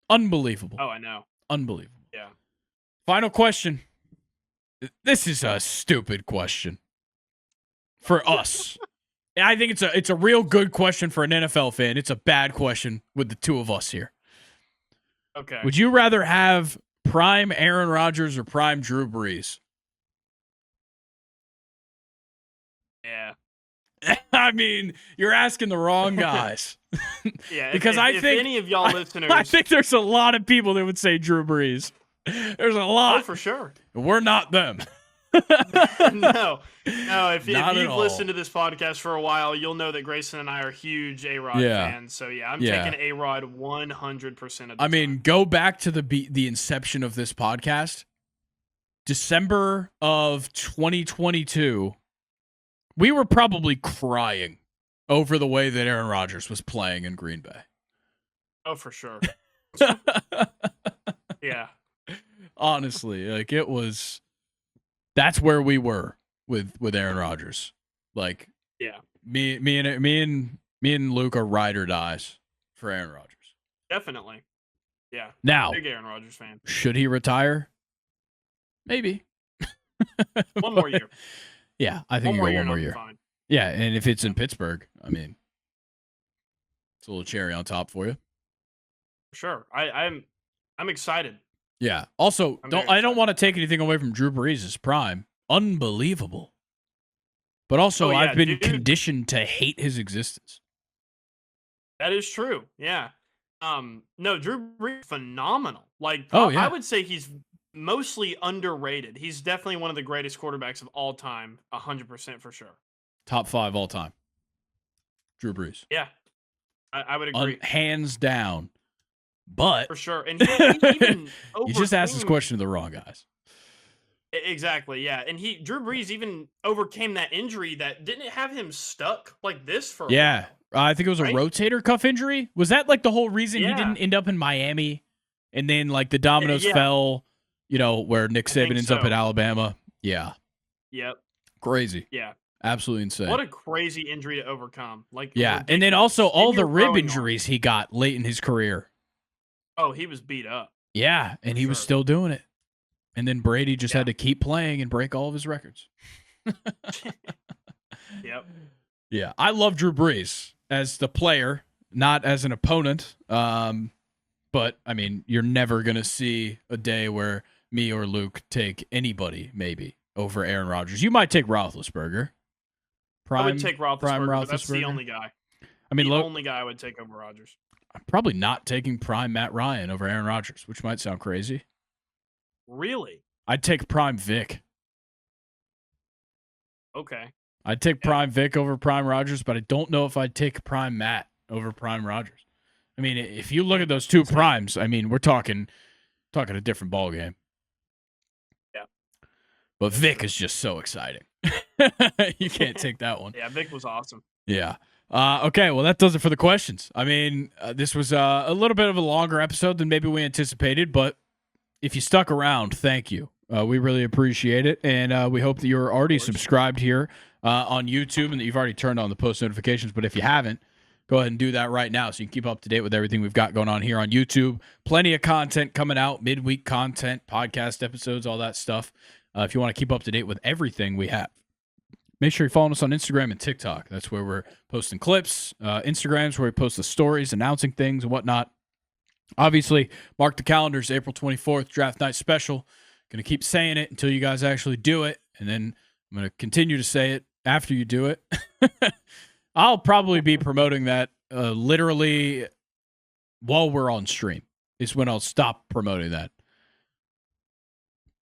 Unbelievable. Oh, I know. Unbelievable. Yeah. Final question. This is a stupid question for us. I think it's a real good question for an NFL fan. It's a bad question with the two of us here. Okay. Would you rather have prime Aaron Rodgers or prime Drew Brees? Yeah. I mean, you're asking the wrong guys. Yeah, because if any of y'all listeners, I think there's a lot of people that would say Drew Brees. There's a lot. Oh, for sure. We're not them. No. If you've listened to this podcast for a while, you'll know that Grayson and I are huge A-Rod fans. So yeah, I'm taking A-Rod 100% of the time. mean, go back to the inception of this podcast, December of 2022. We were probably crying over the way that Aaron Rodgers was playing in Green Bay. Oh, for sure. Yeah. Luckily, like it was. That's where we were with Aaron Rodgers. Like, yeah, me and Luke are ride or dies for Aaron Rodgers. Definitely. Yeah. Now, big Aaron Rodgers fan. Should he retire? Maybe. One more year. Yeah, I think one more year. Fine. Yeah, and if it's in Pittsburgh, I mean, it's a little cherry on top for you. Sure, I'm excited. Yeah. Also, I don't want to take anything away from Drew Brees' prime. Unbelievable. But also, I've been conditioned to hate his existence. That is true. Yeah. No, Drew Brees phenomenal. Like, I would say he's mostly underrated. He's definitely one of the greatest quarterbacks of all time, 100% for sure. Top 5 all time. Drew Brees. Yeah, I would agree. Hands down. But for sure, and he even you just asked this question to the wrong guys. Exactly, yeah, and Drew Brees even overcame that injury that didn't have him stuck like this for. Yeah, I think it was a rotator cuff injury. Was that like the whole reason he didn't end up in Miami, and then like the dominoes fell? You know, where Nick Saban ends up at Alabama. Yeah. Yep. Crazy. Yeah. Absolutely insane. What a crazy injury to overcome. Like, yeah, and then also all the rib injuries he got late in his career. Oh, he was beat up. Yeah, and he was still doing it. And then Brady just had to keep playing and break all of his records. Yep. Yeah, I love Drew Brees as the player, not as an opponent. But, I mean, you're never going to see a day where me or Luke take anybody, maybe, over Aaron Rodgers. You might take Roethlisberger. I would take Roethlisberger, but that's the only guy. I mean, the only guy I would take over Rodgers. I'm probably not taking prime Matt Ryan over Aaron Rodgers, which might sound crazy. Really? I'd take prime Vic. Okay. I'd take prime Vic over prime Rodgers, but I don't know if I'd take prime Matt over prime Rodgers. I mean, if you look at those two primes, I mean, we're talking a different ball game. Yeah. But Vic is just so exciting. You can't take that one. Yeah, Vic was awesome. Yeah. Okay, well, that does it for the questions. I mean, this was a little bit of a longer episode than maybe we anticipated, but if you stuck around, thank you. We really appreciate it, and we hope that you're already subscribed here on YouTube and that you've already turned on the post notifications. But if you haven't, go ahead and do that right now so you can keep up to date with everything we've got going on here on YouTube. Plenty of content coming out, midweek content, podcast episodes, all that stuff. If you want to keep up to date with everything we have, make sure you follow us on Instagram and TikTok. That's where we're posting clips. Instagram's where we post the stories, announcing things and whatnot. Obviously, mark the calendars, April 24th, Draft Night Special. Going to keep saying it until you guys actually do it, and then I'm going to continue to say it after you do it. I'll probably be promoting that literally while we're on stream is when I'll stop promoting that.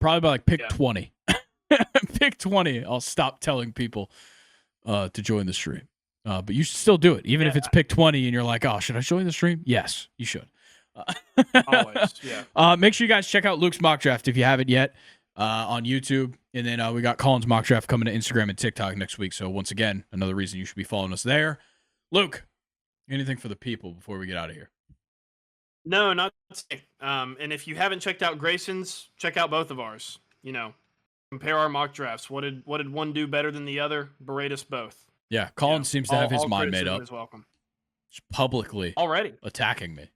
Probably by like pick 20. Pick 20, I'll stop telling people to join the stream. But you should still do it, even if it's pick 20 and you're like, oh, should I join the stream? Yes, you should. Always, yeah. Make sure you guys check out Luke's mock draft if you haven't yet on YouTube. And then we got Colin's mock draft coming to Instagram and TikTok next week. So once again, another reason you should be following us there. Luke, anything for the people before we get out of here? No, not today. And if you haven't checked out Grayson's, check out both of ours. Compare our mock drafts. What did one do better than the other? Berate us both. Yeah, Colin seems to have his mind made up. Is welcome. Just publicly already attacking me.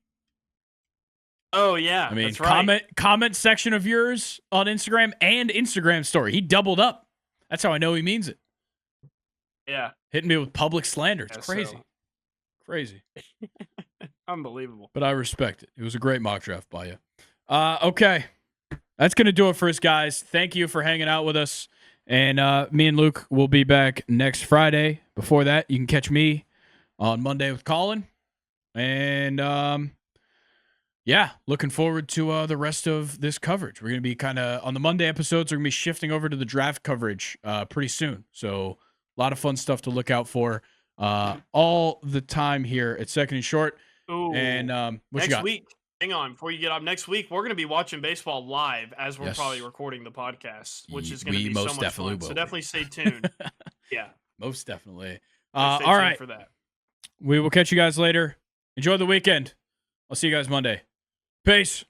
Oh yeah, I mean, that's right. comment section of yours on Instagram and Instagram story. He doubled up. That's how I know he means it. Yeah, hitting me with public slander. It's crazy, crazy, unbelievable. But I respect it. It was a great mock draft by you. Okay, that's gonna do it for us, guys. Thank you for hanging out with us. And me and Luke will be back next Friday. Before that, you can catch me on Monday with Colin. And yeah, looking forward to the rest of this coverage. We're going to be kind of on the Monday episodes. We're going to be shifting over to the draft coverage pretty soon. So a lot of fun stuff to look out for all the time here at Second and Short. Ooh, and what next you got? Week, hang on, before you get up, next week we're going to be watching baseball live as we're probably recording the podcast, which is going to be so much fun. So definitely stay tuned. Yeah, most definitely. All right, for that. We will catch you guys later. Enjoy the weekend. I'll see you guys Monday. Peace.